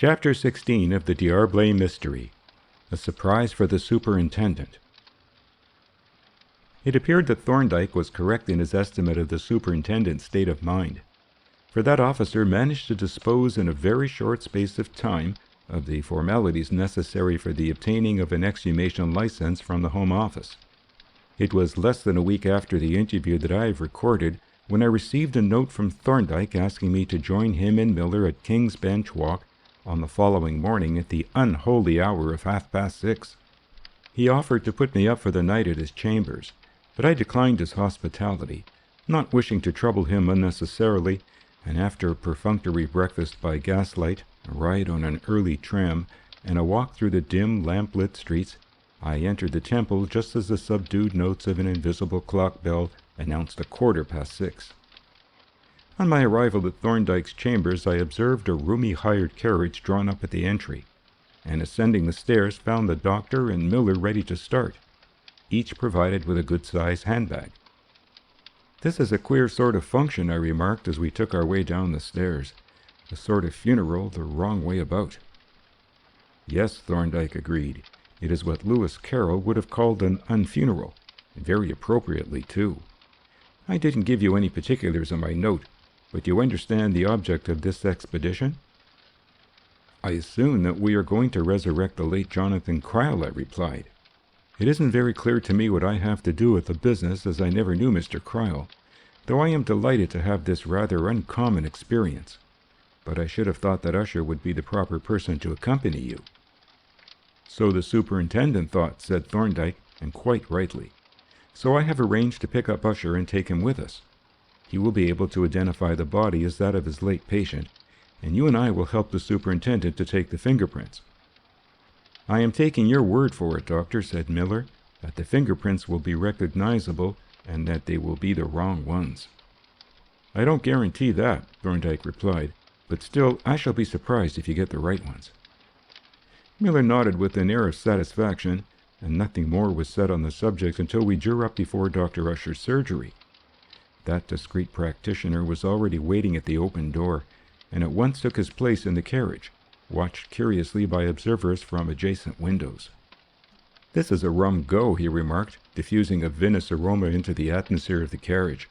Chapter 16 of the D'Arblay Mystery. A Surprise for the Superintendent. It appeared that Thorndyke was correct in his estimate of the superintendent's state of mind, for that officer managed to dispose in a very short space of time of the formalities necessary for the obtaining of an exhumation license from the Home Office. It was less than a week after the interview that I have recorded when I received a note from Thorndyke asking me to join him and Miller at King's Bench Walk on the following morning at the unholy hour of 6:30. He offered to put me up for the night at his chambers, but I declined his hospitality, not wishing to trouble him unnecessarily, and after a perfunctory breakfast by gaslight, a ride on an early tram, and a walk through the dim, lamp-lit streets, I entered the temple just as the subdued notes of an invisible clock bell announced 6:15. On my arrival at Thorndyke's chambers, I observed a roomy hired carriage drawn up at the entry, and ascending the stairs found the doctor and Miller ready to start, each provided with a good-sized handbag. "This is a queer sort of function," I remarked as we took our way down the stairs. "A sort of funeral the wrong way about." "Yes," Thorndyke agreed. "It is what Lewis Carroll would have called an unfuneral, and very appropriately, too. I didn't give you any particulars in my note, but you understand the object of this expedition?" "I assume that we are going to resurrect the late Jonathan Cryle," I replied. "It isn't very clear to me what I have to do with the business, as I never knew Mr. Cryle, though I am delighted to have this rather uncommon experience. But I should have thought that Usher would be the proper person to accompany you." "So the superintendent thought," said Thorndyke, "and quite rightly. So I have arranged to pick up Usher and take him with us. He will be able to identify the body as that of his late patient, and you and I will help the superintendent to take the fingerprints." "I am taking your word for it, Doctor," said Miller, "that the fingerprints will be recognizable and that they will be the wrong ones." "I don't guarantee that," Thorndyke replied, "but still I shall be surprised if you get the right ones." Miller nodded with an air of satisfaction, and nothing more was said on the subject until we drew up before Dr. Usher's surgery. That discreet practitioner was already waiting at the open door, and at once took his place in the carriage, watched curiously by observers from adjacent windows. "This is a rum go," he remarked, diffusing a vinous aroma into the atmosphere of the carriage.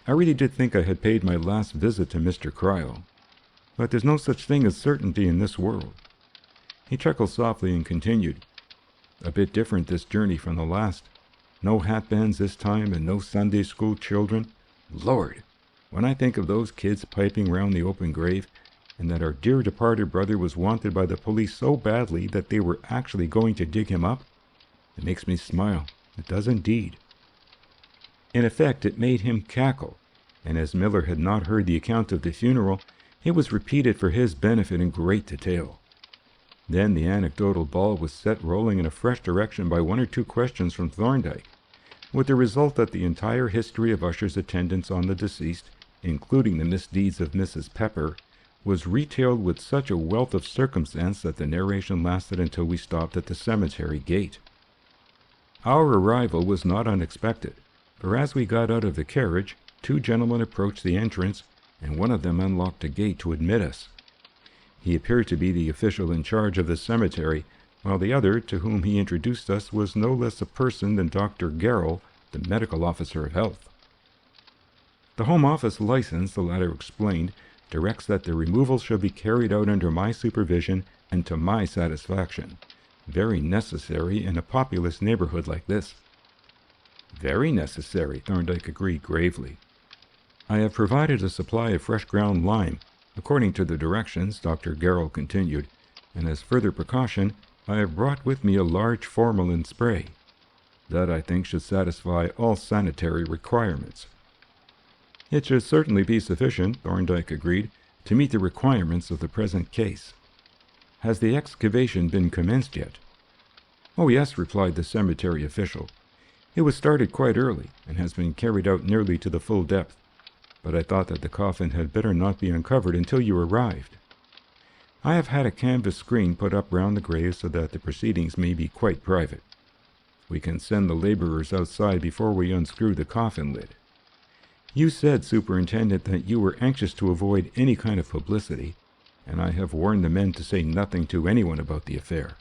"I really did think I had paid my last visit to Mr. Cryle. But there's no such thing as certainty in this world." He chuckled softly and continued, "A bit different this journey from the last. No hatbands this time, and no Sunday school children. Lord! When I think of those kids piping round the open grave, and that our dear departed brother was wanted by the police so badly that they were actually going to dig him up, it makes me smile. It does indeed." In effect, it made him cackle, and as Miller had not heard the account of the funeral, it was repeated for his benefit in great detail. Then the anecdotal ball was set rolling in a fresh direction by one or two questions from Thorndyke, with the result that the entire history of Usher's attendance on the deceased, including the misdeeds of Mrs. Pepper, was retailed with such a wealth of circumstance that the narration lasted until we stopped at the cemetery gate. Our arrival was not unexpected, for as we got out of the carriage, two gentlemen approached the entrance, and one of them unlocked a gate to admit us. He appeared to be the official in charge of the cemetery, while the other, to whom he introduced us, was no less a person than Dr. Garrell, the medical officer of health. "The Home Office license," the latter explained, "directs that the removal shall be carried out under my supervision and to my satisfaction. Very necessary in a populous neighborhood like this." "Very necessary," Thorndyke agreed gravely. "I have provided a supply of fresh ground lime, according to the directions," Dr. Garrell continued, "and as further precaution, I have brought with me a large formalin spray. That, I think, should satisfy all sanitary requirements." "It should certainly be sufficient," Thorndyke agreed, "to meet the requirements of the present case. Has the excavation been commenced yet?" "Oh yes," replied the cemetery official. "It was started quite early, and has been carried out nearly to the full depth. But I thought that the coffin had better not be uncovered until you arrived. I have had a canvas screen put up round the grave so that the proceedings may be quite private. We can send the laborers outside before we unscrew the coffin lid. You said, Superintendent, that you were anxious to avoid any kind of publicity, and I have warned the men to say nothing to anyone about the affair."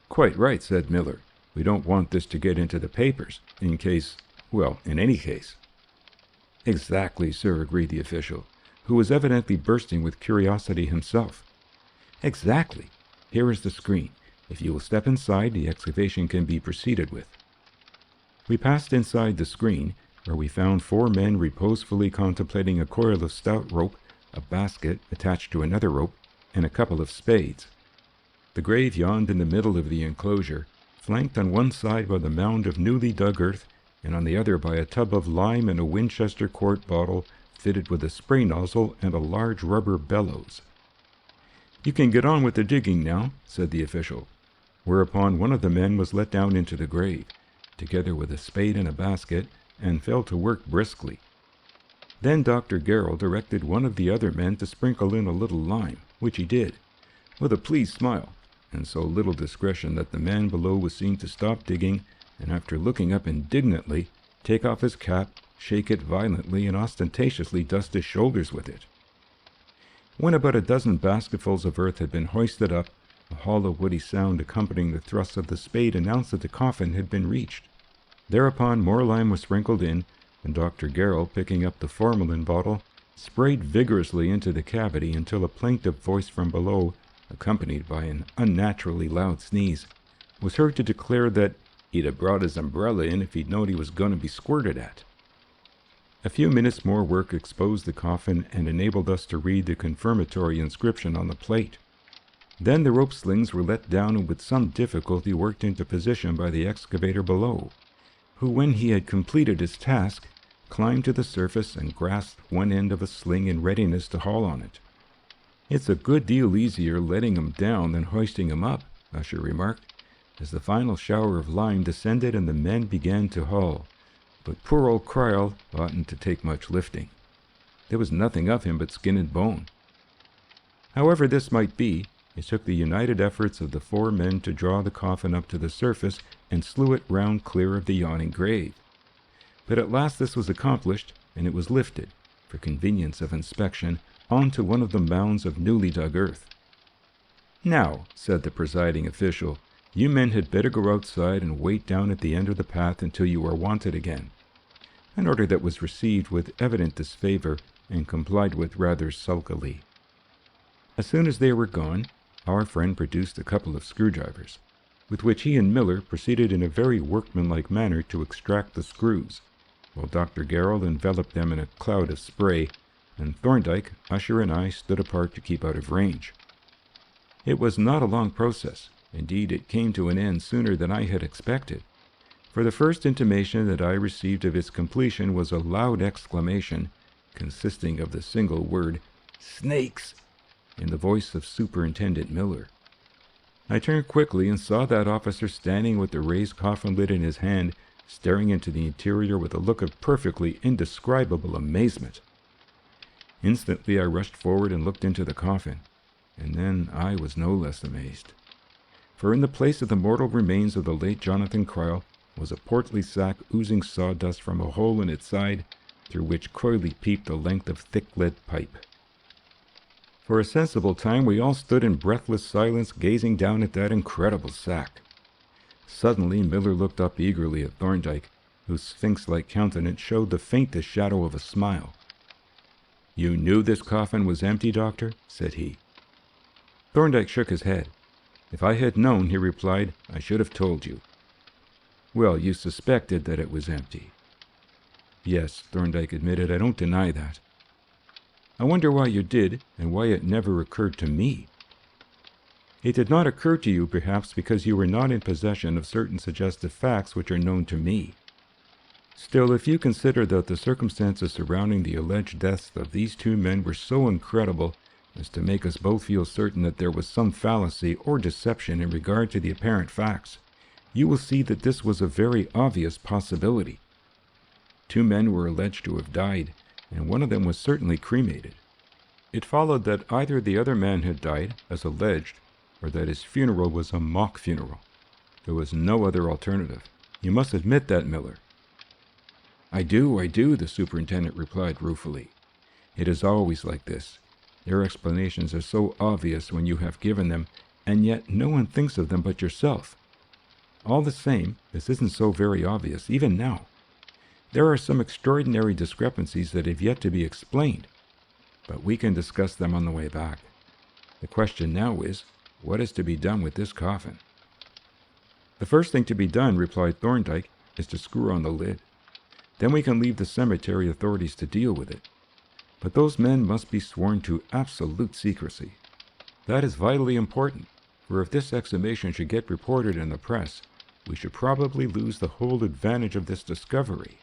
"Quite right," said Miller. "We don't want this to get into the papers, in any case." "Exactly, sir," agreed the official, who was evidently bursting with curiosity himself. "Exactly. Here is the screen. If you will step inside, the excavation can be proceeded with." We passed inside the screen, where we found 4 men reposefully contemplating a coil of stout rope, a basket attached to another rope, and a couple of spades. The grave yawned in the middle of the enclosure, flanked on one side by the mound of newly dug earth, and on the other by a tub of lime and a Winchester quart bottle fitted with a spray nozzle and a large rubber bellows. "You can get on with the digging now," said the official, whereupon one of the men was let down into the grave, together with a spade and a basket, and fell to work briskly. Then Dr. Garrell directed one of the other men to sprinkle in a little lime, which he did, with a pleased smile, and so little discretion that the man below was seen to stop digging, and after looking up indignantly, take off his cap, shake it violently, and ostentatiously dust his shoulders with it. When about a dozen basketfuls of earth had been hoisted up, a hollow woody sound accompanying the thrust of the spade announced that the coffin had been reached. Thereupon more lime was sprinkled in, and Dr. Garrell, picking up the formalin bottle, sprayed vigorously into the cavity until a plaintive voice from below, accompanied by an unnaturally loud sneeze, was heard to declare that he'd have brought his umbrella in if he'd known he was going to be squirted at. A few minutes more work exposed the coffin and enabled us to read the confirmatory inscription on the plate. Then the rope slings were let down and with some difficulty worked into position by the excavator below, who, when he had completed his task, climbed to the surface and grasped one end of a sling in readiness to haul on it. "It's a good deal easier letting him down than hoisting him up," Usher remarked, as the final shower of lime descended and the men began to haul. "But poor old Cryle oughtn't to take much lifting. There was nothing of him but skin and bone." However this might be, it took the united efforts of the 4 men to draw the coffin up to the surface and slew it round clear of the yawning grave. But at last this was accomplished, and it was lifted, for convenience of inspection, onto one of the mounds of newly dug earth. "Now," said the presiding official, "you men had better go outside and wait down at the end of the path until you are wanted again," an order that was received with evident disfavor and complied with rather sulkily. As soon as they were gone, our friend produced a couple of screwdrivers, with which he and Miller proceeded in a very workmanlike manner to extract the screws, while Dr. Garrell enveloped them in a cloud of spray, and Thorndyke, Usher, and I stood apart to keep out of range. It was not a long process. Indeed, it came to an end sooner than I had expected, for the first intimation that I received of its completion was a loud exclamation, consisting of the single word, "Snakes!" in the voice of Superintendent Miller. I turned quickly and saw that officer standing with the raised coffin lid in his hand, staring into the interior with a look of perfectly indescribable amazement. Instantly I rushed forward and looked into the coffin, and then I was no less amazed. For in the place of the mortal remains of the late Jonathan Cryle was a portly sack oozing sawdust from a hole in its side, through which coyly peeped a length of thick lead pipe. For a sensible time we all stood in breathless silence, gazing down at that incredible sack. Suddenly Miller looked up eagerly at Thorndyke, whose sphinx-like countenance showed the faintest shadow of a smile. "You knew this coffin was empty, Doctor?" said he. Thorndyke shook his head. "If I had known," he replied, "I should have told you." "Well, you suspected that it was empty." "Yes," Thorndyke admitted, "I don't deny that." "I wonder why you did, and why it never occurred to me." "It did not occur to you, perhaps, because you were not in possession of certain suggestive facts which are known to me. Still, if you consider that the circumstances surrounding the alleged deaths of these 2 men were so incredible as to make us both feel certain that there was some fallacy or deception in regard to the apparent facts, you will see that this was a very obvious possibility. 2 men were alleged to have died, and one of them was certainly cremated. It followed that either the other man had died, as alleged, or that his funeral was a mock funeral. There was no other alternative. You must admit that, Miller." I do," the superintendent replied ruefully. "It is always like this. Their explanations are so obvious when you have given them, and yet no one thinks of them but yourself. All the same, this isn't so very obvious, even now. There are some extraordinary discrepancies that have yet to be explained, but we can discuss them on the way back. The question now is, what is to be done with this coffin? The first thing to be done, replied Thorndyke, is to screw on the lid. Then we can leave the cemetery authorities to deal with it. But those men must be sworn to absolute secrecy. That is vitally important, for if this exhumation should get reported in the press, we should probably lose the whole advantage of this discovery.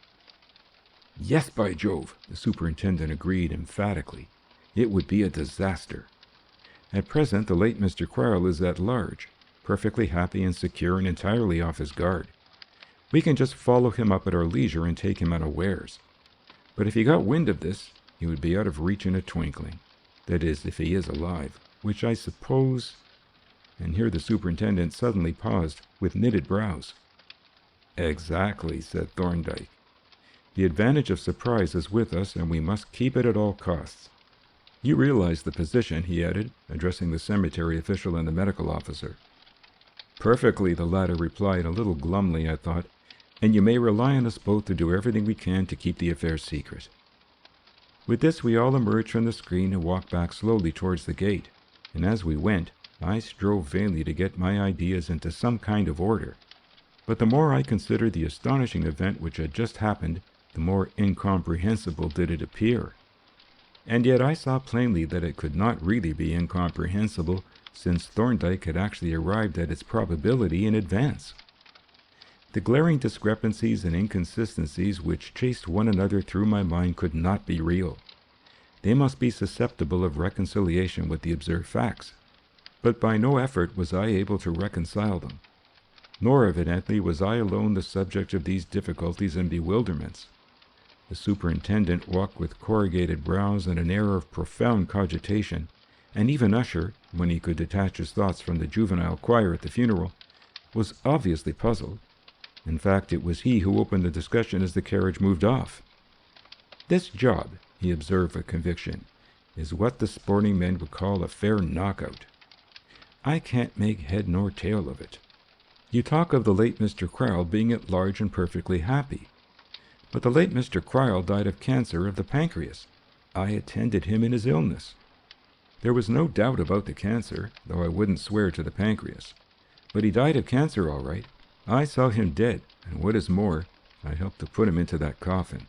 Yes, by Jove, the superintendent agreed emphatically. It would be a disaster. At present, the late Mr. Crowell is at large, perfectly happy and secure and entirely off his guard. We can just follow him up at our leisure and take him unawares. But if he got wind of this, he would be out of reach in a twinkling. That is, if he is alive, which I suppose... And here the superintendent suddenly paused, with knitted brows. Exactly, said Thorndyke. The advantage of surprise is with us, and we must keep it at all costs. You realize the position, he added, addressing the cemetery official and the medical officer. Perfectly, the latter replied, a little glumly, I thought, and you may rely on us both to do everything we can to keep the affair secret. With this, we all emerged from the screen and walked back slowly towards the gate, and as we went, I strove vainly to get my ideas into some kind of order. But the more I considered the astonishing event which had just happened, the more incomprehensible did it appear. And yet I saw plainly that it could not really be incomprehensible, since Thorndyke had actually arrived at its probability in advance. The glaring discrepancies and inconsistencies which chased one another through my mind could not be real. They must be susceptible of reconciliation with the observed facts. But by no effort was I able to reconcile them. Nor evidently was I alone the subject of these difficulties and bewilderments. The superintendent walked with corrugated brows and an air of profound cogitation, and even Usher, when he could detach his thoughts from the juvenile choir at the funeral, was obviously puzzled. In fact, it was he who opened the discussion as the carriage moved off. This job, he observed with conviction, is what the sporting men would call a fair knockout. I can't make head nor tail of it. You talk of the late Mr. Crowell being at large and perfectly happy. But the late Mr. Crowell died of cancer of the pancreas. I attended him in his illness. There was no doubt about the cancer, though I wouldn't swear to the pancreas. But he died of cancer all right. I saw him dead, and what is more, I helped to put him into that coffin.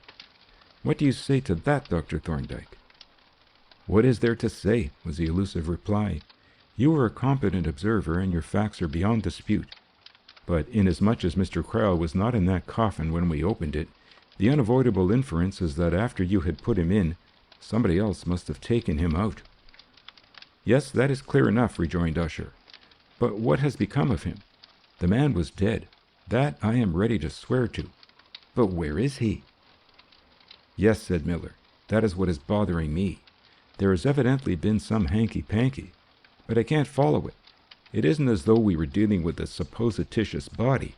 What do you say to that, Dr. Thorndyke? What is there to say, was the elusive reply. You are a competent observer, and your facts are beyond dispute. But inasmuch as Mr. Crowell was not in that coffin when we opened it, the unavoidable inference is that after you had put him in, somebody else must have taken him out. Yes, that is clear enough, rejoined Usher. But what has become of him? The man was dead. That I am ready to swear to. But where is he? Yes, said Miller, that is what is bothering me. There has evidently been some hanky-panky, but I can't follow it. It isn't as though we were dealing with a supposititious body.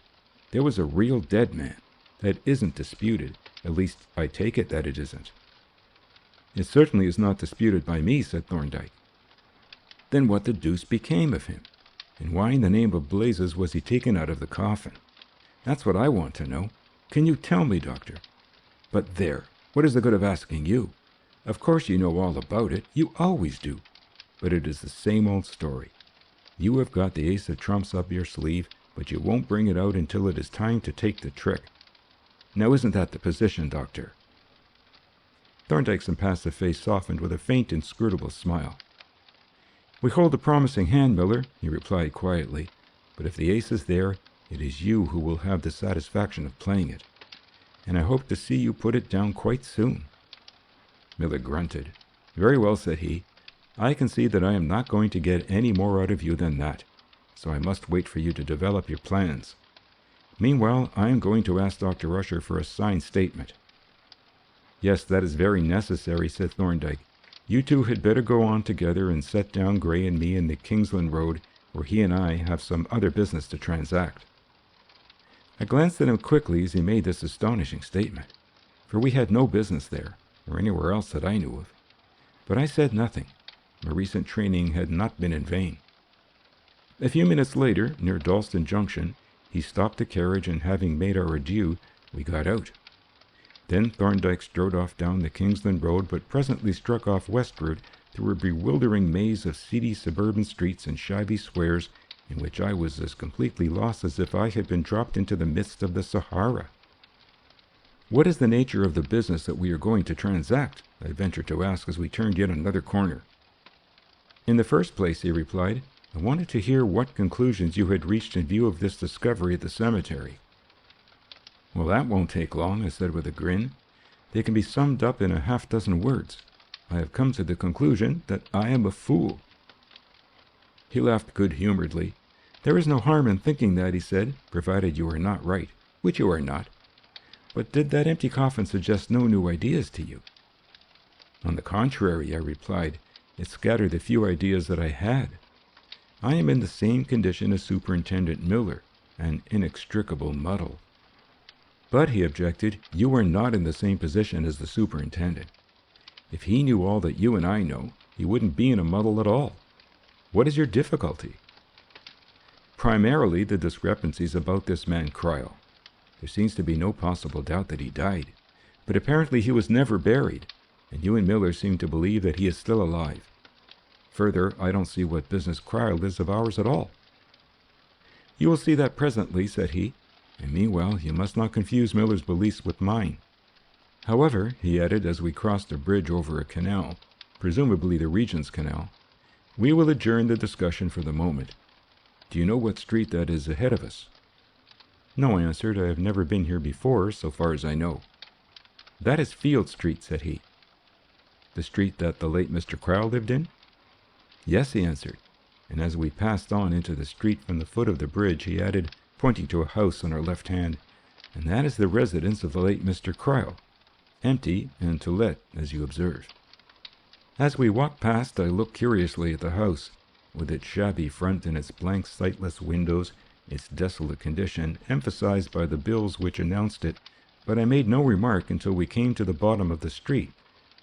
There was a real dead man. That isn't disputed. At least, I take it that it isn't. It certainly is not disputed by me, said Thorndyke. Then what the deuce became of him? And why in the name of blazes was he taken out of the coffin? That's what I want to know. Can you tell me, Doctor? But there, what is the good of asking you? Of course you know all about it. You always do. But it is the same old story. You have got the ace of trumps up your sleeve, but you won't bring it out until it is time to take the trick. Now isn't that the position, Doctor? Thorndyke's impassive face softened with a faint, inscrutable smile. We hold a promising hand, Miller, he replied quietly, but if the ace is there, it is you who will have the satisfaction of playing it, and I hope to see you put it down quite soon. Miller grunted. Very well, said he. I can see that I am not going to get any more out of you than that, so I must wait for you to develop your plans. Meanwhile, I am going to ask Dr. Usher for a signed statement. Yes, that is very necessary, said Thorndyke. You two had better go on together and set down Gray and me in the Kingsland Road, where he and I have some other business to transact. I glanced at him quickly as he made this astonishing statement, for we had no business there, or anywhere else that I knew of. But I said nothing. My recent training had not been in vain. A few minutes later, near Dalston Junction, he stopped the carriage, and having made our adieu, we got out. Then Thorndyke strode off down the Kingsland Road, but presently struck off westward through a bewildering maze of seedy suburban streets and shabby squares, in which I was as completely lost as if I had been dropped into the midst of the Sahara. "What is the nature of the business that we are going to transact?" I ventured to ask as we turned yet another corner. "In the first place," he replied, "I wanted to hear what conclusions you had reached in view of this discovery at the cemetery." "Well, that won't take long," I said with a grin. "They can be summed up in a half-dozen words. I have come to the conclusion that I am a fool." He laughed good-humoredly. "There is no harm in thinking that," he said, "provided you are not right, which you are not. But did that empty coffin suggest no new ideas to you?" "On the contrary," I replied, "it scattered the few ideas that I had. I am in the same condition as Superintendent Miller, an inextricable muddle." "But," he objected, "you are not in the same position as the superintendent. If he knew all that you and I know, he wouldn't be in a muddle at all. What is your difficulty?" "Primarily the discrepancies about this man Cryle. There seems to be no possible doubt that he died, but apparently he was never buried, and you and Miller seem to believe that he is still alive. Further, I don't see what business Cryle is of ours at all." "You will see that presently," said he, "and meanwhile you must not confuse Miller's beliefs with mine. However," he added as we crossed a bridge over a canal, presumably the Regent's Canal, "we will adjourn the discussion for the moment. Do you know what street that is ahead of us?" "No," I answered. "I have never been here before, so far as I know." "That is Field Street," said he. "The street that the late Mr. Cryle lived in?" "Yes," he answered, and as we passed on into the street from the foot of the bridge, he added, pointing to a house on our left hand, "And that is the residence of the late Mr. Cryle. Empty and to let, as you observe." As we walked past, I looked curiously at the house, with its shabby front and its blank, sightless windows, its desolate condition, emphasized by the bills which announced it, but I made no remark until we came to the bottom of the street,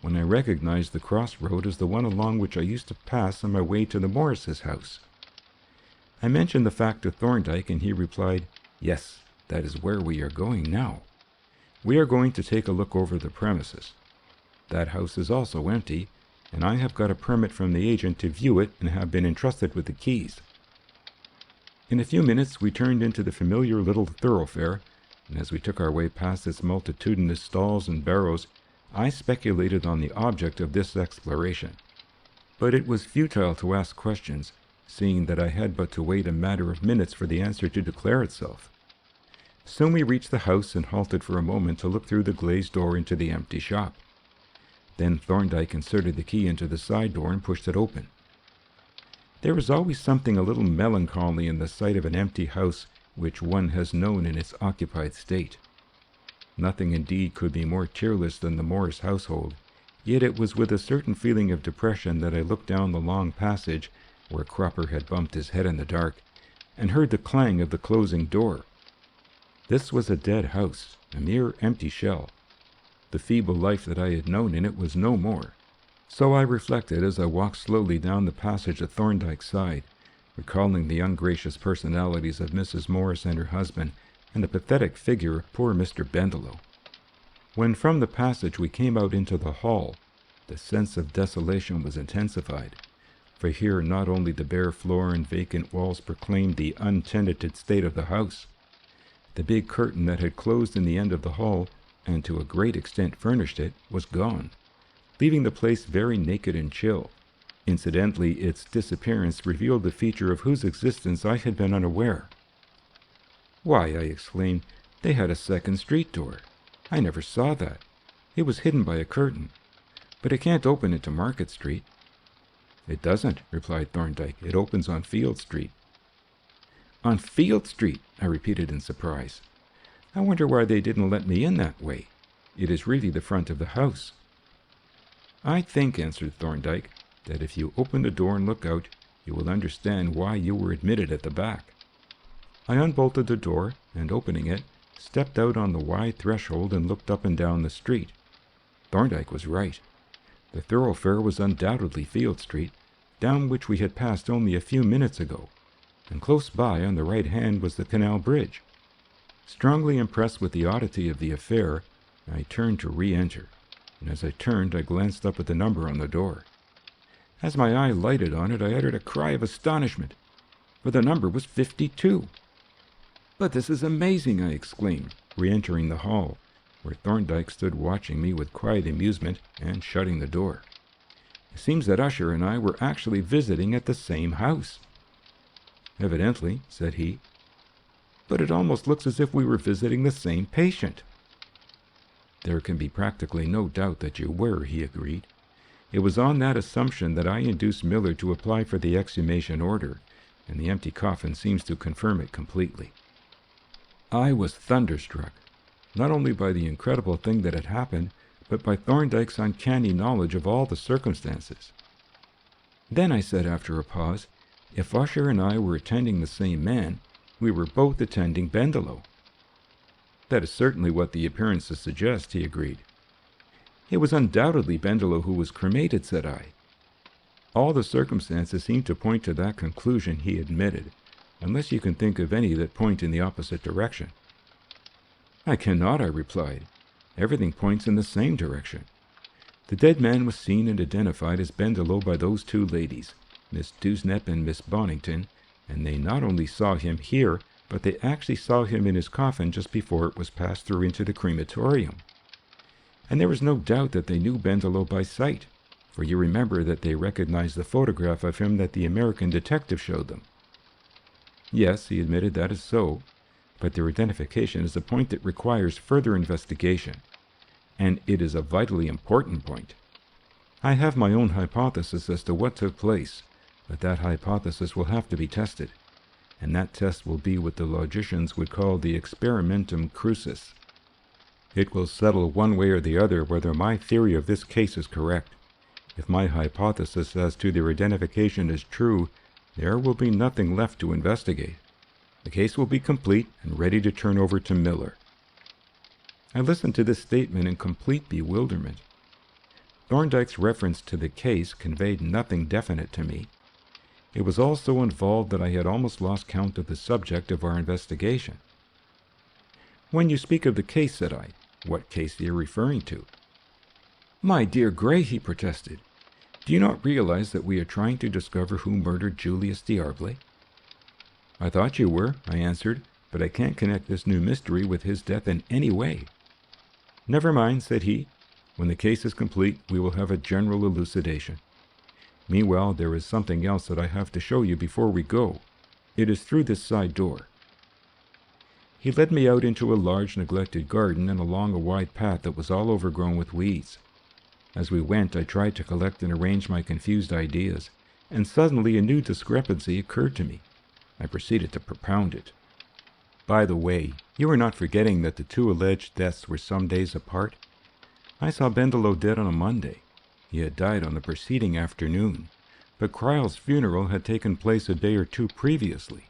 when I recognized the crossroad as the one along which I used to pass on my way to the Morrises' house. I mentioned the fact to Thorndyke, and he replied, "Yes, that is where we are going now. We are going to take a look over the premises. That house is also empty, and I have got a permit from the agent to view it and have been entrusted with the keys." In a few minutes we turned into the familiar little thoroughfare, and as we took our way past its multitudinous stalls and barrows, I speculated on the object of this exploration. But it was futile to ask questions, seeing that I had but to wait a matter of minutes for the answer to declare itself. Soon we reached the house and halted for a moment to look through the glazed door into the empty shop. Then Thorndyke inserted the key into the side door and pushed it open. There is always something a little melancholy in the sight of an empty house which one has known in its occupied state. Nothing indeed could be more cheerless than the Morris household, yet it was with a certain feeling of depression that I looked down the long passage, where Cropper had bumped his head in the dark, and heard the clang of the closing door. This was a dead house, a mere empty shell. The feeble life that I had known in it was no more. So I reflected as I walked slowly down the passage at Thorndyke's side, recalling the ungracious personalities of Mrs. Morris and her husband, and the pathetic figure of poor Mr. Bendelow. When from the passage we came out into the hall, the sense of desolation was intensified, for here not only the bare floor and vacant walls proclaimed the untenanted state of the house. The big curtain that had closed in the end of the hall, and to a great extent furnished it, was gone, leaving the place very naked and chill. Incidentally, its disappearance revealed the feature of whose existence I had been unaware. "Why," I exclaimed, "they had a second street door. I never saw that. It was hidden by a curtain. But it can't open into Market Street." "It doesn't," replied Thorndyke. "It opens on Field Street." "On Field Street?" I repeated in surprise. "I wonder why they didn't let me in that way. It is really the front of the house." "I think," answered Thorndyke, "that if you open the door and look out, you will understand why you were admitted at the back." I unbolted the door, and opening it, stepped out on the wide threshold and looked up and down the street. Thorndyke was right. The thoroughfare was undoubtedly Field Street, down which we had passed only a few minutes ago, and close by on the right hand was the canal bridge. Strongly impressed with the oddity of the affair, I turned to re-enter, and as I turned I glanced up at the number on the door. As my eye lighted on it, I uttered a cry of astonishment, for the number was 52. "But this is amazing!" I exclaimed, re-entering the hall, where Thorndyke stood watching me with quiet amusement and shutting the door. "It seems that Usher and I were actually visiting at the same house." "Evidently," said he. "But it almost looks as if we were visiting the same patient." "There can be practically no doubt that you were," he agreed. "It was on that assumption that I induced Miller to apply for the exhumation order, and the empty coffin seems to confirm it completely." I was thunderstruck, not only by the incredible thing that had happened, but by Thorndyke's uncanny knowledge of all the circumstances. "Then," I said after a pause, "if Usher and I were attending the same man, we were both attending Bendelow." "That is certainly what the appearances suggest," he agreed. "It was undoubtedly Bendelow who was cremated," said I. "All the circumstances seem to point to that conclusion," he admitted, "unless you can think of any that point in the opposite direction." "I cannot," I replied. "Everything points in the same direction. The dead man was seen and identified as Bendelow by those two ladies, Miss Dewsnap and Miss Bonington, and they not only saw him here, but they actually saw him in his coffin just before it was passed through into the crematorium. And there was no doubt that they knew Bendelow by sight, for you remember that they recognized the photograph of him that the American detective showed them." "Yes," he admitted, "that is so. But their identification is a point that requires further investigation, and it is a vitally important point. I have my own hypothesis as to what took place, but that hypothesis will have to be tested, and that test will be what the logicians would call the experimentum crucis. It will settle one way or the other whether my theory of this case is correct. If my hypothesis as to their identification is true, there will be nothing left to investigate. The case will be complete and ready to turn over to Miller." I listened to this statement in complete bewilderment. Thorndyke's reference to the case conveyed nothing definite to me. It was all so involved that I had almost lost count of the subject of our investigation. "When you speak of the case," said I, "what case are you referring to?" "My dear Gray," he protested, "do you not realize that we are trying to discover who murdered Julius D'Arblay?" "I thought you were," I answered, "but I can't connect this new mystery with his death in any way." "Never mind," said he. "When the case is complete, we will have a general elucidation. Meanwhile, there is something else that I have to show you before we go. It is through this side door." He led me out into a large neglected garden and along a wide path that was all overgrown with weeds. As we went, I tried to collect and arrange my confused ideas, and suddenly a new discrepancy occurred to me. I proceeded to propound it. "By the way, you are not forgetting that the two alleged deaths were some days apart? I saw Bendelow dead on a Monday. He had died on the preceding afternoon, but Cryle's funeral had taken place a day or two previously."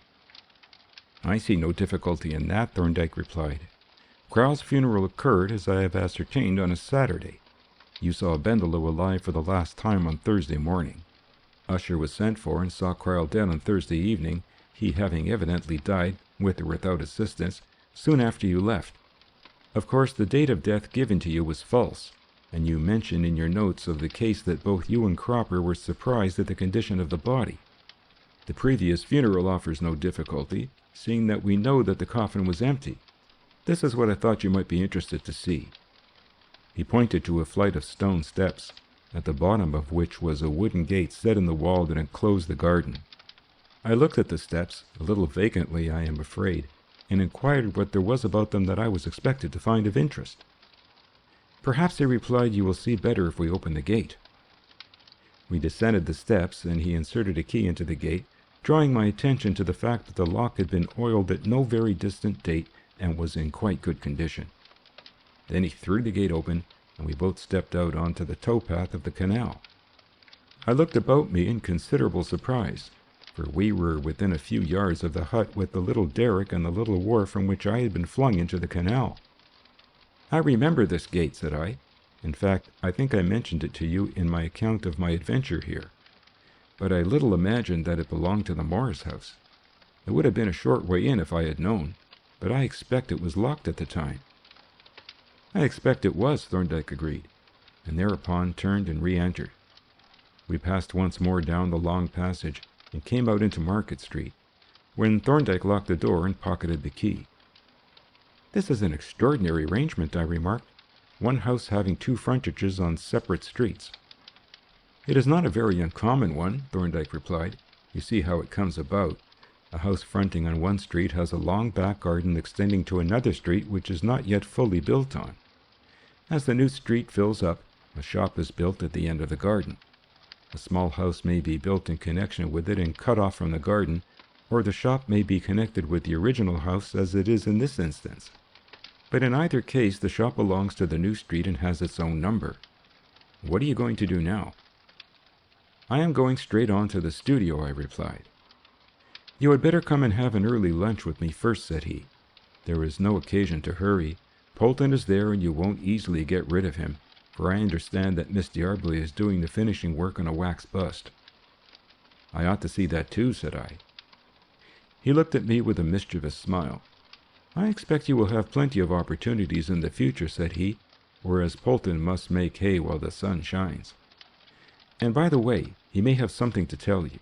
"I see no difficulty in that," Thorndyke replied. "Cryle's funeral occurred, as I have ascertained, on a Saturday. You saw Bendelow alive for the last time on Thursday morning. Usher was sent for and saw Cryle dead on Thursday evening, he having evidently died, with or without assistance, soon after you left. Of course, the date of death given to you was false, and you mention in your notes of the case that both you and Cropper were surprised at the condition of the body. The previous funeral offers no difficulty, seeing that we know that the coffin was empty. This is what I thought you might be interested to see." He pointed to a flight of stone steps, at the bottom of which was a wooden gate set in the wall that enclosed the garden. I looked at the steps, a little vacantly, I am afraid, and inquired what there was about them that I was expected to find of interest. "Perhaps," he replied, "you will see better if we open the gate." We descended the steps, and he inserted a key into the gate, drawing my attention to the fact that the lock had been oiled at no very distant date and was in quite good condition. Then he threw the gate open, and we both stepped out onto the towpath of the canal. I looked about me in considerable surprise, for we were within a few yards of the hut with the little derrick and the little wharf from which I had been flung into the canal. "I remember this gate," said I. "In fact, I think I mentioned it to you in my account of my adventure here. but I little imagined that it belonged to the Morris house. It would have been a short way in if I had known, but I expect it was locked at the time." "I expect it was," Thorndyke agreed, and thereupon turned and re-entered. We passed once more down the long passage and came out into Market Street, when Thorndyke locked the door and pocketed the key. "This is an extraordinary arrangement," I remarked, "one house having two frontages on separate streets." "It is not a very uncommon one," Thorndyke replied. "You see how it comes about. A house fronting on one street has a long back garden extending to another street which is not yet fully built on. As the new street fills up, a shop is built at the end of the garden. A small house may be built in connection with it and cut off from the garden, or the shop may be connected with the original house as it is in this instance. But in either case, the shop belongs to the new street and has its own number. What are you going to do now?" "I am going straight on to the studio," I replied. "You had better come and have an early lunch with me first," said he. "There is no occasion to hurry. Polton is there and you won't easily get rid of him, for I understand that Miss D'Arblay is doing the finishing work on a wax bust." "I ought to see that too," said I. He looked at me with a mischievous smile. "I expect you will have plenty of opportunities in the future," said he, "whereas Polton must make hay while the sun shines. And by the way, he may have something to tell you.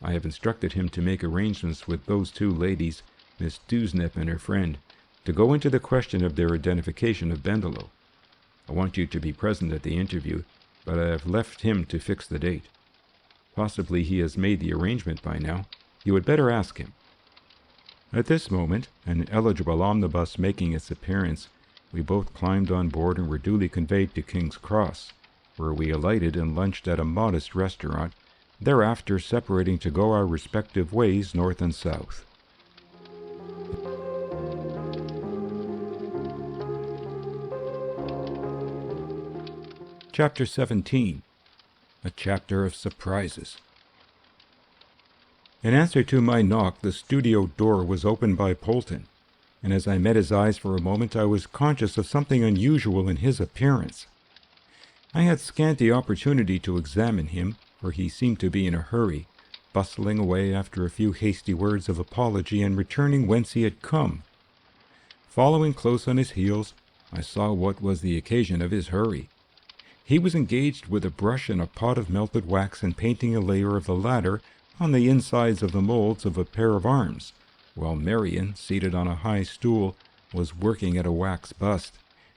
I have instructed him to make arrangements with those two ladies, Miss Dewsnip and her friend, to go into the question of their identification of Bendelow. I want you to be present at the interview, but I have left him to fix the date. Possibly he has made the arrangement by now. You had better ask him." At this moment, an eligible omnibus making its appearance, we both climbed on board and were duly conveyed to King's Cross, where we alighted and lunched at a modest restaurant, thereafter separating to go our respective ways north and south. Chapter 17. A Chapter of Surprises. In answer to my knock, the studio door was opened by Polton, and as I met his eyes for a moment, I was conscious of something unusual in his appearance. I had scanty opportunity to examine him, for he seemed to be in a hurry, bustling away after a few hasty words of apology and returning whence he had come. Following close on his heels, I saw what was the occasion of his hurry. He was engaged with a brush and a pot of melted wax and painting a layer of the latter on the insides of the molds of a pair of arms, while Marion, seated on a high stool, was working at a wax bust,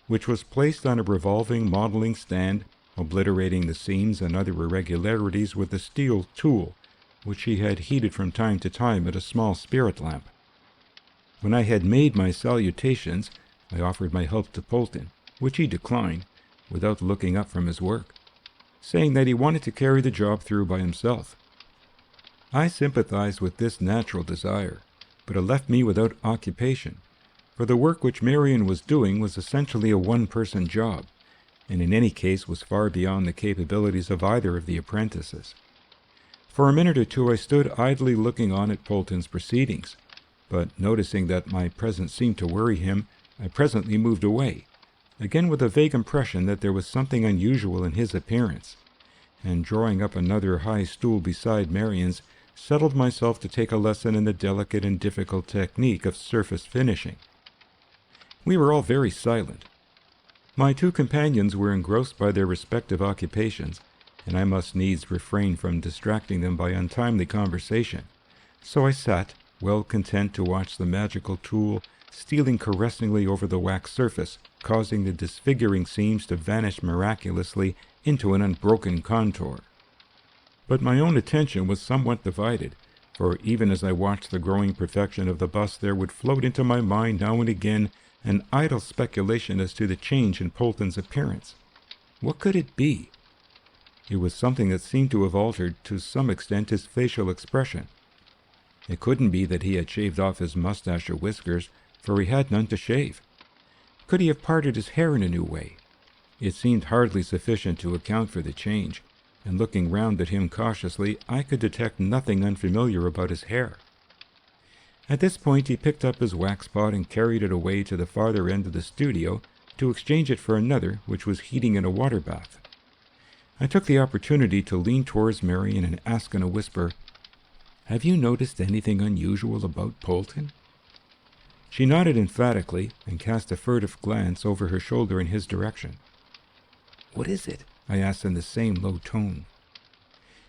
which was placed on a revolving modeling stand, obliterating the seams and other irregularities with a steel tool, which she had heated from time to time at a small spirit lamp. When I had made my salutations, I offered my help to Polton, which he declined, without looking up from his work, saying that he wanted to carry the job through by himself. I sympathized with this natural desire, but it left me without occupation, for the work which Marion was doing was essentially a one-person job, and in any case was far beyond the capabilities of either of the apprentices. For a minute or two I stood idly looking on at Polton's proceedings, but noticing that my presence seemed to worry him, I presently moved away, again with a vague impression that there was something unusual in his appearance, and drawing up another high stool beside Marion's, settled myself to take a lesson in the delicate and difficult technique of surface finishing. We were all very silent. My two companions were engrossed by their respective occupations, and I must needs refrain from distracting them by untimely conversation. So I sat, well content to watch the magical tool stealing caressingly over the wax surface, causing the disfiguring seams to vanish miraculously into an unbroken contour. But my own attention was somewhat divided, for even as I watched the growing perfection of the bust, there would float into my mind now and again an idle speculation as to the change in Polton's appearance. What could it be? It was something that seemed to have altered to some extent his facial expression. It couldn't be that he had shaved off his mustache or whiskers, for he had none to shave. Could he have parted his hair in a new way? It seemed hardly sufficient to account for the change, and looking round at him cautiously, I could detect nothing unfamiliar about his hair. At this point he picked up his wax pot and carried it away to the farther end of the studio to exchange it for another which was heating in a water bath. I took the opportunity to lean towards Marion and ask in a whisper, "Have you noticed anything unusual about Polton?" She nodded emphatically and cast a furtive glance over her shoulder in his direction. "What is it?" I asked in the same low tone.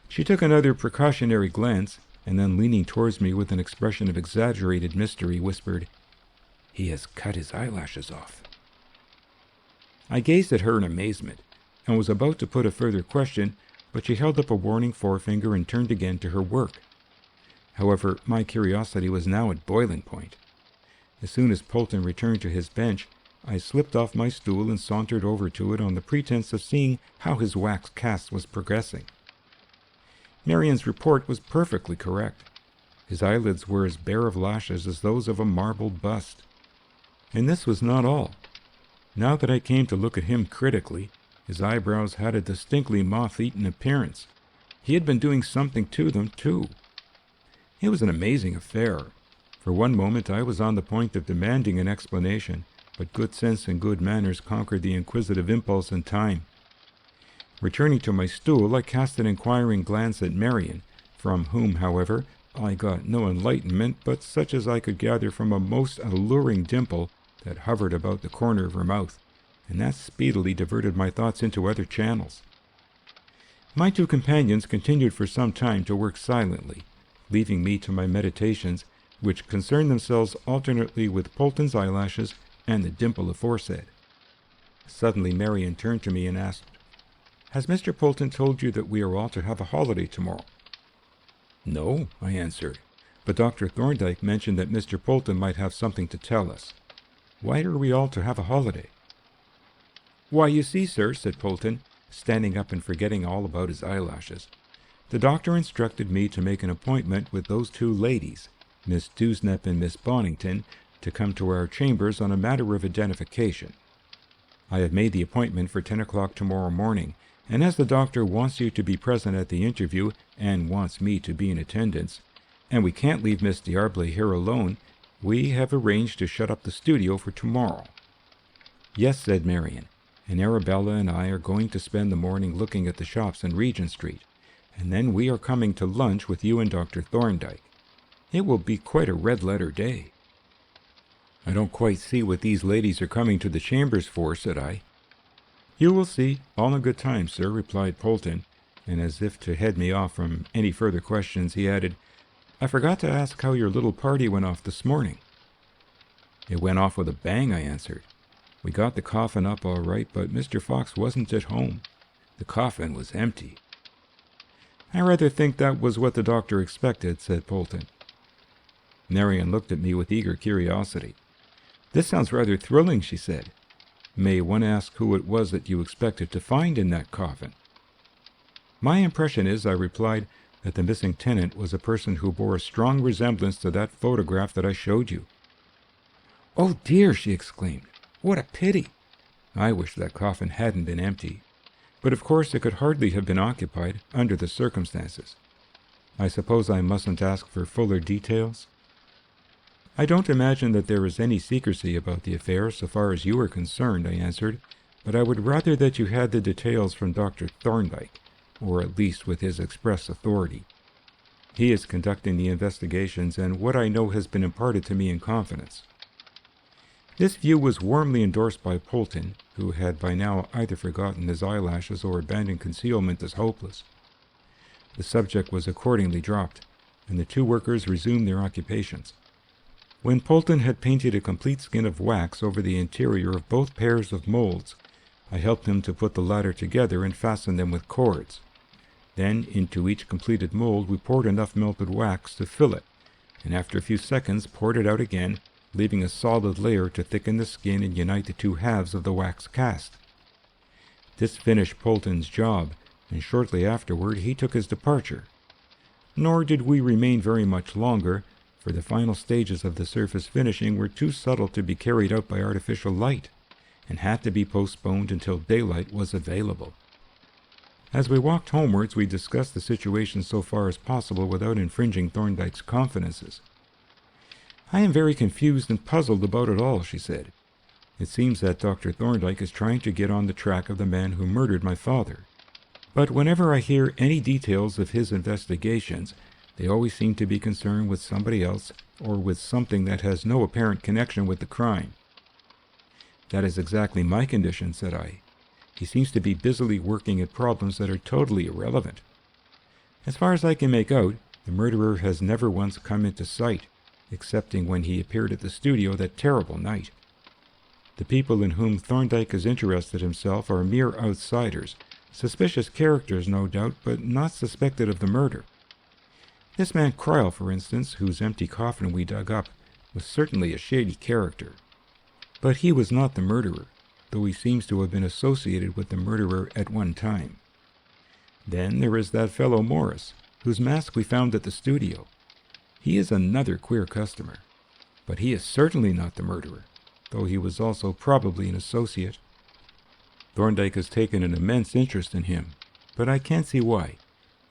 She took another precautionary glance, and then leaning towards me with an expression of exaggerated mystery, whispered, "He has cut his eyelashes off." I gazed at her in amazement, and was about to put a further question, but she held up a warning forefinger and turned again to her work. However, my curiosity was now at boiling point. As soon as Polton returned to his bench, I slipped off my stool and sauntered over to it on the pretense of seeing how his wax cast was progressing. Marion's report was perfectly correct. His eyelids were as bare of lashes as those of a marble bust. And this was not all. Now that I came to look at him critically, his eyebrows had a distinctly moth-eaten appearance. He had been doing something to them, too. It was an amazing affair. For one moment I was on the point of demanding an explanation, but good sense and good manners conquered the inquisitive impulse in time. Returning to my stool, I cast an inquiring glance at Marion, from whom, however, I got no enlightenment but such as I could gather from a most alluring dimple that hovered about the corner of her mouth, and that speedily diverted my thoughts into other channels. My two companions continued for some time to work silently, leaving me to my meditations, which concerned themselves alternately with Polton's eyelashes and the dimple aforesaid. Suddenly Marion turned to me and asked, "Has Mr. Polton told you that we are all to have a holiday tomorrow?" "No," I answered, "but Dr. Thorndyke mentioned that Mr. Polton might have something to tell us. Why are we all to have a holiday?" "Why, you see, sir," said Polton, standing up and forgetting all about his eyelashes, "the doctor instructed me to make an appointment with those two ladies, Miss Dewsnap and Miss Bonington, to come to our chambers on a matter of identification. I have made the appointment for 10 o'clock tomorrow morning, and as the doctor wants you to be present at the interview and wants me to be in attendance, and we can't leave Miss D'Arblay here alone, we have arranged to shut up the studio for tomorrow." "Yes," said Marion, "and Arabella and I are going to spend the morning looking at the shops in Regent Street, and then we are coming to lunch with you and Dr. Thorndyke. It will be quite a red-letter day." "I don't quite see what these ladies are coming to the chambers for," said I. "You will see, all in good time, sir," replied Polton, and as if to head me off from any further questions, he added, "I forgot to ask how your little party went off this morning." "It went off with a bang," I answered. "We got the coffin up all right, but Mr. Fox wasn't at home. The coffin was empty." "I rather think that was what the doctor expected," said Polton. Marion looked at me with eager curiosity. "This sounds rather thrilling," she said. "May one ask who it was that you expected to find in that coffin?" "My impression is," I replied, "that the missing tenant was a person who bore a strong resemblance to that photograph that I showed you." "Oh dear!" she exclaimed. "What a pity! I wish that coffin hadn't been empty. But of course it could hardly have been occupied under the circumstances. I suppose I mustn't ask for fuller details?" "I don't imagine that there is any secrecy about the affair so far as you are concerned," I answered, "but I would rather that you had the details from Dr. Thorndyke, or at least with his express authority. He is conducting the investigations, and what I know has been imparted to me in confidence." This view was warmly endorsed by Polton, who had by now either forgotten his eyelashes or abandoned concealment as hopeless. The subject was accordingly dropped, and the two workers resumed their occupations. When Polton had painted a complete skin of wax over the interior of both pairs of molds, I helped him to put the latter together and fasten them with cords. Then into each completed mold we poured enough melted wax to fill it, and after a few seconds poured it out again, leaving a solid layer to thicken the skin and unite the two halves of the wax cast. This finished Polton's job, and shortly afterward he took his departure. Nor did we remain very much longer, for the final stages of the surface finishing were too subtle to be carried out by artificial light, and had to be postponed until daylight was available. As we walked homewards, we discussed the situation so far as possible without infringing Thorndyke's confidences. "I am very confused and puzzled about it all," she said. "It seems that Dr. Thorndyke is trying to get on the track of the man who murdered my father. But whenever I hear any details of his investigations, they always seem to be concerned with somebody else or with something that has no apparent connection with the crime." "That is exactly my condition," said I. "He seems to be busily working at problems that are totally irrelevant. As far as I can make out, the murderer has never once come into sight, excepting when he appeared at the studio that terrible night. The people in whom Thorndyke has interested himself are mere outsiders, suspicious characters no doubt, but not suspected of the murder. This man Cryle, for instance, whose empty coffin we dug up, was certainly a shady character. But he was not the murderer, though he seems to have been associated with the murderer at one time. Then there is that fellow Morris, whose mask we found at the studio. He is another queer customer, but he is certainly not the murderer, though he was also probably an associate. Thorndyke has taken an immense interest in him, but I can't see why.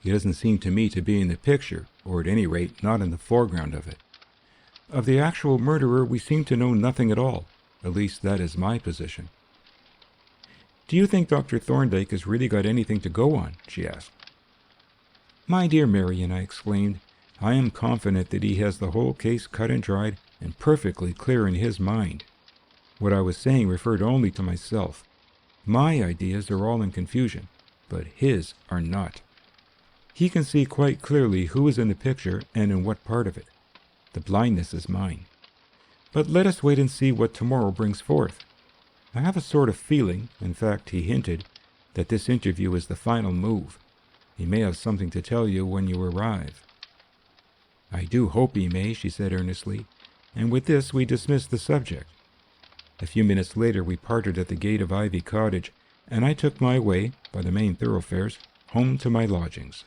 He doesn't seem to me to be in the picture, or at any rate not in the foreground of it. Of the actual murderer we seem to know nothing at all. At least that is my position." "Do you think Dr. Thorndyke has really got anything to go on?" she asked. "My dear Marion," I exclaimed, "I am confident that he has the whole case cut and dried and perfectly clear in his mind. What I was saying referred only to myself. My ideas are all in confusion, but his are not. He can see quite clearly who is in the picture and in what part of it. The blindness is mine. But let us wait and see what tomorrow brings forth. I have a sort of feeling, in fact he hinted, that this interview is the final move. He may have something to tell you when you arrive." "I do hope he may," she said earnestly, and with this we dismissed the subject. A few minutes later we parted at the gate of Ivy Cottage, and I took my way, by the main thoroughfares, home to my lodgings.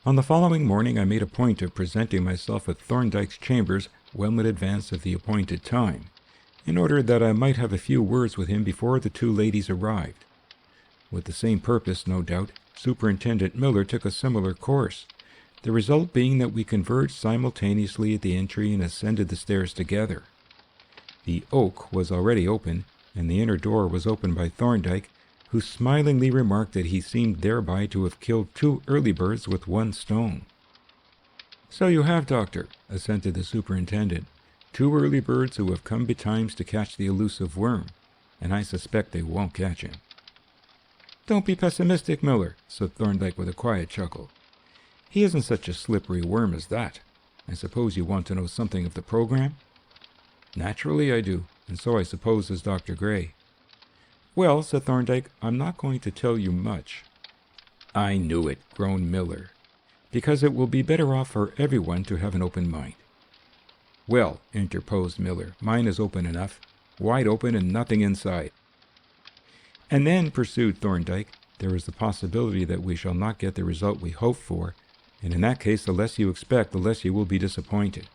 On the following morning I made a point of presenting myself at Thorndyke's chambers well in advance of the appointed time, in order that I might have a few words with him before the two ladies arrived. With the same purpose, no doubt, Superintendent Miller took a similar course, the result being that we converged simultaneously at the entry and ascended the stairs together. The oak was already open, and the inner door was opened by Thorndyke, who smilingly remarked that he seemed thereby to have killed 2 early birds with 1 stone. "So you have, Doctor," assented the superintendent. "2 early birds who have come betimes to catch the elusive worm, and I suspect they won't catch him." "Don't be pessimistic, Miller," said Thorndyke with a quiet chuckle. "He isn't such a slippery worm as that. I suppose you want to know something of the program?" "Naturally I do, and so I suppose is Dr. Gray." "Well," said Thorndyke, "I'm not going to tell you much." "I knew it," groaned Miller, "because it will be better off for everyone to have an open mind." "Well," interposed Miller, "mine is open enough, wide open and nothing inside." "And then," pursued Thorndyke, "there is the possibility that we shall not get the result we hope for, and in that case the less you expect, the less you will be disappointed."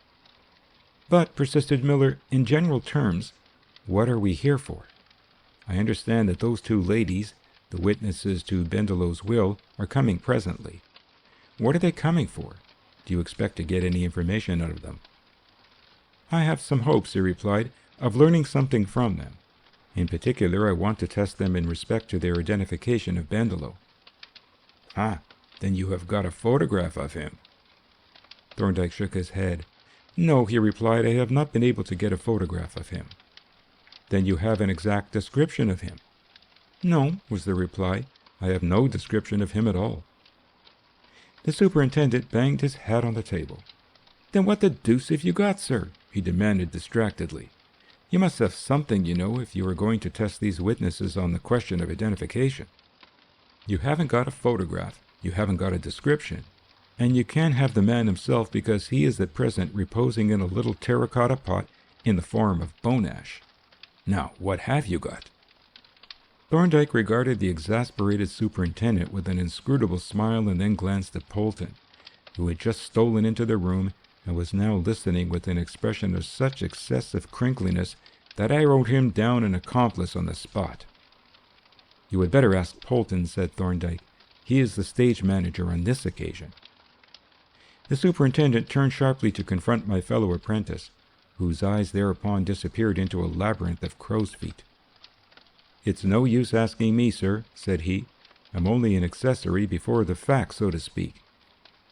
"But," persisted Miller, "in general terms, what are we here for? I understand that those 2 ladies, the witnesses to Bendelow's will, are coming presently. What are they coming for? Do you expect to get any information out of them?" "I have some hopes," he replied, "of learning something from them. In particular, I want to test them in respect to their identification of Bendelow." "Ah, then you have got a photograph of him?" Thorndyke shook his head. "No," he replied, "I have not been able to get a photograph of him." "Then you have an exact description of him?" "No," was the reply, "I have no description of him at all." The superintendent banged his hat on the table. "Then what the deuce have you got, sir?" he demanded distractedly. "You must have something, you know, if you are going to test these witnesses on the question of identification. You haven't got a photograph, you haven't got a description, and you can't have the man himself because he is at present reposing in a little terracotta pot in the form of bone ash. Now, what have you got?" Thorndyke regarded the exasperated superintendent with an inscrutable smile and then glanced at Polton, who had just stolen into the room and was now listening with an expression of such excessive crinkliness that I wrote him down an accomplice on the spot. "You had better ask Polton," said Thorndyke. "He is the stage manager on this occasion." The superintendent turned sharply to confront my fellow apprentice, whose eyes thereupon disappeared into a labyrinth of crow's feet. "It's no use asking me, sir," said he. I'm only an accessory before the fact, so to speak.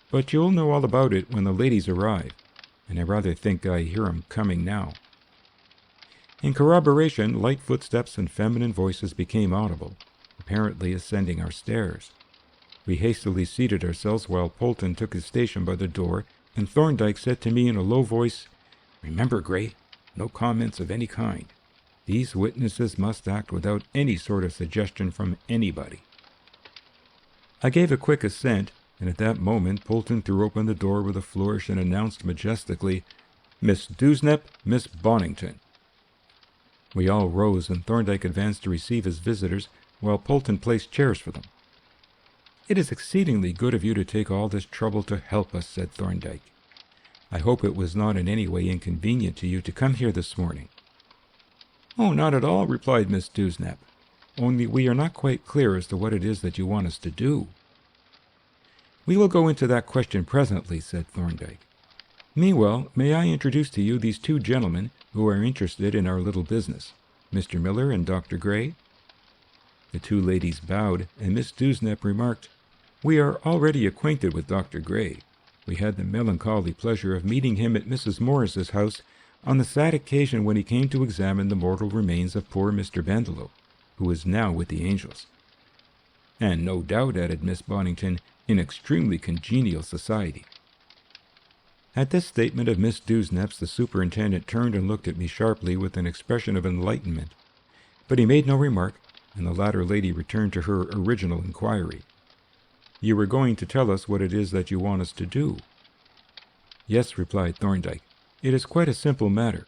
But you'll know all about it when the ladies arrive, and I rather think I hear 'em coming now." In corroboration, light footsteps and feminine voices became audible, apparently ascending our stairs. We hastily seated ourselves while Polton took his station by the door, and Thorndyke said to me in a low voice, "Remember, Gray, no comments of any kind. These witnesses must act without any sort of suggestion from anybody." I gave a quick assent, and at that moment Polton threw open the door with a flourish and announced majestically, "Miss Dewsnap, Miss Bonington." We all rose, and Thorndyke advanced to receive his visitors, while Polton placed chairs for them. "It is exceedingly good of you to take all this trouble to help us," said Thorndyke. "I hope it was not in any way inconvenient to you to come here this morning." "Oh, not at all," replied Miss Dewsnap. "Only we are not quite clear as to what it is that you want us to do." "We will go into that question presently," said Thorndyke. "Meanwhile, may I introduce to you these two gentlemen who are interested in our little business, Mr. Miller and Dr. Gray?" The two ladies bowed, and Miss Dewsnap remarked, "We are already acquainted with Dr. Gray. We had the melancholy pleasure of meeting him at Mrs. Morris's house on the sad occasion when he came to examine the mortal remains of poor Mr. Bandelow, who is now with the angels." "And no doubt," added Miss Bonington, "in extremely congenial society." At this statement of Miss Dewsnap's, the superintendent turned and looked at me sharply with an expression of enlightenment. But he made no remark, and the latter lady returned to her original inquiry. "You were going to tell us what it is that you want us to do." "Yes," replied Thorndyke. "It is quite a simple matter.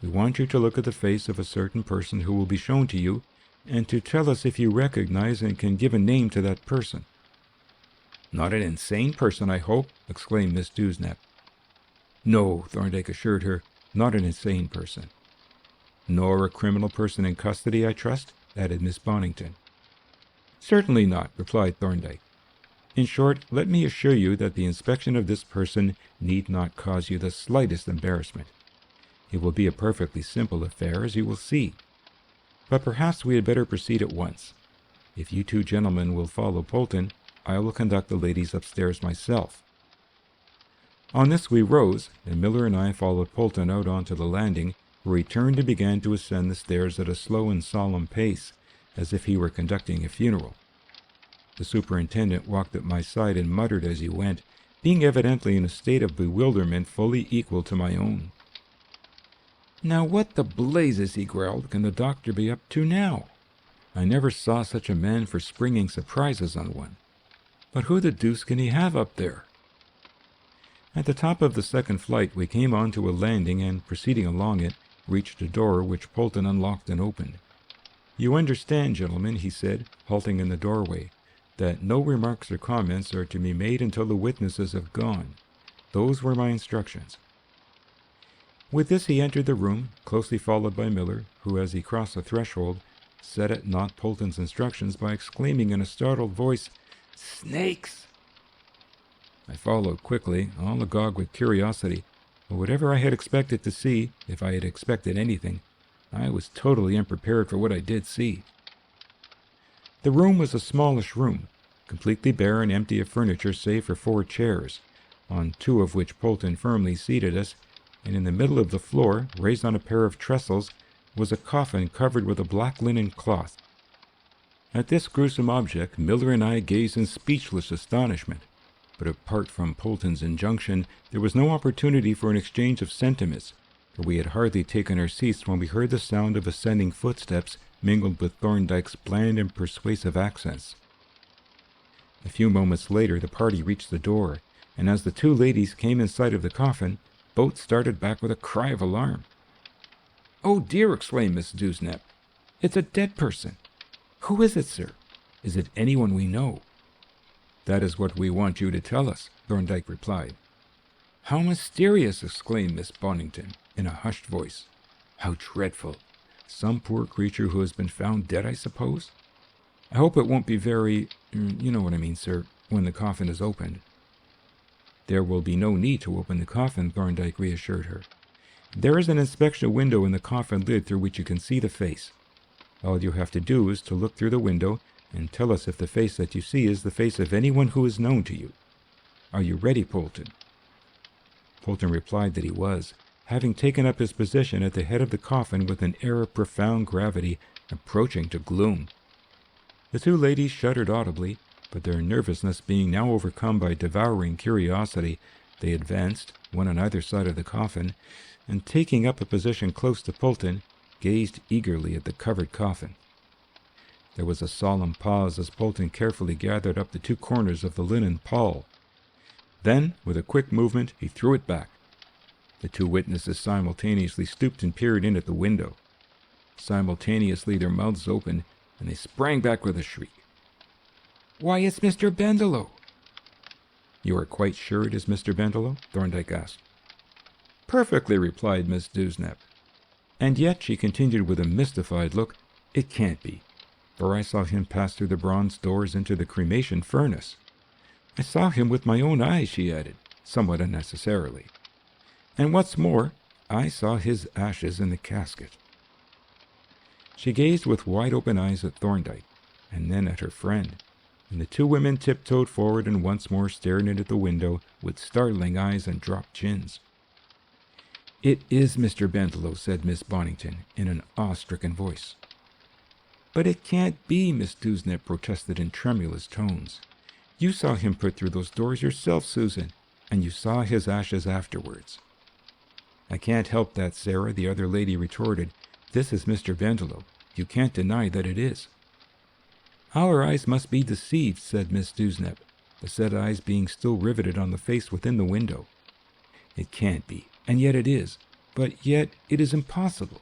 We want you to look at the face of a certain person who will be shown to you, and to tell us if you recognize and can give a name to that person." "Not an insane person, I hope?" exclaimed Miss Dewsnap. "No," Thorndyke assured her, "not an insane person." "Nor a criminal person in custody, I trust?" added Miss Bonington. "Certainly not," replied Thorndyke. "In short, let me assure you that the inspection of this person need not cause you the slightest embarrassment. It will be a perfectly simple affair, as you will see. But perhaps we had better proceed at once. If you two gentlemen will follow Polton, I will conduct the ladies upstairs myself." On this we rose, and Miller and I followed Polton out onto the landing, where he turned and began to ascend the stairs at a slow and solemn pace, as if he were conducting a funeral. The superintendent walked at my side and muttered as he went, being evidently in a state of bewilderment fully equal to my own. "Now what the blazes," he growled, "can the doctor be up to now? I never saw such a man for springing surprises on one. But who the deuce can he have up there?" At the top of the second flight we came on to a landing, and, proceeding along it, reached a door which Polton unlocked and opened. "You understand, gentlemen," he said, halting in the doorway, "that no remarks or comments are to be made until the witnesses have gone. Those were my instructions." With this he entered the room, closely followed by Miller, who, as he crossed the threshold, set at naught Polton's instructions by exclaiming in a startled voice, "Snakes!" I followed quickly, all agog with curiosity, but whatever I had expected to see, if I had expected anything, I was totally unprepared for what I did see. The room was a smallish room, completely bare and empty of furniture save for 4 chairs, on 2 of which Polton firmly seated us, and in the middle of the floor, raised on a pair of trestles, was a coffin covered with a black linen cloth. At this gruesome object, Miller and I gazed in speechless astonishment. But apart from Polton's injunction, there was no opportunity for an exchange of sentiments, for we had hardly taken our seats when we heard the sound of ascending footsteps mingled with Thorndyke's bland and persuasive accents. A few moments later the party reached the door, and as the 2 ladies came in sight of the coffin, both started back with a cry of alarm. "Oh dear!" exclaimed Miss Dewsnap. "It's a dead person! Who is it, sir? Is it anyone we know?" "That is what we want you to tell us," Thorndyke replied. "How mysterious!" exclaimed Miss Bonington, in a hushed voice. "How dreadful! Some poor creature who has been found dead, I suppose? I hope it won't be very, you know what I mean, sir, when the coffin is opened." "There will be no need to open the coffin," Thorndyke reassured her. "There is an inspection window in the coffin lid through which you can see the face. All you have to do is to look through the window, and tell us if the face that you see is the face of anyone who is known to you. Are you ready, Polton?" Polton replied that he was, having taken up his position at the head of the coffin with an air of profound gravity approaching to gloom. The two ladies shuddered audibly, but their nervousness being now overcome by devouring curiosity, they advanced, one on either side of the coffin, and taking up a position close to Polton, gazed eagerly at the covered coffin. There was a solemn pause as Polton carefully gathered up the two corners of the linen pall. Then, with a quick movement, he threw it back. The two witnesses simultaneously stooped and peered in at the window. Simultaneously their mouths opened, and they sprang back with a shriek. "Why, it's Mr. Bendelow!" "You are quite sure it is Mr. Bendelow?" Thorndyke asked. "Perfectly," replied Miss Dewsnap. "And yet," she continued with a mystified look, "it can't be, for I saw him pass through the bronze doors into the cremation furnace. I saw him with my own eyes," she added, somewhat unnecessarily. "And what's more, I saw his ashes in the casket." She gazed with wide-open eyes at Thorndyke, and then at her friend, and the two women tiptoed forward and once more stared in at the window with startling eyes and dropped chins. "It is Mr. Bendelow," said Miss Bonington, in an awe-stricken voice. "But it can't be," Miss Dewsnap protested in tremulous tones. "You saw him put through those doors yourself, Susan, and you saw his ashes afterwards." "I can't help that, Sarah," the other lady retorted. "This is Mr. Bendelow. You can't deny that it is." "Our eyes must be deceived," said Miss Dewsnap, the said eyes being still riveted on the face within the window. "It can't be, and yet it is. But yet it is impossible."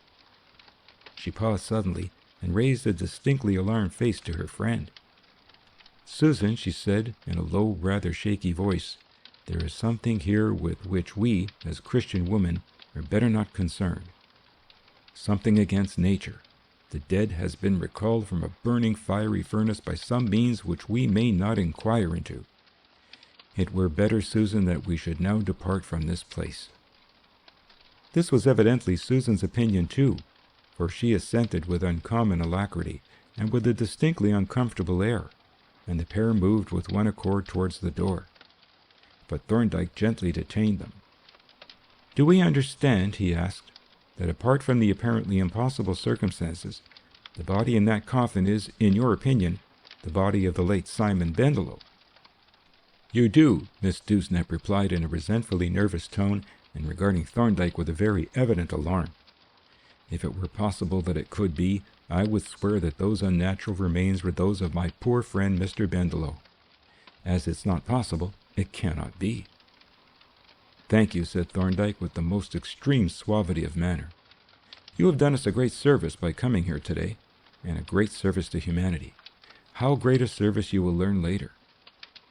She paused suddenly and raised a distinctly alarmed face to her friend. "Susan," she said in a low, rather shaky voice, "there is something here with which we, as Christian women, are better not concerned. Something against nature. The dead has been recalled from a burning fiery furnace by some means which we may not inquire into. It were better, Susan, that we should now depart from this place." This was evidently Susan's opinion too, for she assented with uncommon alacrity and with a distinctly uncomfortable air, and the pair moved with one accord towards the door. But Thorndyke gently detained them. "Do we understand," he asked, "that apart from the apparently impossible circumstances, the body in that coffin is, in your opinion, the body of the late Simon Bendelow?" "You do," Miss Dewsnap replied in a resentfully nervous tone, and regarding Thorndyke with a very evident alarm. "If it were possible that it could be, I would swear that those unnatural remains were those of my poor friend Mr. Bendelow. As it's not possible, it cannot be." "Thank you," said Thorndyke with the most extreme suavity of manner. "You have done us a great service by coming here today, and a great service to humanity. How great a service you will learn later.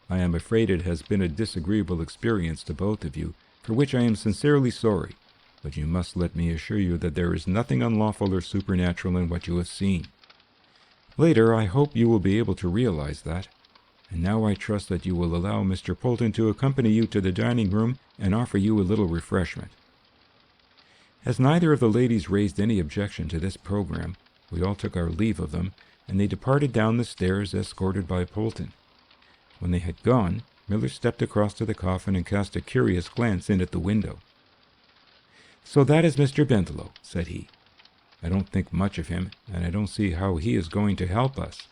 I am afraid it has been a disagreeable experience to both of you, for which I am sincerely sorry, but you must let me assure you that there is nothing unlawful or supernatural in what you have seen. Later, I hope you will be able to realize that. And now I trust that you will allow Mr. Polton to accompany you to the dining room and offer you a little refreshment." As neither of the ladies raised any objection to this program, we all took our leave of them, and they departed down the stairs escorted by Polton. When they had gone, Miller stepped across to the coffin and cast a curious glance in at the window. "So that is Mr. Bendelow," said he. "I don't think much of him, and I don't see how he is going to help us.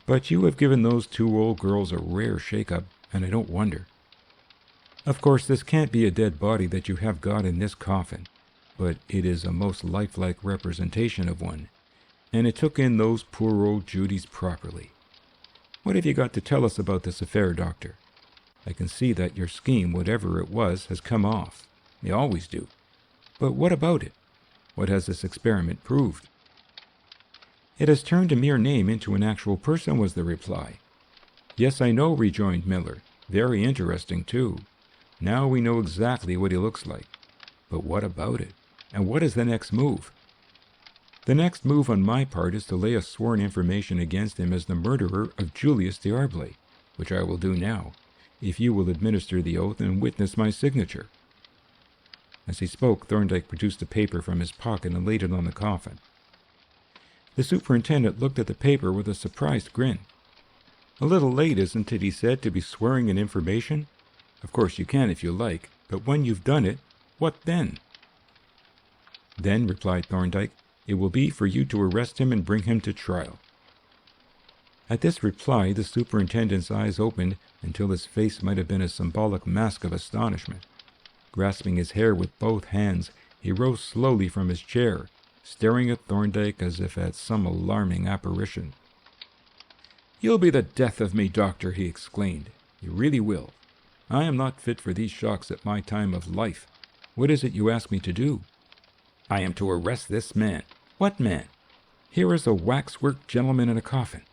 But you have given those two old girls a rare shake-up, and I don't wonder. Of course, this can't be a dead body that you have got in this coffin, but it is a most lifelike representation of one, and it took in those poor old Judys properly. What have you got to tell us about this affair, Doctor? I can see that your scheme, whatever it was, has come off. They always do. But what about it? What has this experiment proved?" "It has turned a mere name into an actual person," was the reply. "Yes, I know," rejoined Miller. "Very interesting, too. Now we know exactly what he looks like. But what about it? And what is the next move?" "The next move on my part is to lay a sworn information against him as the murderer of Julius D'Arblay, which I will do now, if you will administer the oath and witness my signature." As he spoke, Thorndyke produced a paper from his pocket and laid it on the coffin. The superintendent looked at the paper with a surprised grin. "A little late, isn't it," he said, "to be swearing in information? Of course you can if you like, but when you've done it, what then?" "Then," replied Thorndyke, "it will be for you to arrest him and bring him to trial." At this reply, the superintendent's eyes opened until his face might have been a symbolic mask of astonishment. Grasping his hair with both hands, he rose slowly from his chair, staring at Thorndyke as if at some alarming apparition. "You'll be the death of me, doctor," he exclaimed. "You really will. I am not fit for these shocks at my time of life. What is it you ask me to do?" "I am to arrest this man." "What man?" "Here is a waxwork gentleman in a coffin.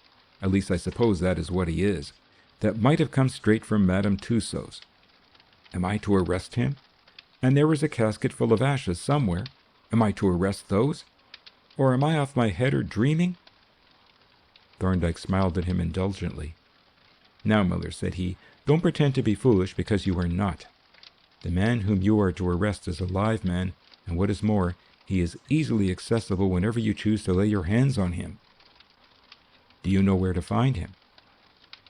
At least I suppose that is what he is. That might have come straight from Madame Tussaud's. Am I to arrest him? And there is a casket full of ashes somewhere. Am I to arrest those? Or am I off my head or dreaming?" Thorndyke smiled at him indulgently. "Now, Miller," said he, "don't pretend to be foolish, because you are not. The man whom you are to arrest is a live man, and what is more, he is easily accessible whenever you choose to lay your hands on him. Do you know where to find him?"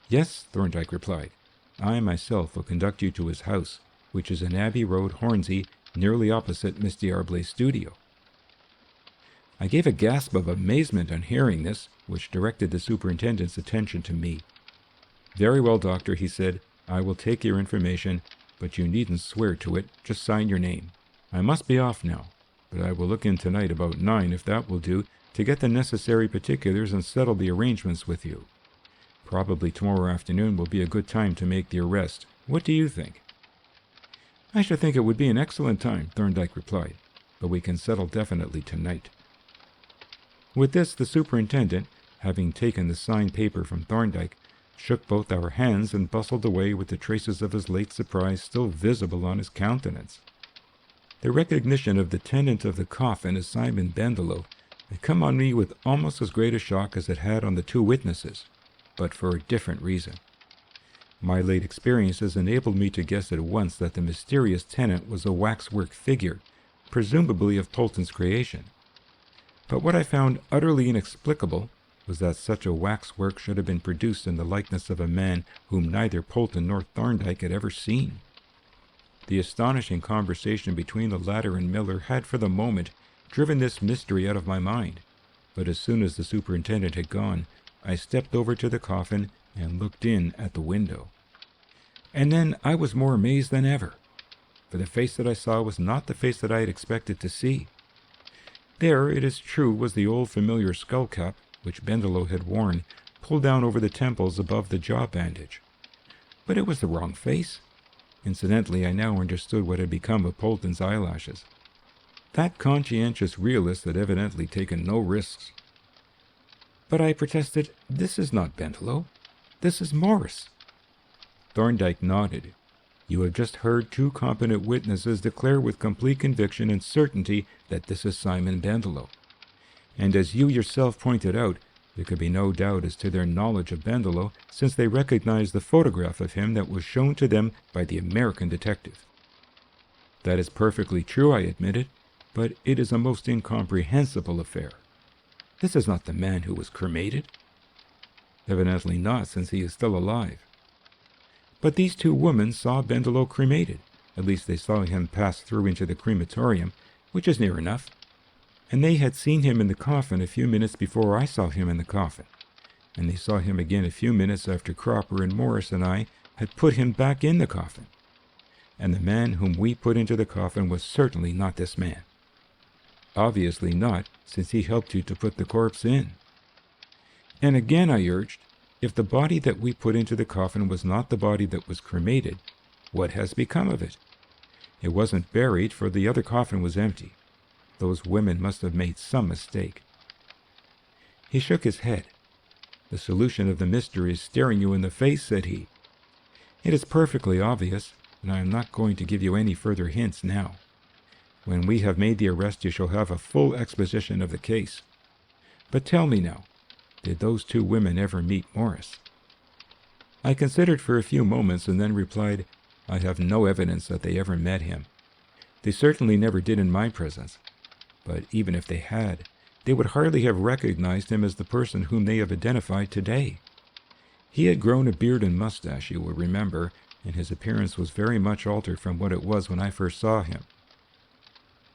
"Yes," Thorndyke replied. "I myself will conduct you to his house, which is in Abbey Road, Hornsey, nearly opposite Miss D'Arblay's studio." I gave a gasp of amazement on hearing this, which directed the superintendent's attention to me. "Very well, doctor," he said. "I will take your information, but you needn't swear to it. Just sign your name. I must be off now, but I will look in tonight about 9, if that will do, to get the necessary particulars and settle the arrangements with you. Probably tomorrow afternoon will be a good time to make the arrest. What do you think?" "I should think it would be an excellent time," Thorndyke replied, "but we can settle definitely tonight." With this, the superintendent, having taken the signed paper from Thorndyke, shook both our hands and bustled away with the traces of his late surprise still visible on his countenance. The recognition of the tenant of the coffin as Simon Bendelow had come on me with almost as great a shock as it had on the two witnesses, but for a different reason. My late experiences enabled me to guess at once that the mysterious tenant was a waxwork figure, presumably of Polton's creation. But what I found utterly inexplicable was that such a waxwork should have been produced in the likeness of a man whom neither Polton nor Thorndyke had ever seen. The astonishing conversation between the latter and Miller had for the moment driven this mystery out of my mind, but as soon as the superintendent had gone, I stepped over to the coffin and looked in at the window. And then I was more amazed than ever, for the face that I saw was not the face that I had expected to see. There, it is true, was the old familiar skull cap, which Bendelow had worn, pulled down over the temples above the jaw bandage. But it was the wrong face. Incidentally, I now understood what had become of Polton's eyelashes. That conscientious realist had evidently taken no risks. "But," I protested, "this is not Bendelow. This is Morris." Thorndyke nodded. "You have just heard two competent witnesses declare with complete conviction and certainty that this is Simon Bendelow. And as you yourself pointed out, there could be no doubt as to their knowledge of Bendelow, since they recognized the photograph of him that was shown to them by the American detective." "That is perfectly true," I admitted, "but it is a most incomprehensible affair. This is not the man who was cremated." "Evidently not, since he is still alive." "But these two women saw Bendelow cremated. At least they saw him pass through into the crematorium, which is near enough. And they had seen him in the coffin a few minutes before I saw him in the coffin. And they saw him again a few minutes after Cropper and Morris and I had put him back in the coffin. And the man whom we put into the coffin was certainly not this man." "Obviously not, since he helped you to put the corpse in." "And again," I urged, "if the body that we put into the coffin was not the body that was cremated, what has become of it? It wasn't buried, for the other coffin was empty. Those women must have made some mistake." He shook his head. "The solution of the mystery is staring you in the face," said he. "It is perfectly obvious, and I am not going to give you any further hints now. When we have made the arrest, you shall have a full exposition of the case. But tell me now, did those two women ever meet Morris?" I considered for a few moments and then replied, "I have no evidence that they ever met him. They certainly never did in my presence. But even if they had, they would hardly have recognized him as the person whom they have identified today. He had grown a beard and mustache, you will remember, and his appearance was very much altered from what it was when I first saw him.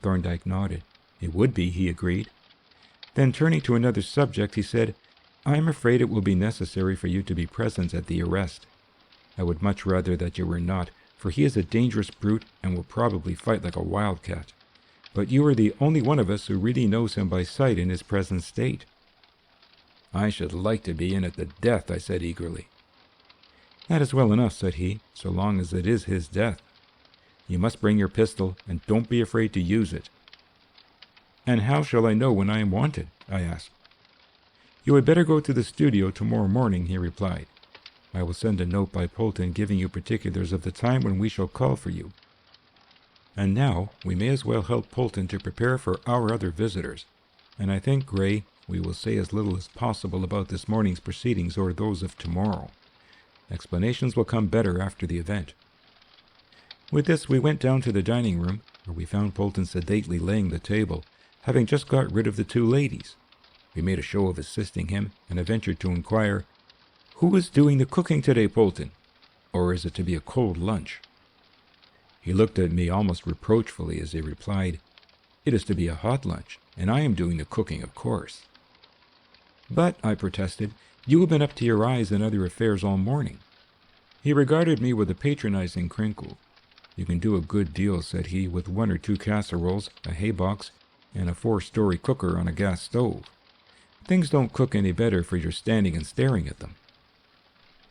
Thorndyke nodded. It would be, he agreed. Then turning to another subject, he said, I am afraid it will be necessary for you to be present at the arrest. I would much rather that you were not, for he is a dangerous brute and will probably fight like a wildcat. But you are the only one of us who really knows him by sight in his present state. I should like to be in at the death, I said eagerly. That is well enough, said he, so long as it is his death. You must bring your pistol, and don't be afraid to use it. And how shall I know when I am wanted? I asked. You had better go to the studio tomorrow morning, he replied. I will send a note by Polton giving you particulars of the time when we shall call for you. And now we may as well help Polton to prepare for our other visitors, and I think, Gray, we will say as little as possible about this morning's proceedings or those of tomorrow. Explanations will come better after the event. With this, we went down to the dining room, where we found Polton sedately laying the table, having just got rid of the two ladies. We made a show of assisting him, and I ventured to inquire, Who is doing the cooking today, Polton? Or is it to be a cold lunch? He looked at me almost reproachfully as he replied, It is to be a hot lunch, and I am doing the cooking, of course. But, I protested, you have been up to your eyes in other affairs all morning. He regarded me with a patronizing crinkle. You can do a good deal, said he, with 1 or 2 casseroles, a hay box, and a 4-story cooker on a gas stove. Things don't cook any better for your standing and staring at them.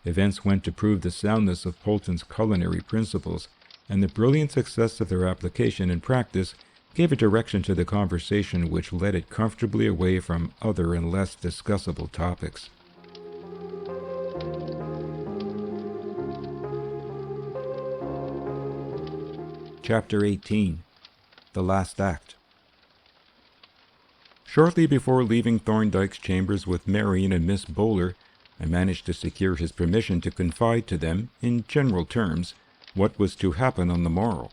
Events went to prove the soundness of Polton's culinary principles, and the brilliant success of their application in practice gave a direction to the conversation which led it comfortably away from other and less discussable topics. Chapter 18. The Last Act. Shortly before leaving Thorndyke's chambers with Marion and Miss Bowler, I managed to secure his permission to confide to them, in general terms, what was to happen on the morrow,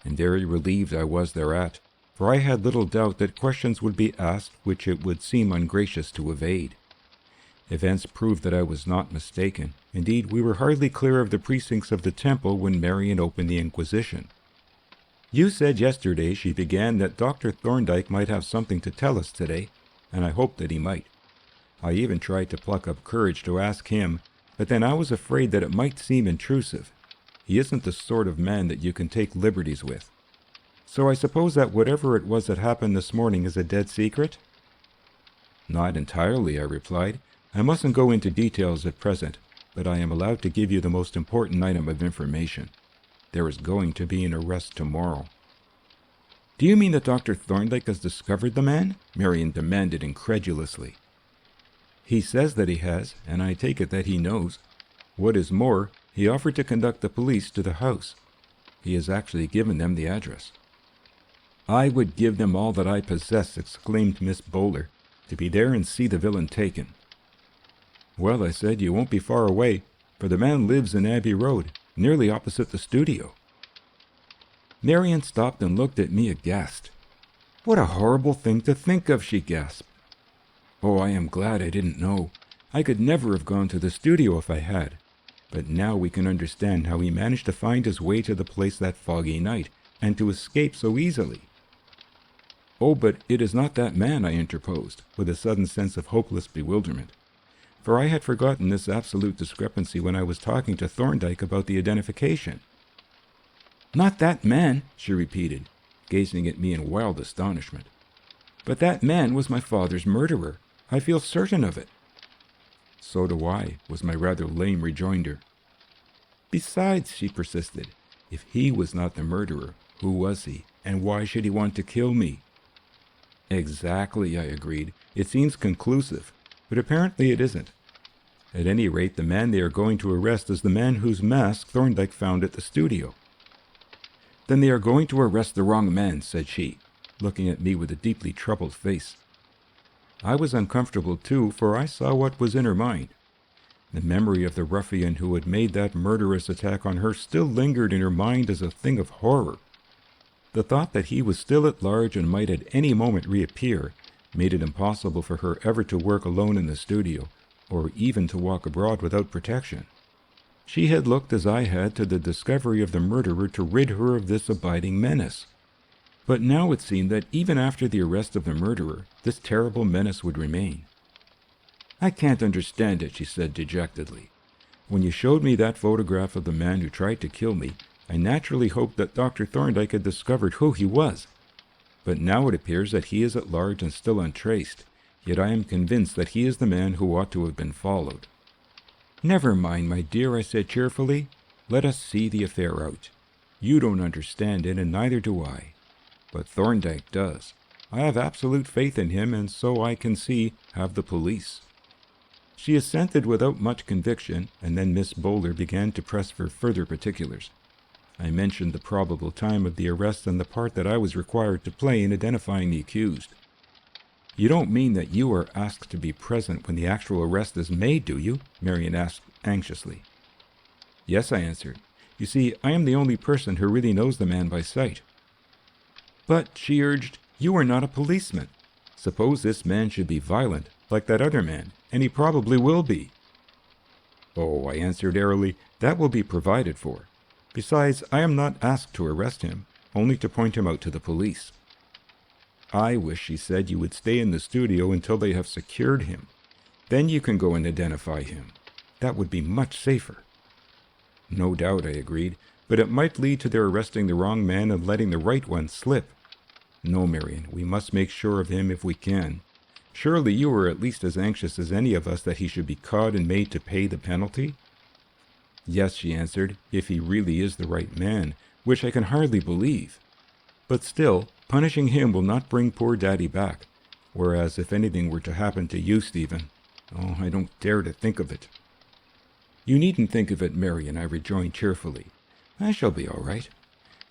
and very relieved I was thereat, for I had little doubt that questions would be asked which it would seem ungracious to evade. Events proved that I was not mistaken. Indeed, we were hardly clear of the precincts of the temple when Marion opened the inquisition. You said yesterday, she began, that Dr. Thorndyke might have something to tell us today, and I hoped that he might. I even tried to pluck up courage to ask him, but then I was afraid that it might seem intrusive. He isn't the sort of man that you can take liberties with. So I suppose that whatever it was that happened this morning is a dead secret? Not entirely, I replied. I mustn't go into details at present, but I am allowed to give you the most important item of information. There is going to be an arrest tomorrow. Do you mean that Dr. Thorndyke has discovered the man? Marion demanded incredulously. He says that he has, and I take it that he knows. What is more, he offered to conduct the police to the house. He has actually given them the address. I would give them all that I possess, exclaimed Miss Bowler, to be there and see the villain taken. Well, I said, you won't be far away, for the man lives in Abbey Road, nearly opposite the studio. Marion stopped and looked at me aghast. What a horrible thing to think of, she gasped. Oh, I am glad I didn't know. I could never have gone to the studio if I had. But now we can understand how he managed to find his way to the place that foggy night, and to escape so easily. Oh, but it is not that man, I interposed, with a sudden sense of hopeless bewilderment. For I had forgotten this absolute discrepancy when I was talking to Thorndyke about the identification. Not that man, she repeated, gazing at me in wild astonishment. But that man was my father's murderer. I feel certain of it. So do I, was my rather lame rejoinder. Besides, she persisted, if he was not the murderer, who was he, and why should he want to kill me? Exactly, I agreed. It seems conclusive, but apparently it isn't. At any rate, the man they are going to arrest is the man whose mask Thorndyke found at the studio. Then they are going to arrest the wrong man, said she, looking at me with a deeply troubled face. I was uncomfortable too, for I saw what was in her mind. The memory of the ruffian who had made that murderous attack on her still lingered in her mind as a thing of horror. The thought that he was still at large and might at any moment reappear made it impossible for her ever to work alone in the studio, or even to walk abroad without protection. She had looked, as I had, to the discovery of the murderer to rid her of this abiding menace. But now it seemed that even after the arrest of the murderer, this terrible menace would remain. "I can't understand it," she said dejectedly. "When you showed me that photograph of the man who tried to kill me, I naturally hoped that Dr. Thorndyke had discovered who he was. But now it appears that he is at large and still untraced, yet I am convinced that he is the man who ought to have been followed." "Never mind, my dear," I said cheerfully. "Let us see the affair out. You don't understand it, and neither do I. But Thorndyke does. I have absolute faith in him, and so I can see, have the police." She assented without much conviction, and then Miss Bowler began to press for further particulars. I mentioned the probable time of the arrest and the part that I was required to play in identifying the accused. "You don't mean that you are asked to be present when the actual arrest is made, do you?" Marian asked anxiously. "Yes," I answered. "You see, I am the only person who really knows the man by sight." "But," she urged, "you are not a policeman. Suppose this man should be violent, like that other man, and he probably will be." "Oh," I answered airily, "that will be provided for. Besides, I am not asked to arrest him, only to point him out to the police." "I wish," she said, "you would stay in the studio until they have secured him. Then you can go and identify him. That would be much safer." "No doubt," I agreed, "but it might lead to their arresting the wrong man and letting the right one slip. No, Marian, we must make sure of him if we can. Surely you are at least as anxious as any of us that he should be caught and made to pay the penalty?" "Yes," she answered, "if he really is the right man, which I can hardly believe. But still, punishing him will not bring poor Daddy back, whereas if anything were to happen to you, Stephen, oh, I don't dare to think of it." "You needn't think of it, Marian," I rejoined cheerfully. "I shall be all right.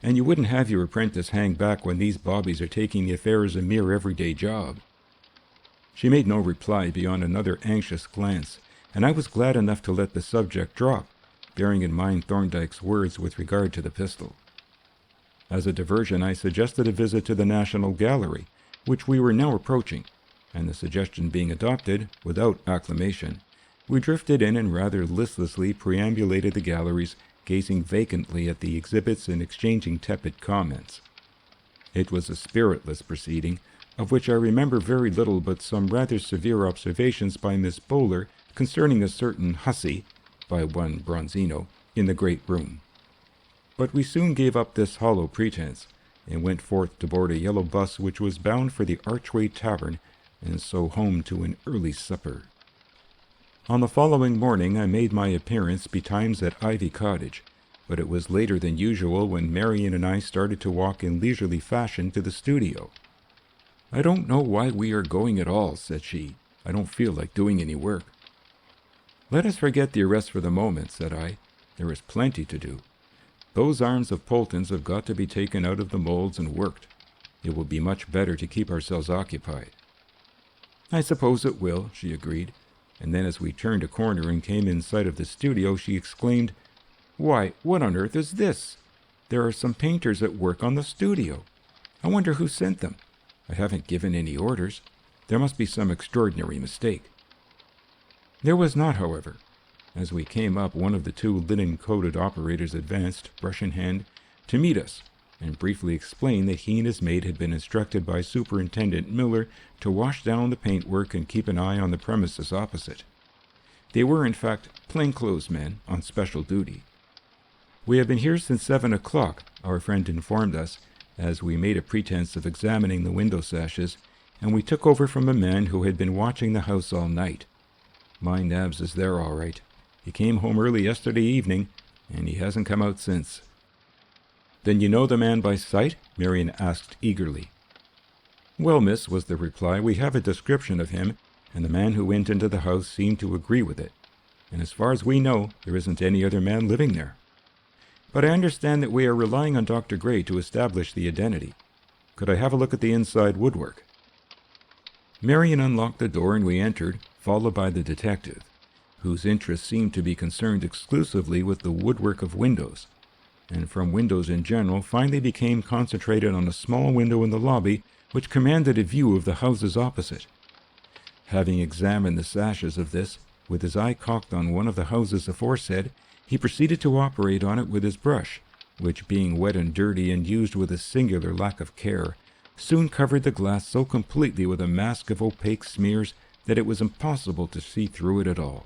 And you wouldn't have your apprentice hang back when these bobbies are taking the affair as a mere everyday job." She made no reply beyond another anxious glance, and I was glad enough to let the subject drop, bearing in mind Thorndyke's words with regard to the pistol. As a diversion, I suggested a visit to the National Gallery, which we were now approaching, and the suggestion being adopted, without acclamation, we drifted in and rather listlessly perambulated the galleries, gazing vacantly at the exhibits and exchanging tepid comments. It was a spiritless proceeding, of which I remember very little but some rather severe observations by Miss Bowler concerning a certain hussy, by one Bronzino, in the great room. But we soon gave up this hollow pretense, and went forth to board a yellow bus which was bound for the Archway Tavern, and so home to an early supper. On the following morning I made my appearance betimes at Ivy Cottage, but it was later than usual when Marian and I started to walk in leisurely fashion to the studio. "I don't know why we are going at all," said she. "I don't feel like doing any work." "Let us forget the arrest for the moment," said I. "There is plenty to do. Those arms of Polton's have got to be taken out of the molds and worked. It will be much better to keep ourselves occupied." "I suppose it will," she agreed, and then as we turned a corner and came in sight of the studio, she exclaimed, "Why, what on earth is this? There are some painters at work on the studio. I wonder who sent them. I haven't given any orders. There must be some extraordinary mistake." There was not, however. As we came up, one of the two linen-coated operators advanced, brush in hand, to meet us, and briefly explained that he and his mate had been instructed by Superintendent Miller to wash down the paintwork and keep an eye on the premises opposite. They were, in fact, plainclothes men on special duty. "We have been here since 7 o'clock, our friend informed us, as we made a pretense of examining the window sashes, and we took over from a man who had been watching the house all night. My nabs is there all right. He came home early yesterday evening, and he hasn't come out since." "Then you know the man by sight?" Marian asked eagerly. "Well, miss," was the reply, "we have a description of him, and the man who went into the house seemed to agree with it. And as far as we know, there isn't any other man living there. But I understand that we are relying on Dr. Gray to establish the identity. Could I have a look at the inside woodwork?" Marian unlocked the door and we entered, followed by the detective, whose interest seemed to be concerned exclusively with the woodwork of windows, and from windows in general finally became concentrated on a small window in the lobby which commanded a view of the houses opposite. Having examined the sashes of this, with his eye cocked on one of the houses aforesaid, he proceeded to operate on it with his brush, which, being wet and dirty and used with a singular lack of care, soon covered the glass so completely with a mask of opaque smears that it was impossible to see through it at all.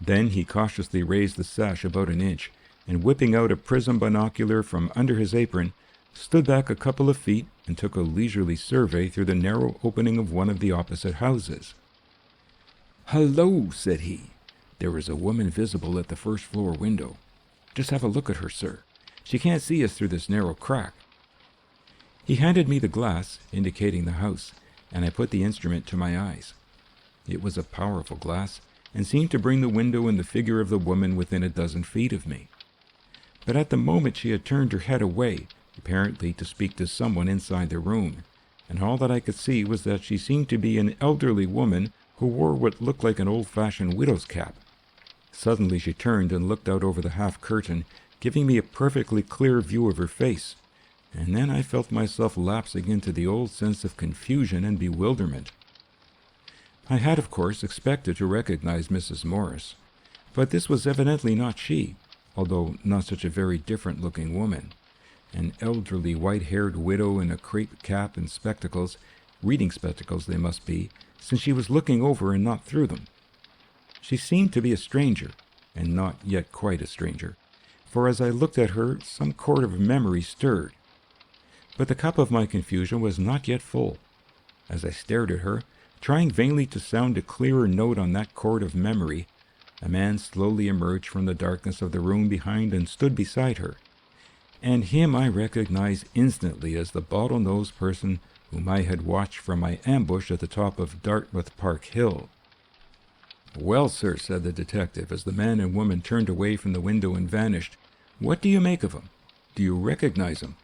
Then he cautiously raised the sash about an inch, and whipping out a prism binocular from under his apron, stood back a couple of feet and took a leisurely survey through the narrow opening of one of the opposite houses. "Hello," said he. "There is a woman visible at the first-floor window. Just have a look at her, sir. She can't see us through this narrow crack." He handed me the glass, indicating the house, and I put the instrument to my eyes. It was a powerful glass, and seemed to bring the window and the figure of the woman within a dozen feet of me. But at the moment she had turned her head away, apparently to speak to someone inside the room, and all that I could see was that she seemed to be an elderly woman who wore what looked like an old-fashioned widow's cap. Suddenly she turned and looked out over the half-curtain, giving me a perfectly clear view of her face, and then I felt myself lapsing into the old sense of confusion and bewilderment. I had, of course, expected to recognize Mrs. Morris, but this was evidently not she, although not such a very different-looking woman. An elderly white-haired widow in a crape cap and spectacles, reading spectacles they must be, since she was looking over and not through them. She seemed to be a stranger, and not yet quite a stranger, for as I looked at her some chord of memory stirred. But the cup of my confusion was not yet full. As I stared at her, trying vainly to sound a clearer note on that chord of memory, a man slowly emerged from the darkness of the room behind and stood beside her, and him I recognized instantly as the bottle-nosed person whom I had watched from my ambush at the top of Dartmouth Park Hill. "Well, sir," said the detective, as the man and woman turned away from the window and vanished, "what do you make of 'em? Do you recognize 'em?"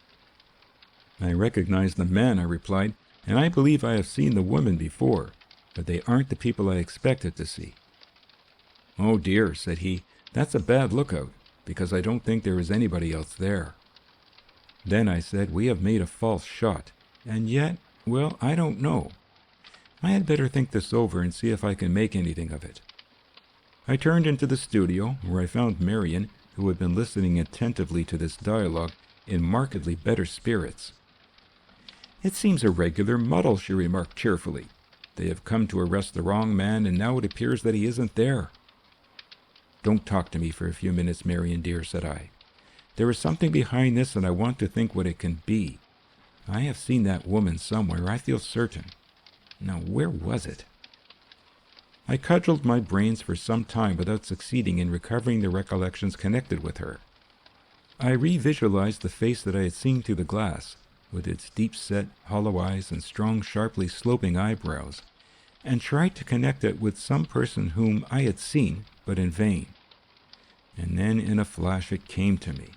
"I recognize the man," I replied, "and I believe I have seen the woman before, but they aren't the people I expected to see." "Oh dear," said he, "that's a bad lookout, because I don't think there is anybody else there." Then I said, "We have made a false shot, and yet, well, I don't know. I had better think this over and see if I can make anything of it." I turned into the studio, where I found Marian, who had been listening attentively to this dialogue, in markedly better spirits. "It seems a regular muddle," she remarked cheerfully. "They have come to arrest the wrong man, and now it appears that he isn't there." "Don't talk to me for a few minutes, Marian dear," said I. "There is something behind this, and I want to think what it can be. I have seen that woman somewhere, I feel certain. Now, where was it?" I cudgelled my brains for some time without succeeding in recovering the recollections connected with her. I re-visualized the face that I had seen through the glass, with its deep-set, hollow eyes and strong, sharply sloping eyebrows, and tried to connect it with some person whom I had seen, but in vain. And then in a flash it came to me.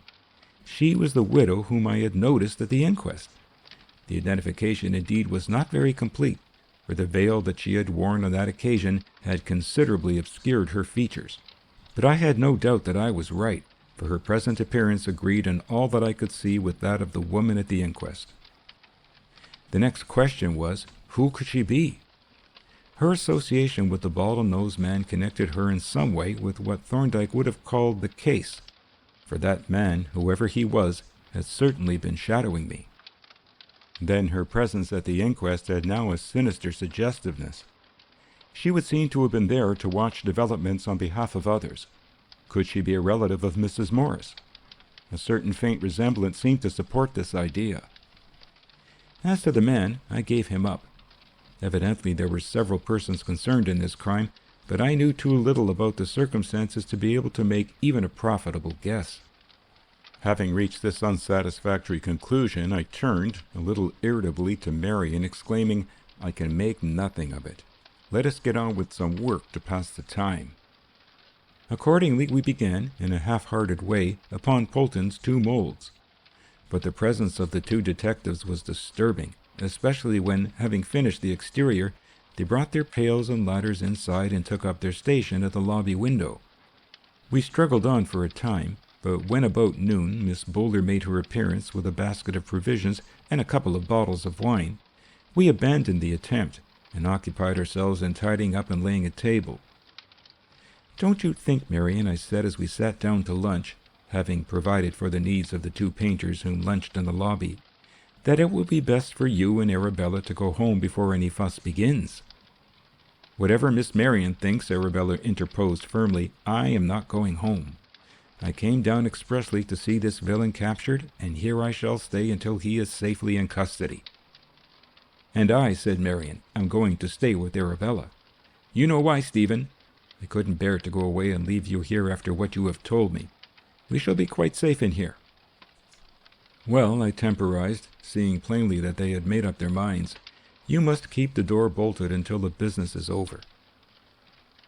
She was the widow whom I had noticed at the inquest. The identification indeed was not very complete, for the veil that she had worn on that occasion had considerably obscured her features. But I had no doubt that I was right, for her present appearance agreed in all that I could see with that of the woman at the inquest. The next question was, who could she be? Her association with the bottle-nosed man connected her in some way with what Thorndyke would have called the case, for that man, whoever he was, had certainly been shadowing me. Then her presence at the inquest had now a sinister suggestiveness. She would seem to have been there to watch developments on behalf of others. Could she be a relative of Mrs. Morris? A certain faint resemblance seemed to support this idea. As to the man, I gave him up. Evidently there were several persons concerned in this crime, but I knew too little about the circumstances to be able to make even a profitable guess. Having reached this unsatisfactory conclusion, I turned, a little irritably, to Marian, exclaiming, "I can make nothing of it. Let us get on with some work to pass the time." Accordingly, we began, in a half-hearted way, upon Polton's 2 molds. But the presence of the 2 detectives was disturbing, especially when, having finished the exterior, they brought their pails and ladders inside and took up their station at the lobby window. We struggled on for a time, but when about noon Miss Boulder made her appearance with a basket of provisions and a couple of bottles of wine, We abandoned the attempt and occupied ourselves in tidying up and laying a table. "Don't you think, Marian," I said as we sat down to lunch, having provided for the needs of the two painters whom lunched in the lobby, "that it will be best for you and Arabella to go home before any fuss begins?" "Whatever Miss Marian thinks," Arabella interposed firmly, "I am not going home. I came down expressly to see this villain captured, and here I shall stay until he is safely in custody." "And I," said Marian, "am going to stay with Arabella. You know why, Stephen. I couldn't bear to go away and leave you here after what you have told me. We shall be quite safe in here." "Well," I temporized, seeing plainly that they had made up their minds, "you must keep the door bolted until the business is over."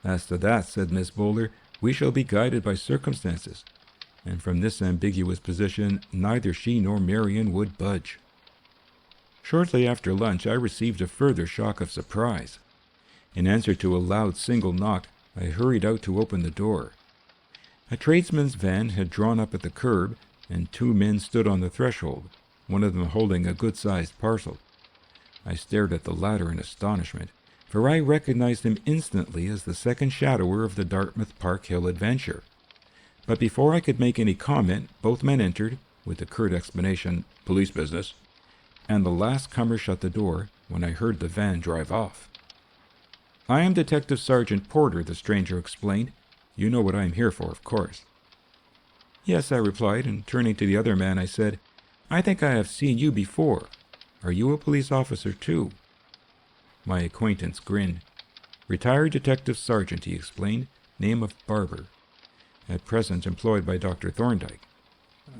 "As to that," said Miss Bowler, "we shall be guided by circumstances." And from this ambiguous position, neither she nor Marian would budge. Shortly after lunch, I received a further shock of surprise. In answer to a loud single knock, I hurried out to open the door. A tradesman's van had drawn up at the curb, and two men stood on the threshold, one of them holding a good-sized parcel. I stared at the latter in astonishment, for I recognized him instantly as the second shadower of the Dartmouth Park Hill adventure. But before I could make any comment, both men entered, with the curt explanation, "Police business," and the last comer shut the door when I heard the van drive off. "I am Detective Sergeant Porter," the stranger explained. "You know what I am here for, of course." "Yes," I replied, and turning to the other man, I said, "I think I have seen you before. Are you a police officer, too?" My acquaintance grinned. "Retired Detective Sergeant," he explained, "name of Barber. At present employed by Dr. Thorndyke."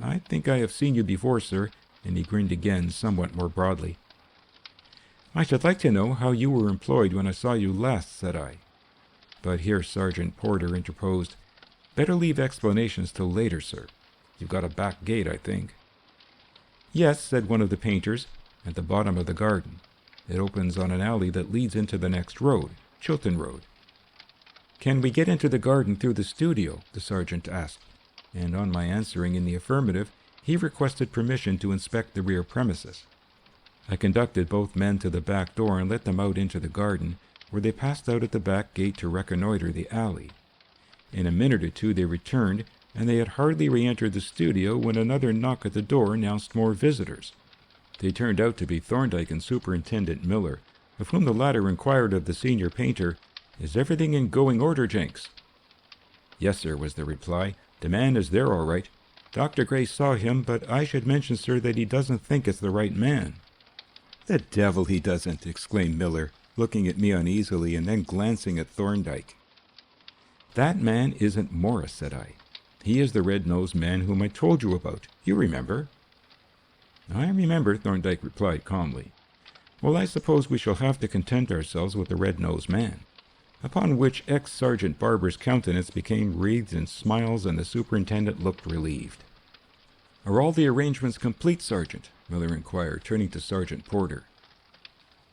"I think I have seen you before, sir," and he grinned again, somewhat more broadly. "I should like to know how you were employed when I saw you last," said I. But here Sergeant Porter interposed. "Better leave explanations till later, sir. You've got a back gate, I think." "Yes," said one of the painters, "at the bottom of the garden. It opens on an alley that leads into the next road, Chilton Road." "Can we get into the garden through the studio?" the sergeant asked, and on my answering in the affirmative, he requested permission to inspect the rear premises. I conducted both men to the back door and let them out into the garden, where they passed out at the back gate to reconnoiter the alley. In a minute or two they returned, and they had hardly re-entered the studio when another knock at the door announced more visitors. They turned out to be Thorndyke and Superintendent Miller, of whom the latter inquired of the senior painter, "Is everything in going order, Jenks?" "Yes, sir," was the reply. "The man is there all right. Dr. Gray saw him, but I should mention, sir, that he doesn't think it's the right man." "The devil he doesn't!" exclaimed Miller, looking at me uneasily and then glancing at Thorndyke. "That man isn't Morris," said I. "He is the red-nosed man whom I told you about. You remember?" "I remember," Thorndyke replied calmly. "Well, I suppose we shall have to content ourselves with the red-nosed man." Upon which ex-Sergeant Barber's countenance became wreathed in smiles, and the superintendent looked relieved. "Are all the arrangements complete, Sergeant?" Miller inquired, turning to Sergeant Porter.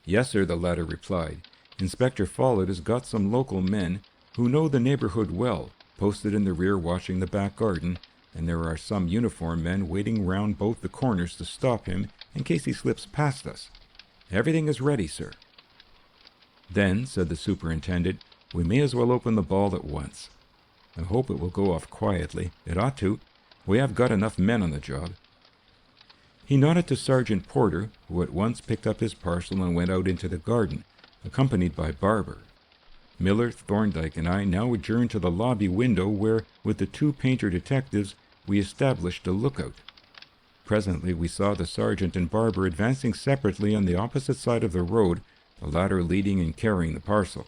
"Yes, sir," the latter replied. "Inspector Follett has got some local men who know the neighborhood well, posted in the rear watching the back garden, and there are some uniformed men waiting round both the corners to stop him in case he slips past us. Everything is ready, sir." "Then," said the superintendent, "we may as well open the ball at once. I hope it will go off quietly. It ought to. We have got enough men on the job." He nodded to Sergeant Porter, who at once picked up his parcel and went out into the garden, accompanied by Barber. Miller, Thorndyke, and I now adjourned to the lobby window where, with the two painter detectives, we established a lookout. Presently we saw the sergeant and Barber advancing separately on the opposite side of the road, the latter leading and carrying the parcel.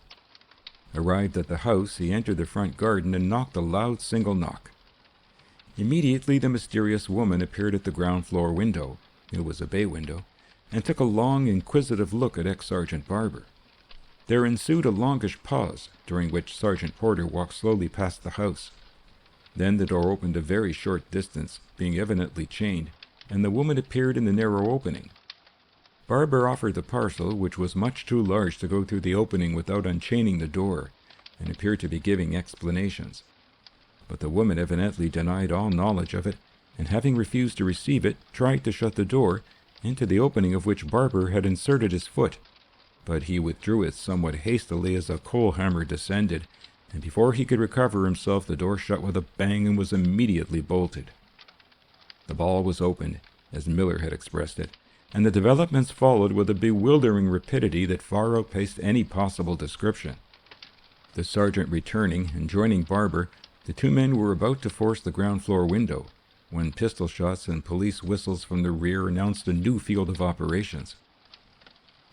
Arrived at the house, he entered the front garden and knocked a loud single knock. Immediately the mysterious woman appeared at the ground-floor window, it was a bay window, and took a long, inquisitive look at ex-Sergeant Barber. There ensued a longish pause, during which Sergeant Porter walked slowly past the house. Then the door opened a very short distance, being evidently chained, and the woman appeared in the narrow opening. Barber offered the parcel, which was much too large to go through the opening without unchaining the door, and appeared to be giving explanations. But the woman evidently denied all knowledge of it, and having refused to receive it, tried to shut the door, into the opening of which Barber had inserted his foot, but he withdrew it somewhat hastily as a coal hammer descended, and before he could recover himself the door shut with a bang and was immediately bolted. The ball was opened, as Miller had expressed it, and the developments followed with a bewildering rapidity that far outpaced any possible description. The sergeant returning and joining Barber, the two men were about to force the ground floor window, when pistol shots and police whistles from the rear announced a new field of operations.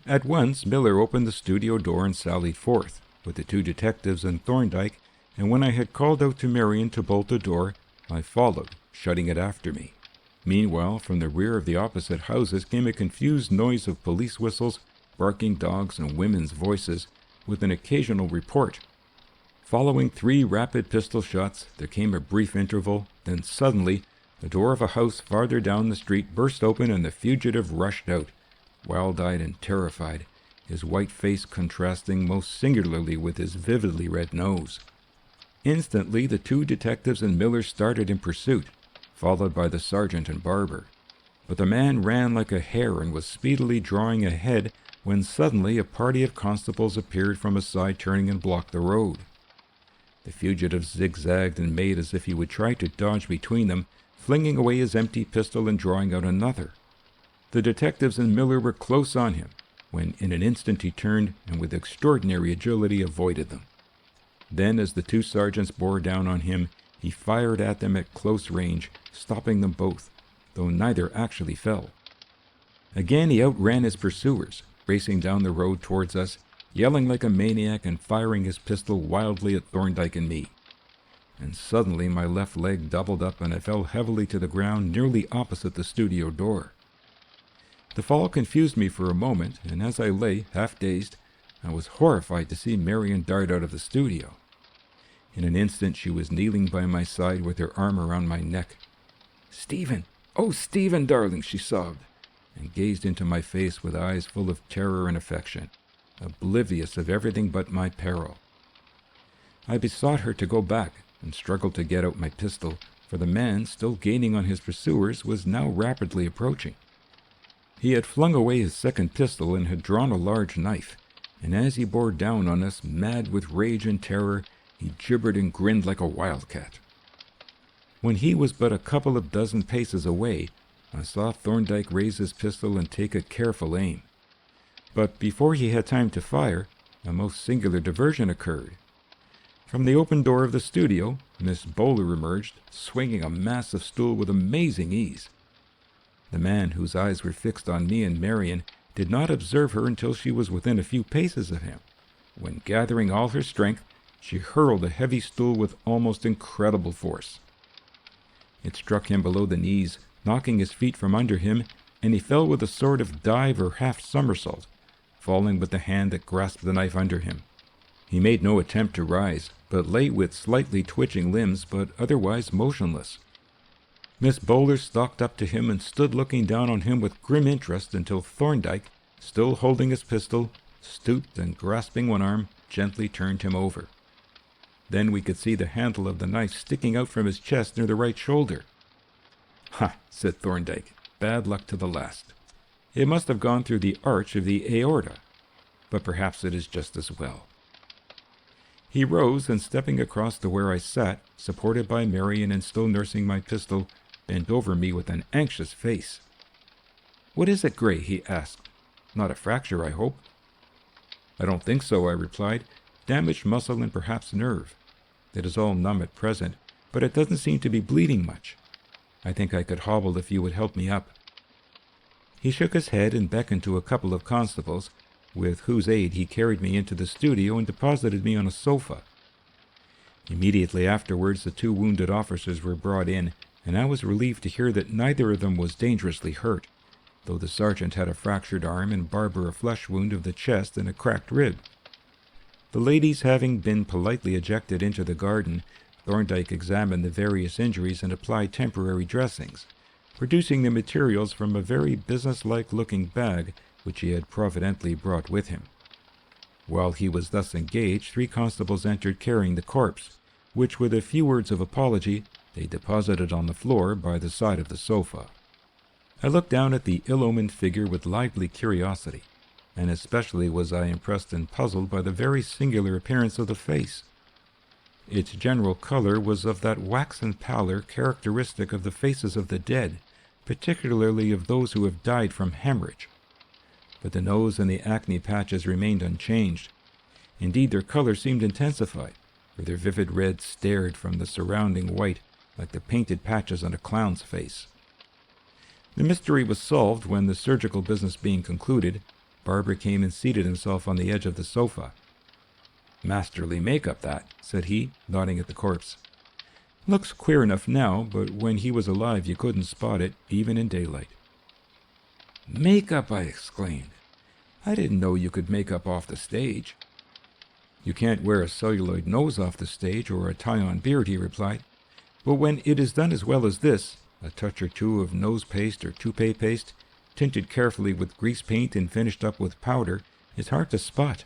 At once, Miller opened the studio door and sallied forth, with the two detectives and Thorndyke, and when I had called out to Marion to bolt the door, I followed, shutting it after me. Meanwhile, from the rear of the opposite houses came a confused noise of police whistles, barking dogs, and women's voices, with an occasional report. Following 3 rapid pistol shots, there came a brief interval, then suddenly, the door of a house farther down the street burst open and the fugitive rushed out, wild-eyed and terrified, his white face contrasting most singularly with his vividly red nose. Instantly, the 2 detectives and Miller started in pursuit, followed by the sergeant and Barber. But the man ran like a hare and was speedily drawing ahead when suddenly a party of constables appeared from a side turning and blocked the road. The fugitive zigzagged and made as if he would try to dodge between them, flinging away his empty pistol and drawing out another. The detectives and Miller were close on him, when in an instant he turned and with extraordinary agility avoided them. Then, as the 2 sergeants bore down on him, he fired at them at close range, stopping them both, though neither actually fell. Again he outran his pursuers, racing down the road towards us, yelling like a maniac and firing his pistol wildly at Thorndyke and me. And suddenly my left leg doubled up and I fell heavily to the ground nearly opposite the studio door. The fall confused me for a moment, and as I lay, half-dazed, I was horrified to see Marion dart out of the studio. In an instant she was kneeling by my side with her arm around my neck. "Stephen! Oh, Stephen, darling!" she sobbed, and gazed into my face with eyes full of terror and affection, oblivious of everything but my peril. I besought her to go back, and struggled to get out my pistol, for the man, still gaining on his pursuers, was now rapidly approaching. He had flung away his second pistol and had drawn a large knife, and as he bore down on us, mad with rage and terror, he gibbered and grinned like a wildcat. When he was but a couple of dozen paces away, I saw Thorndyke raise his pistol and take a careful aim. But before he had time to fire, a most singular diversion occurred. From the open door of the studio, Miss Bowler emerged, swinging a massive stool with amazing ease. The man, whose eyes were fixed on me and Marion, did not observe her until she was within a few paces of him, when, gathering all her strength, she hurled a heavy stool with almost incredible force. It struck him below the knees, knocking his feet from under him, and he fell with a sort of dive or half-somersault, falling with the hand that grasped the knife under him. He made no attempt to rise, but lay with slightly twitching limbs, but otherwise motionless. Miss Bowler stalked up to him and stood looking down on him with grim interest until Thorndyke, still holding his pistol, stooped and, grasping one arm, gently turned him over. Then we could see the handle of the knife sticking out from his chest near the right shoulder. "Ha!" said Thorndyke. "Bad luck to the last. It must have gone through the arch of the aorta, but perhaps it is just as well." He rose and, stepping across to where I sat, supported by Marion and still nursing my pistol, bent over me with an anxious face. "What is it, Gray?" he asked. "Not a fracture, I hope?" "I don't think so," I replied. "Damaged muscle and perhaps nerve. It is all numb at present, but it doesn't seem to be bleeding much. I think I could hobble if you would help me up." He shook his head and beckoned to a couple of constables, with whose aid he carried me into the studio and deposited me on a sofa. Immediately afterwards the 2 wounded officers were brought in, and I was relieved to hear that neither of them was dangerously hurt, though the sergeant had a fractured arm and Barber a flesh wound of the chest and a cracked rib. The ladies having been politely ejected into the garden, Thorndyke examined the various injuries and applied temporary dressings, producing the materials from a very business-like-looking bag which he had providently brought with him. While he was thus engaged, 3 constables entered carrying the corpse, which, with a few words of apology, they deposited on the floor by the side of the sofa. I looked down at the ill-omened figure with lively curiosity, and especially was I impressed and puzzled by the very singular appearance of the face. Its general color was of that waxen pallor characteristic of the faces of the dead, particularly of those who have died from hemorrhage. But the nose and the acne patches remained unchanged. Indeed, their color seemed intensified, for their vivid red stared from the surrounding white like the painted patches on a clown's face. The mystery was solved when, the surgical business being concluded, Barber came and seated himself on the edge of the sofa. "Masterly make-up, that," said he, nodding at the corpse. "Looks queer enough now, but when he was alive you couldn't spot it, even in daylight." "Make-up!" I exclaimed. "I didn't know you could make up off the stage." "You can't wear a celluloid nose off the stage or a tie-on beard," he replied. "But when it is done as well as this, a touch or two of nose paste or toupee paste, tinted carefully with grease paint and finished up with powder, is hard to spot.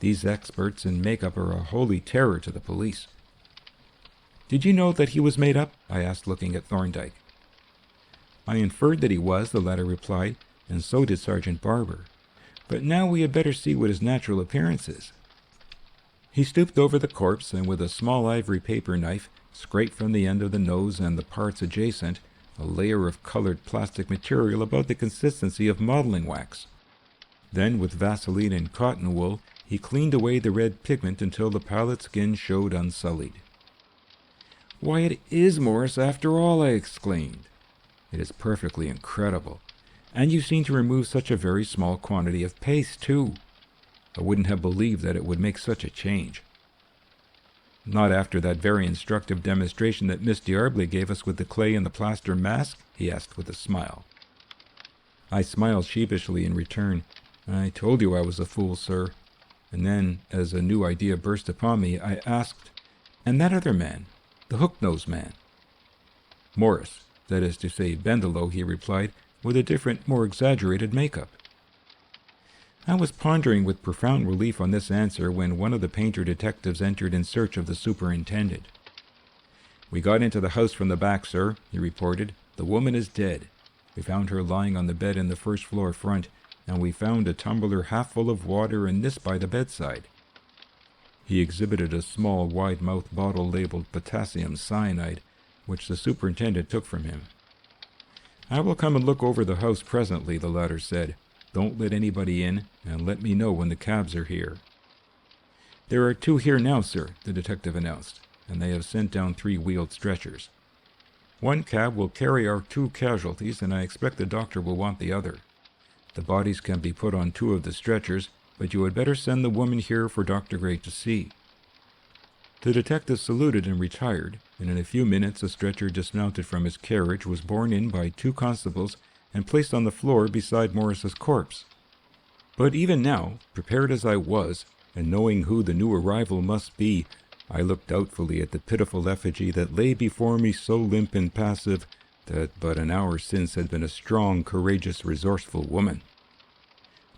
These experts in make-up are a holy terror to the police." "Did you know that he was made up?" I asked, looking at Thorndyke. "I inferred that he was," the latter replied, "and so did Sergeant Barber. But now we had better see what his natural appearance is." He stooped over the corpse, and with a small ivory paper knife, scraped from the end of the nose and the parts adjacent a layer of colored plastic material about the consistency of modeling wax. Then, with Vaseline and cotton wool, he cleaned away the red pigment until the pallid skin showed unsullied. "Why, it is Morse after all!" I exclaimed. "It is perfectly incredible. And you seem to remove such a very small quantity of paste, too. I wouldn't have believed that it would make such a change." "Not after that very instructive demonstration that Miss D'Arblay gave us with the clay and the plaster mask?" he asked with a smile. I smiled sheepishly in return. "I told you I was a fool, sir." And then, as a new idea burst upon me, I asked, "And that other man, the hook-nosed man?" "Morris, that is to say Bendelow," he replied, with a different, more exaggerated make-up. I was pondering with profound relief on this answer when one of the painter detectives entered in search of the superintendent. "We got into the house from the back, sir," he reported. "The woman is dead. We found her lying on the bed in the first floor front, and we found a tumbler half full of water and this by the bedside." He exhibited a small, wide-mouthed bottle labeled potassium cyanide, which the superintendent took from him. "I will come and look over the house presently," the latter said. "Don't let anybody in, and let me know when the cabs are here." "There are 2 here now, sir," the detective announced, "and they have sent down 3 wheeled stretchers. One cab will carry our 2 casualties, and I expect the doctor will want the other. The bodies can be put on 2 of the stretchers, but you had better send the woman here for Dr. Gray to see." The detective saluted and retired, and in a few minutes a stretcher dismounted from his carriage was borne in by 2 constables and placed on the floor beside Morris's corpse. But even now, prepared as I was, and knowing who the new arrival must be, I looked doubtfully at the pitiful effigy that lay before me, so limp and passive that but an hour since had been a strong, courageous, resourceful woman.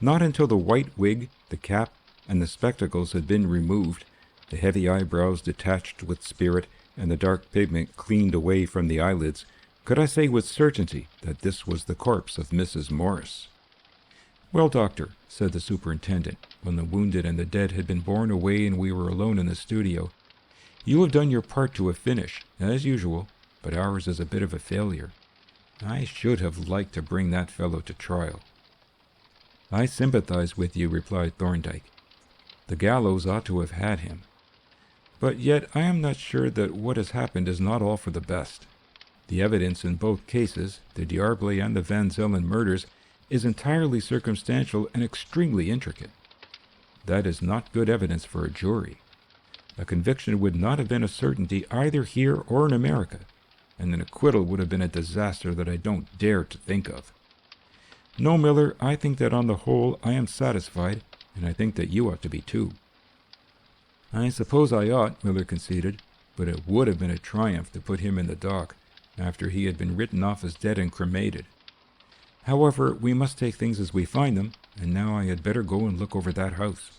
Not until the white wig, the cap, and the spectacles had been removed, the heavy eyebrows detached with spirit, and the dark pigment cleaned away from the eyelids, could I say with certainty that this was the corpse of Mrs. Morris. "Well, doctor," said the superintendent, when the wounded and the dead had been borne away and we were alone in the studio, "you have done your part to a finish, as usual, but ours is a bit of a failure. I should have liked to bring that fellow to trial." "I sympathize with you," replied Thorndyke. "The gallows ought to have had him. But yet I am not sure that what has happened is not all for the best. The evidence in both cases, the D'Arblay and the Van Zelen murders, is entirely circumstantial and extremely intricate. That is not good evidence for a jury. A conviction would not have been a certainty either here or in America, and an acquittal would have been a disaster that I don't dare to think of. No, Miller, I think that on the whole I am satisfied, and I think that you ought to be too." "I suppose I ought," Miller conceded, "but it would have been a triumph to put him in the dock, after he had been written off as dead and cremated. However, we must take things as we find them, and now I had better go and look over that house."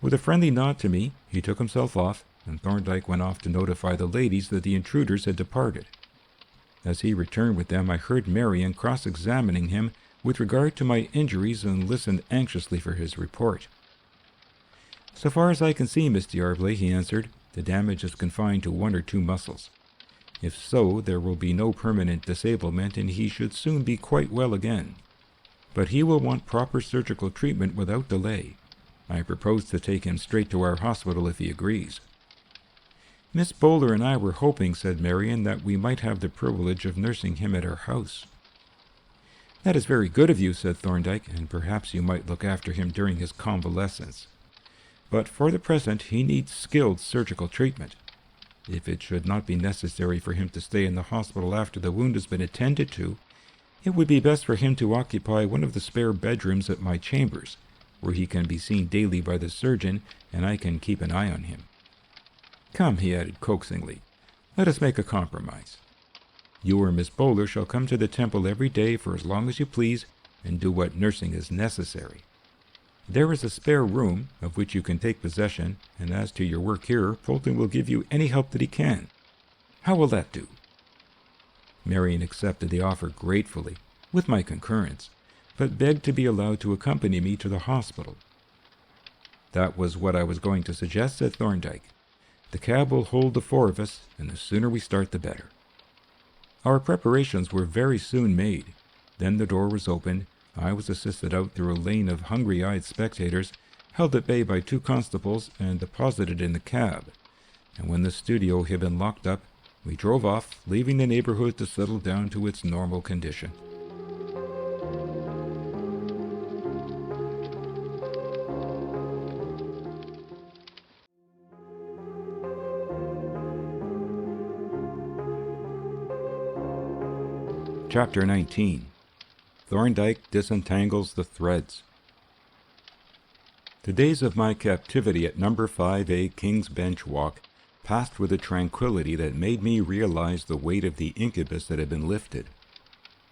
With a friendly nod to me, he took himself off, and Thorndyke went off to notify the ladies that the intruders had departed. As he returned with them, I heard Marion cross-examining him with regard to my injuries and listened anxiously for his report. "So far as I can see, Miss D'Arblay," he answered, "the damage is confined to one or two muscles. If so, there will be no permanent disablement, and he should soon be quite well again. But he will want proper surgical treatment without delay. I propose to take him straight to our hospital if he agrees." "Miss Bowler and I were hoping," said Marion, "that we might have the privilege of nursing him at our house." "That is very good of you," said Thorndyke, "and perhaps you might look after him during his convalescence. But for the present he needs skilled surgical treatment. If it should not be necessary for him to stay in the hospital after the wound has been attended to, it would be best for him to occupy one of the spare bedrooms at my chambers, where he can be seen daily by the surgeon, and I can keep an eye on him. Come," he added coaxingly, "let us make a compromise. You or Miss Bowler shall come to the temple every day for as long as you please, and do what nursing is necessary. There is a spare room, of which you can take possession, and as to your work here, Polton will give you any help that he can. How will that do?" Marion accepted the offer gratefully, with my concurrence, but begged to be allowed to accompany me to the hospital. "That was what I was going to suggest," said Thorndyke. "The cab will hold the four of us, and the sooner we start the better." Our preparations were very soon made. Then the door was opened. I was assisted out through a lane of hungry-eyed spectators, held at bay by two constables, and deposited in the cab. And when the studio had been locked up, we drove off, leaving the neighborhood to settle down to its normal condition. Chapter 19. Thorndyke Disentangles the Threads. The days of my captivity at No. 5A King's Bench Walk passed with a tranquility that made me realize the weight of the incubus that had been lifted.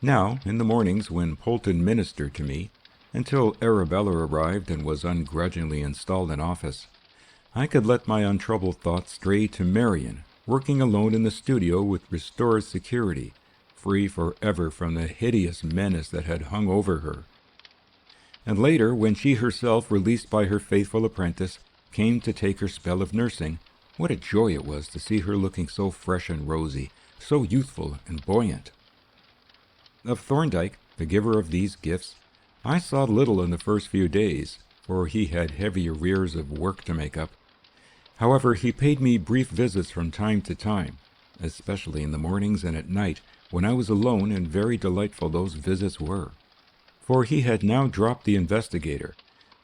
Now, in the mornings when Polton ministered to me, until Arabella arrived and was ungrudgingly installed in office, I could let my untroubled thoughts stray to Marion, working alone in the studio with restored security, free forever from the hideous menace that had hung over her. And later, when she herself, released by her faithful apprentice, came to take her spell of nursing, what a joy it was to see her looking so fresh and rosy, so youthful and buoyant. Of Thorndyke, the giver of these gifts, I saw little in the first few days, for he had heavy arrears of work to make up. However, he paid me brief visits from time to time, especially in the mornings and at night, when I was alone, and very delightful those visits were. For he had now dropped the investigator,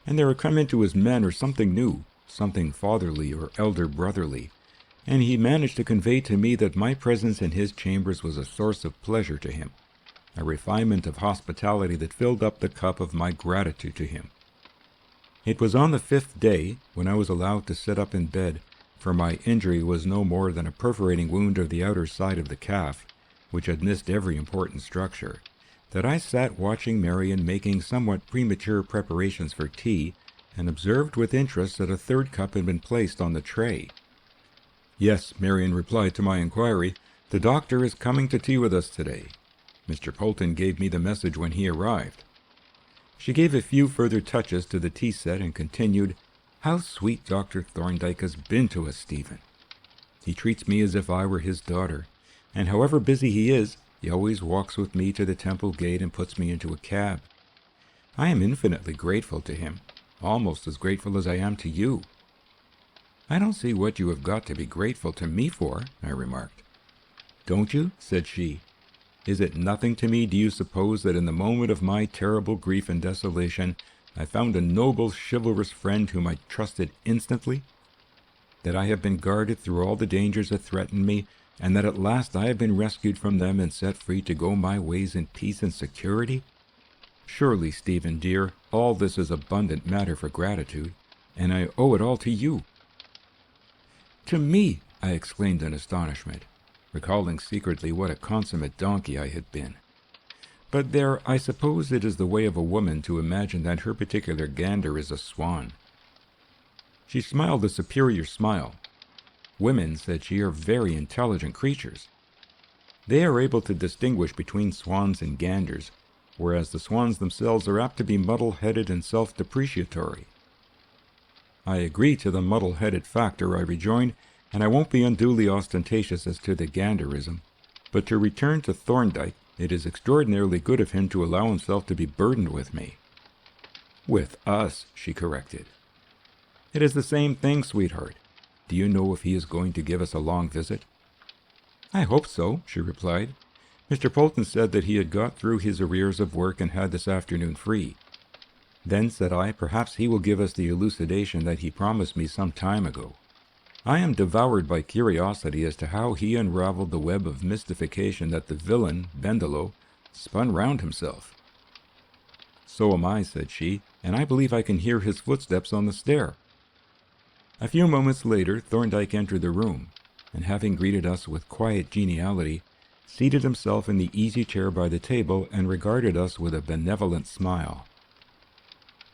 and there had come into his manner something new, something fatherly or elder brotherly, and he managed to convey to me that my presence in his chambers was a source of pleasure to him, a refinement of hospitality that filled up the cup of my gratitude to him. It was on the 5th day, when I was allowed to sit up in bed, for my injury was no more than a perforating wound of the outer side of the calf, which had missed every important structure, that I sat watching Marion making somewhat premature preparations for tea, and observed with interest that a third cup had been placed on the tray. "Yes," Marion replied to my inquiry, "the doctor is coming to tea with us today. Mr. Polton gave me the message when he arrived." She gave a few further touches to the tea set and continued, "How sweet Dr. Thorndyke has been to us, Stephen. He treats me as if I were his daughter, and however busy he is, he always walks with me to the temple gate and puts me into a cab. I am infinitely grateful to him, almost as grateful as I am to you." "I don't see what you have got to be grateful to me for," I remarked. "Don't you?" said she. "Is it nothing to me, do you suppose, that in the moment of my terrible grief and desolation, I found a noble, chivalrous friend whom I trusted instantly? That I have been guarded through all the dangers that threatened me, and that at last I have been rescued from them and set free to go my ways in peace and security? Surely, Stephen dear, all this is abundant matter for gratitude, and I owe it all to you." "To me!" I exclaimed in astonishment, recalling secretly what a consummate donkey I had been. But there, I suppose it is the way of a woman to imagine that her particular gander is a swan. She smiled a superior smile. "Women," said she, "are very intelligent creatures." They are able to distinguish between swans and ganders, whereas the swans themselves are apt to be muddle-headed and self-depreciatory. I agree to the muddle-headed factor, I rejoined, and I won't be unduly ostentatious as to the ganderism. But to return to Thorndyke, it is extraordinarily good of him to allow himself to be burdened with me. With us, she corrected. It is the same thing, sweetheart. Do you know if he is going to give us a long visit? I hope so, she replied. Mr. Polton said that he had got through his arrears of work and had this afternoon free. Then, said I, perhaps he will give us the elucidation that he promised me some time ago. I am devoured by curiosity as to how he unraveled the web of mystification that the villain, Bendelow, spun round himself. So am I, said she, and I believe I can hear his footsteps on the stair. A few moments later, Thorndyke entered the room, and having greeted us with quiet geniality, seated himself in the easy chair by the table and regarded us with a benevolent smile.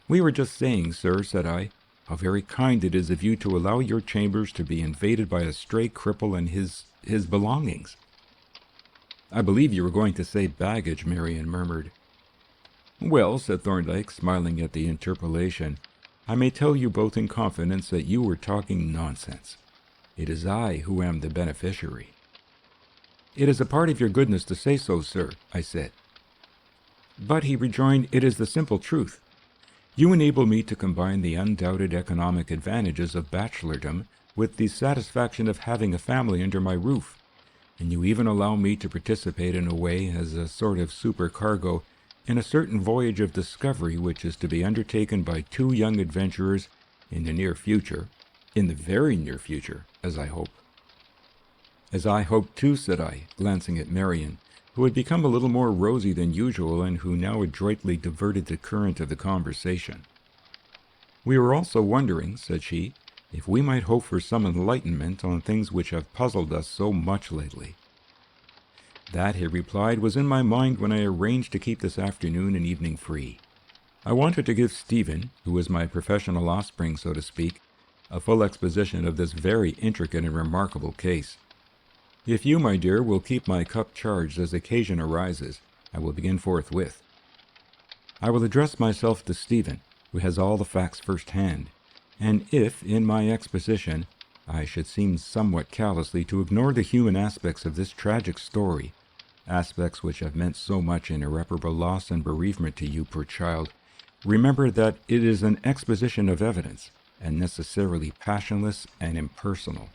We were just saying, sir, said I, how very kind it is of you to allow your chambers to be invaded by a stray cripple and his belongings. I believe you were going to say baggage, Marion murmured. Well, said Thorndyke, smiling at the interpolation, I may tell you both in confidence that you were talking nonsense. It is I who am the beneficiary. It is a part of your goodness to say so, sir, I said. But, he rejoined, it is the simple truth. You enable me to combine the undoubted economic advantages of bachelordom with the satisfaction of having a family under my roof, and you even allow me to participate in a way as a sort of supercargo in a certain voyage of discovery which is to be undertaken by two young adventurers in the near future, in the very near future, as I hope. As I hope too, said I, glancing at Marion, who had become a little more rosy than usual and who now adroitly diverted the current of the conversation. We were also wondering, said she, if we might hope for some enlightenment on things which have puzzled us so much lately. That, he replied, was in my mind when I arranged to keep this afternoon and evening free. I wanted to give Stephen, who is my professional offspring, so to speak, a full exposition of this very intricate and remarkable case. If you, my dear, will keep my cup charged as occasion arises, I will begin forthwith. I will address myself to Stephen, who has all the facts first-hand, and if, in my exposition, I should seem somewhat callously to ignore the human aspects of this tragic story, aspects which have meant so much in irreparable loss and bereavement to you, poor child, remember that it is an exposition of evidence, and necessarily passionless and impersonal.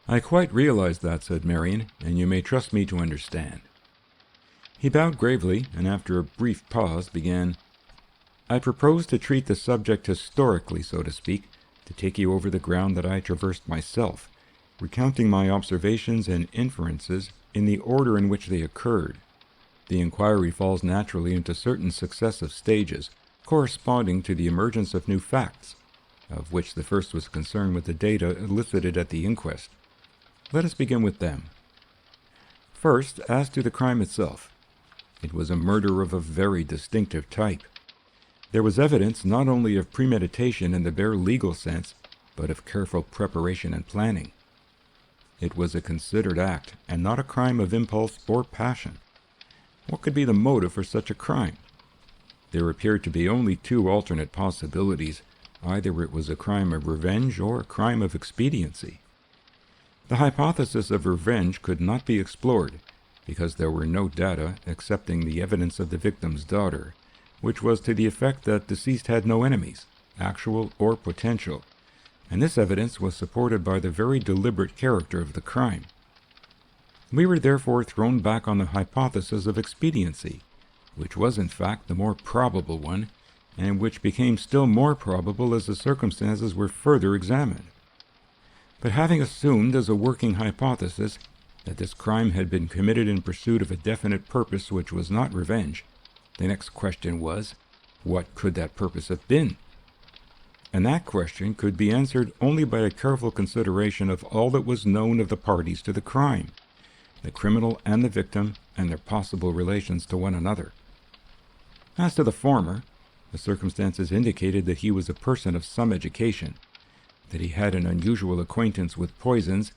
I quite realize that, said Marion, and you may trust me to understand. He bowed gravely, and after a brief pause began, I propose to treat the subject historically, so to speak, to take you over the ground that I traversed myself, recounting my observations and inferences in the order in which they occurred. The inquiry falls naturally into certain successive stages, corresponding to the emergence of new facts, of which the first was concerned with the data elicited at the inquest. Let us begin with them. First, as to the crime itself. It was a murder of a very distinctive type. There was evidence not only of premeditation in the bare legal sense, but of careful preparation and planning. It was a considered act, and not a crime of impulse or passion. What could be the motive for such a crime? There appeared to be only two alternate possibilities. Either it was a crime of revenge or a crime of expediency. The hypothesis of revenge could not be explored, because there were no data excepting the evidence of the victim's daughter, which was to the effect that deceased had no enemies, actual or potential, and this evidence was supported by the very deliberate character of the crime. We were therefore thrown back on the hypothesis of expediency, which was in fact the more probable one, and which became still more probable as the circumstances were further examined. But having assumed as a working hypothesis that this crime had been committed in pursuit of a definite purpose which was not revenge, the next question was, what could that purpose have been? And that question could be answered only by a careful consideration of all that was known of the parties to the crime, the criminal and the victim, and their possible relations to one another. As to the former, the circumstances indicated that he was a person of some education, that he had an unusual acquaintance with poisons,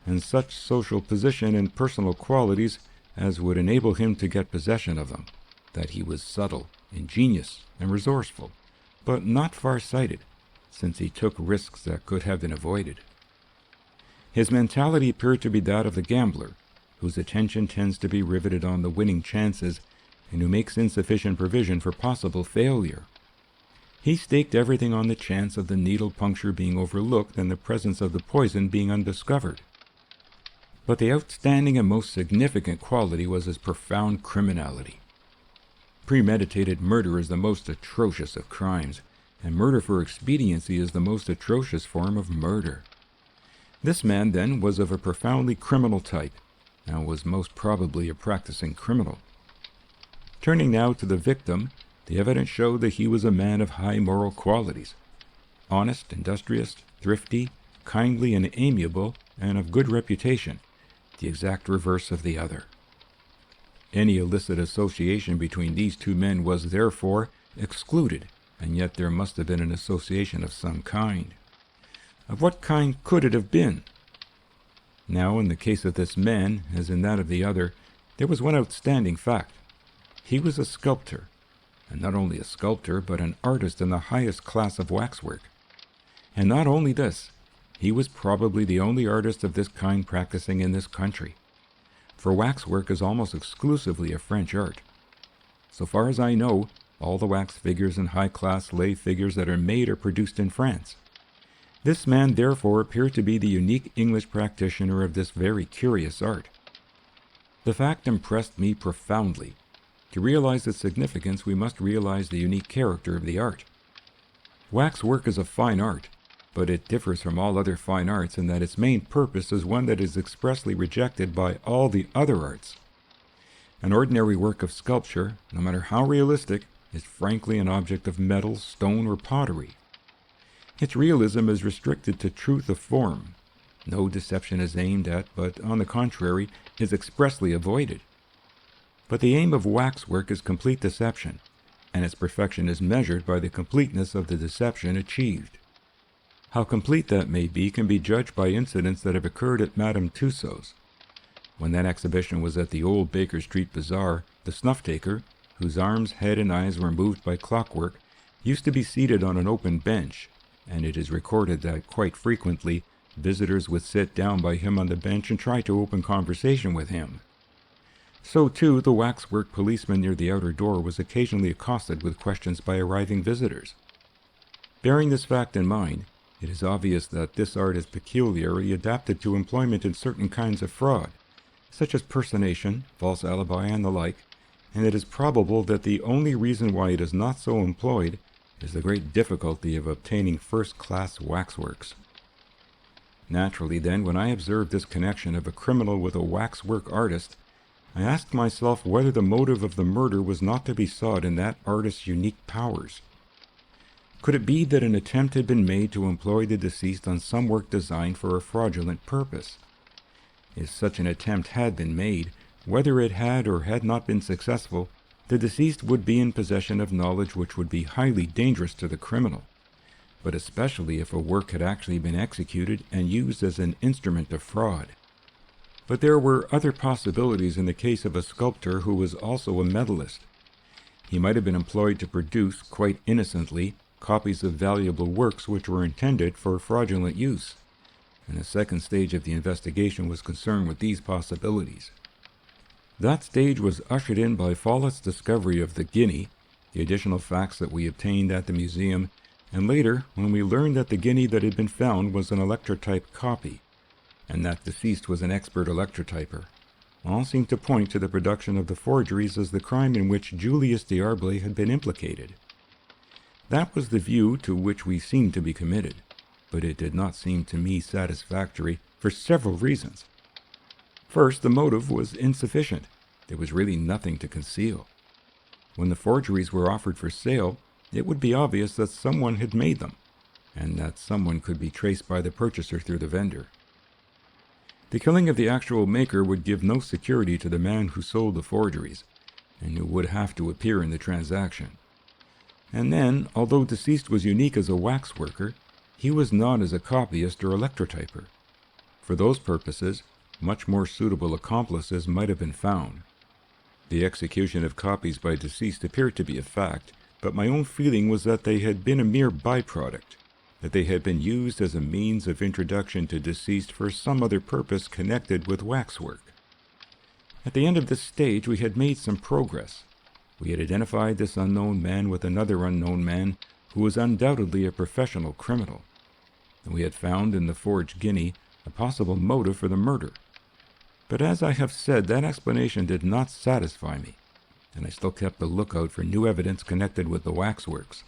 and such social position and personal qualities as would enable him to get possession of them, that he was subtle, ingenious, and resourceful, but not far-sighted, since he took risks that could have been avoided. His mentality appeared to be that of the gambler, whose attention tends to be riveted on the winning chances and who makes insufficient provision for possible failure. He staked everything on the chance of the needle puncture being overlooked and the presence of the poison being undiscovered. But the outstanding and most significant quality was his profound criminality. Premeditated murder is the most atrocious of crimes, and murder for expediency is the most atrocious form of murder. This man, then, was of a profoundly criminal type, and was most probably a practicing criminal. Turning now to the victim, the evidence showed that he was a man of high moral qualities, honest, industrious, thrifty, kindly, and amiable, and of good reputation, the exact reverse of the other. Any illicit association between these two men was, therefore, excluded, and yet there must have been an association of some kind. Of what kind could it have been? Now, in the case of this man, as in that of the other, there was one outstanding fact. He was a sculptor, and not only a sculptor, but an artist in the highest class of waxwork. And not only this, he was probably the only artist of this kind practicing in this country, for waxwork is almost exclusively a French art. So far as I know, all the wax figures and high-class lay figures that are made are produced in France. This man therefore appeared to be the unique English practitioner of this very curious art. The fact impressed me profoundly. To realize its significance, we must realize the unique character of the art. Waxwork is a fine art, but it differs from all other fine arts in that its main purpose is one that is expressly rejected by all the other arts. An ordinary work of sculpture, no matter how realistic, is frankly an object of metal, stone, or pottery. Its realism is restricted to truth of form. No deception is aimed at, but, on the contrary, is expressly avoided. But the aim of waxwork is complete deception, and its perfection is measured by the completeness of the deception achieved. How complete that may be can be judged by incidents that have occurred at Madame Tussaud's. When that exhibition was at the old Baker Street Bazaar, the snuff-taker, whose arms, head, and eyes were moved by clockwork, used to be seated on an open bench, and it is recorded that quite frequently visitors would sit down by him on the bench and try to open conversation with him. So too, the waxwork policeman near the outer door was occasionally accosted with questions by arriving visitors. Bearing this fact in mind, it is obvious that this art is peculiarly adapted to employment in certain kinds of fraud, such as personation, false alibi, and the like, and it is probable that the only reason why it is not so employed is the great difficulty of obtaining first-class waxworks. Naturally, then, when I observed this connection of a criminal with a waxwork artist, I asked myself whether the motive of the murder was not to be sought in that artist's unique powers. Could it be that an attempt had been made to employ the deceased on some work designed for a fraudulent purpose? If such an attempt had been made, whether it had or had not been successful, the deceased would be in possession of knowledge which would be highly dangerous to the criminal, but especially if a work had actually been executed and used as an instrument of fraud. But there were other possibilities in the case of a sculptor who was also a medalist. He might have been employed to produce, quite innocently, copies of valuable works which were intended for fraudulent use, and the second stage of the investigation was concerned with these possibilities. That stage was ushered in by Follett's discovery of the guinea, the additional facts that we obtained at the museum, and later when we learned that the guinea that had been found was an electrotype copy, and that deceased was an expert electrotyper. All seemed to point to the production of the forgeries as the crime in which Julius D'Arblay had been implicated. That was the view to which we seemed to be committed, but it did not seem to me satisfactory for several reasons. First, the motive was insufficient. There was really nothing to conceal. When the forgeries were offered for sale, it would be obvious that someone had made them, and that someone could be traced by the purchaser through the vendor. The killing of the actual maker would give no security to the man who sold the forgeries, and who would have to appear in the transaction. And then, although deceased was unique as a waxworker, he was not as a copyist or electrotyper. For those purposes, much more suitable accomplices might have been found. The execution of copies by deceased appeared to be a fact, but my own feeling was that they had been a mere byproduct, that they had been used as a means of introduction to deceased for some other purpose connected with waxwork. At the end of this stage we had made some progress. We had identified this unknown man with another unknown man who was undoubtedly a professional criminal, and we had found in the forged guinea a possible motive for the murder. But as I have said, that explanation did not satisfy me, and I still kept a lookout for new evidence connected with the waxworks.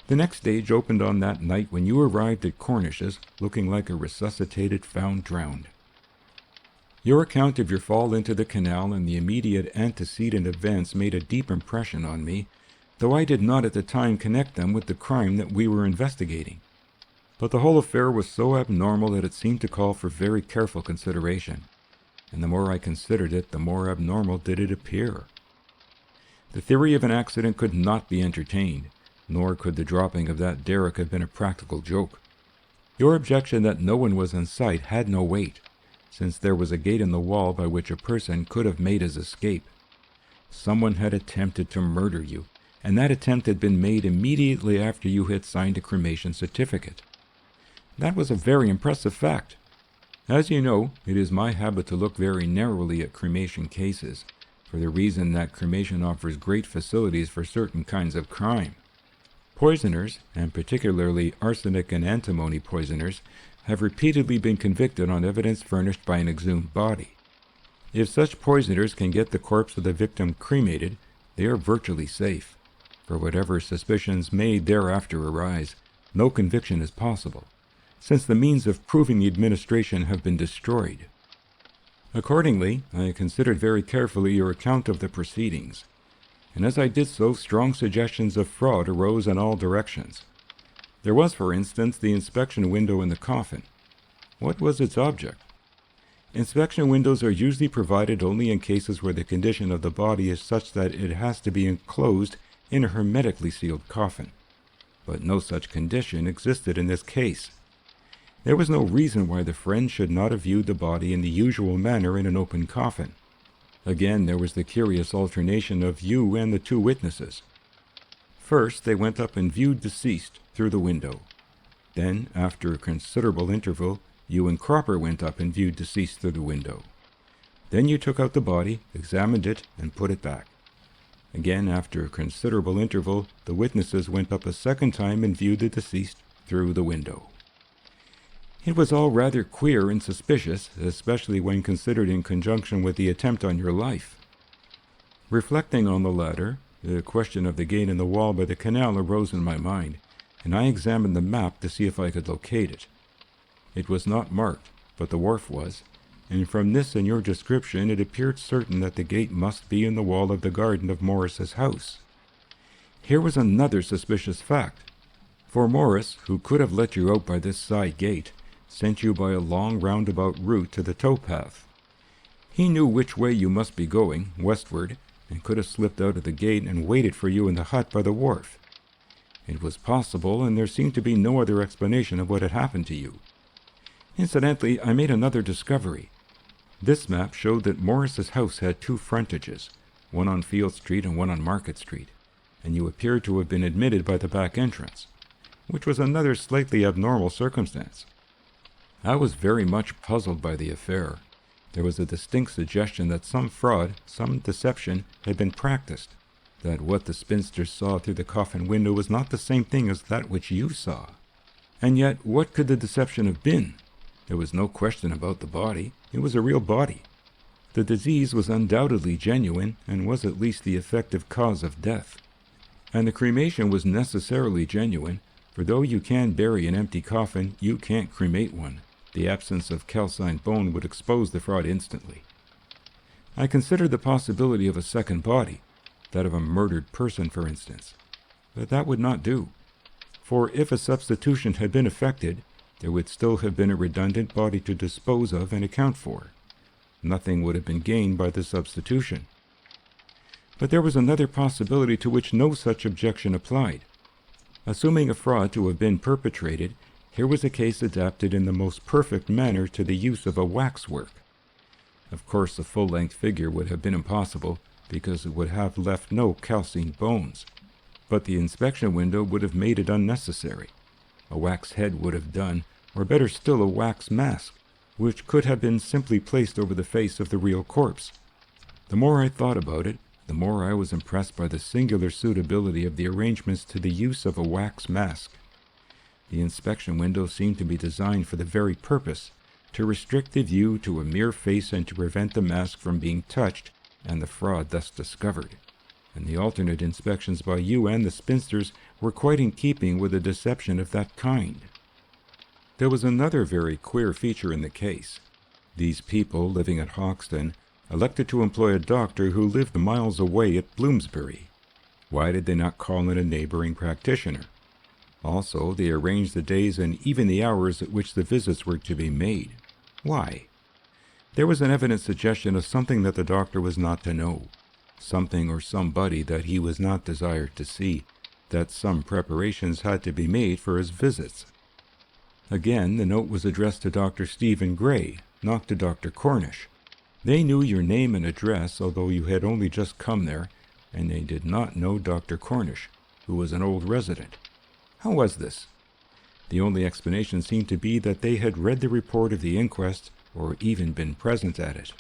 The next stage opened on that night when you arrived at Cornish's looking like a resuscitated found drowned. Your account of your fall into the canal and the immediate antecedent events made a deep impression on me, though I did not at the time connect them with the crime that we were investigating. But the whole affair was so abnormal that it seemed to call for very careful consideration, and the more I considered it, the more abnormal did it appear. The theory of an accident could not be entertained, nor could the dropping of that derrick have been a practical joke. Your objection that no one was in sight had no weight, since there was a gate in the wall by which a person could have made his escape. Someone had attempted to murder you, and that attempt had been made immediately after you had signed a cremation certificate. That was a very impressive fact. As you know, it is my habit to look very narrowly at cremation cases, for the reason that cremation offers great facilities for certain kinds of crime. Poisoners, and particularly arsenic and antimony poisoners, have repeatedly been convicted on evidence furnished by an exhumed body. If such poisoners can get the corpse of the victim cremated, they are virtually safe. For whatever suspicions may thereafter arise, no conviction is possible, since the means of proving the administration have been destroyed. Accordingly, I considered very carefully your account of the proceedings, and as I did so, strong suggestions of fraud arose in all directions. There was, for instance, the inspection window in the coffin. What was its object? Inspection windows are usually provided only in cases where the condition of the body is such that it has to be enclosed in a hermetically sealed coffin. But no such condition existed in this case. There was no reason why the friends should not have viewed the body in the usual manner in an open coffin. Again, there was the curious alternation of you and the two witnesses. First, they went up and viewed deceased through the window. Then, after a considerable interval, you and Cropper went up and viewed deceased through the window. Then you took out the body, examined it, and put it back. Again, after a considerable interval, the witnesses went up a second time and viewed the deceased through the window. It was all rather queer and suspicious, especially when considered in conjunction with the attempt on your life. Reflecting on the latter, the question of the gate in the wall by the canal arose in my mind, and I examined the map to see if I could locate it. It was not marked, but the wharf was, and from this and your description it appeared certain that the gate must be in the wall of the garden of Morris's house. Here was another suspicious fact, for Morris, who could have let you out by this side gate, sent you by a long roundabout route to the towpath. He knew which way you must be going, westward, and could have slipped out of the gate and waited for you in the hut by the wharf. It was possible, and there seemed to be no other explanation of what had happened to you. Incidentally, I made another discovery. This map showed that Morris's house had two frontages, one on Field Street and one on Market Street, and you appeared to have been admitted by the back entrance, which was another slightly abnormal circumstance. I was very much puzzled by the affair. There was a distinct suggestion that some fraud, some deception, had been practiced, that what the spinsters saw through the coffin window was not the same thing as that which you saw. And yet, what could the deception have been? There was no question about the body. It was a real body. The disease was undoubtedly genuine, and was at least the effective cause of death. And the cremation was necessarily genuine, for though you can bury an empty coffin, you can't cremate one. The absence of calcined bone would expose the fraud instantly. I considered the possibility of a second body, that of a murdered person, for instance. But that would not do, for if a substitution had been effected, there would still have been a redundant body to dispose of and account for. Nothing would have been gained by the substitution. But there was another possibility to which no such objection applied. Assuming a fraud to have been perpetrated, Here was a case adapted in the most perfect manner to the use of a waxwork. Of course, a full-length figure would have been impossible, because it would have left no calcined bones. But the inspection window would have made it unnecessary. A wax head would have done, or better still a wax mask, which could have been simply placed over the face of the real corpse. The more I thought about it, the more I was impressed by the singular suitability of the arrangements to the use of a wax mask. The inspection window seemed to be designed for the very purpose, to restrict the view to a mere face and to prevent the mask from being touched and the fraud thus discovered. And the alternate inspections by you and the spinsters were quite in keeping with a deception of that kind. There was another very queer feature in the case. These people, living at Hoxton, elected to employ a doctor who lived miles away at Bloomsbury. Why did they not call in a neighboring practitioner? Also, they arranged the days and even the hours at which the visits were to be made. Why? There was an evident suggestion of something that the doctor was not to know, something or somebody that he was not desired to see, that some preparations had to be made for his visits. Again, the note was addressed to Dr. Stephen Gray, not to Dr. Cornish. They knew your name and address, although you had only just come there, and they did not know Dr. Cornish, who was an old resident. How was this? The only explanation seemed to be that they had read the report of the inquest, or even been present at it.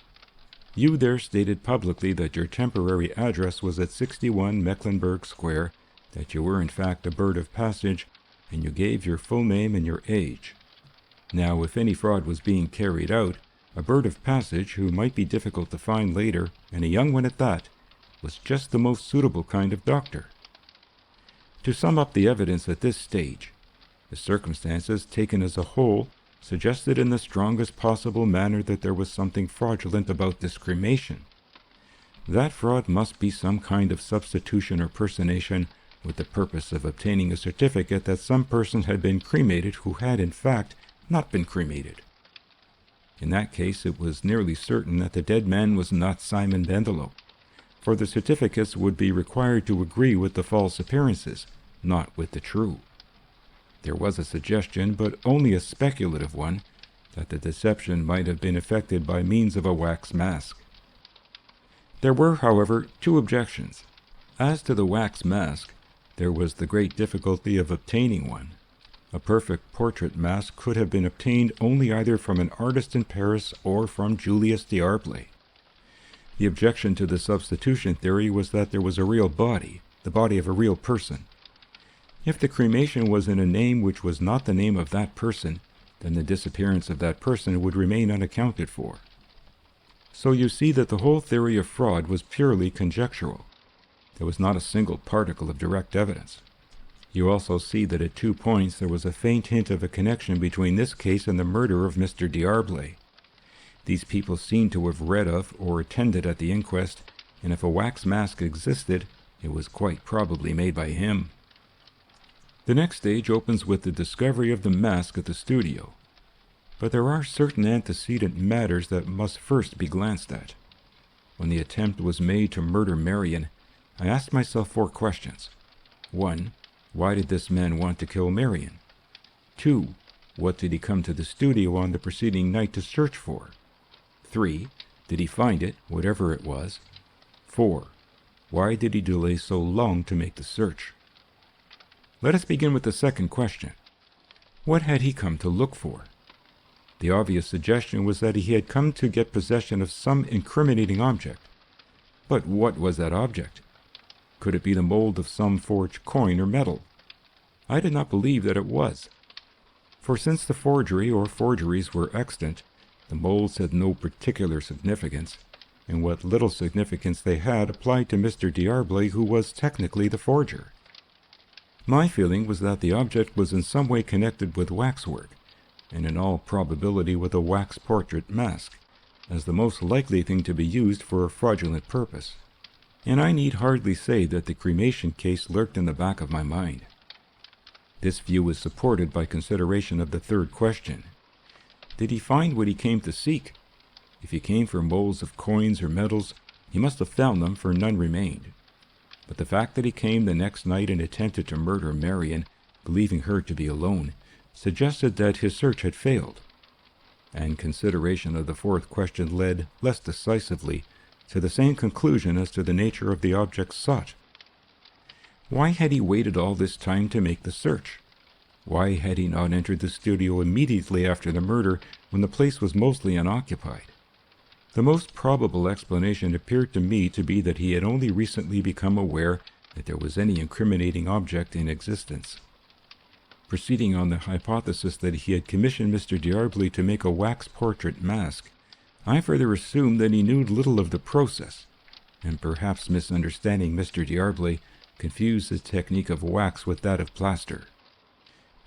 You there stated publicly that your temporary address was at 61 Mecklenburg Square, that you were in fact a bird of passage, and you gave your full name and your age. Now, if any fraud was being carried out, a bird of passage who might be difficult to find later, and a young one at that, was just the most suitable kind of doctor. To sum up the evidence at this stage, the circumstances, taken as a whole, suggested in the strongest possible manner that there was something fraudulent about this cremation. That fraud must be some kind of substitution or personation with the purpose of obtaining a certificate that some person had been cremated who had in fact not been cremated. In that case, it was nearly certain that the dead man was not Simon Bendelow, for the certificates would be required to agree with the false appearances, not with the true. There was a suggestion, but only a speculative one, that the deception might have been effected by means of a wax mask. There were, however, two objections. As to the wax mask, there was the great difficulty of obtaining one. A perfect portrait mask could have been obtained only either from an artist in Paris or from Julius D'Arblay. The objection to the substitution theory was that there was a real body, the body of a real person. If the cremation was in a name which was not the name of that person, then the disappearance of that person would remain unaccounted for. So you see that the whole theory of fraud was purely conjectural. There was not a single particle of direct evidence. You also see that at 2 points there was a faint hint of a connection between this case and the murder of Mr. D'Arblay. These people seemed to have read of or attended at the inquest, and if a wax mask existed, it was quite probably made by him. The next stage opens with the discovery of the mask at the studio. But there are certain antecedent matters that must first be glanced at. When the attempt was made to murder Marion, I asked myself 4 questions. 1. Why did this man want to kill Marion? 2. What did he come to the studio on the preceding night to search for? 3. Did he find it, whatever it was? 4. Why did he delay so long to make the search? Let us begin with the second question. What had he come to look for? The obvious suggestion was that he had come to get possession of some incriminating object. But what was that object? Could it be the mold of some forged coin or medal? I did not believe that it was. For since the forgery or forgeries were extant, the molds had no particular significance, and what little significance they had applied to Mr. D'Arblay, who was technically the forger. My feeling was that the object was in some way connected with waxwork, and in all probability with a wax portrait mask, as the most likely thing to be used for a fraudulent purpose. And I need hardly say that the cremation case lurked in the back of my mind. This view is supported by consideration of the third question. Did he find what he came to seek? If he came for molds of coins or medals, he must have found them, for none remained. But the fact that he came the next night and attempted to murder Marion, believing her to be alone, suggested that his search had failed, and consideration of the fourth question led, less decisively, to the same conclusion as to the nature of the object sought. Why had he waited all this time to make the search? Why had he not entered the studio immediately after the murder, when the place was mostly unoccupied? The most probable explanation appeared to me to be that he had only recently become aware that there was any incriminating object in existence. Proceeding on the hypothesis that he had commissioned Mr. D'Arblay to make a wax portrait mask, I further assumed that he knew little of the process, and perhaps misunderstanding Mr. D'Arblay, confused the technique of wax with that of plaster.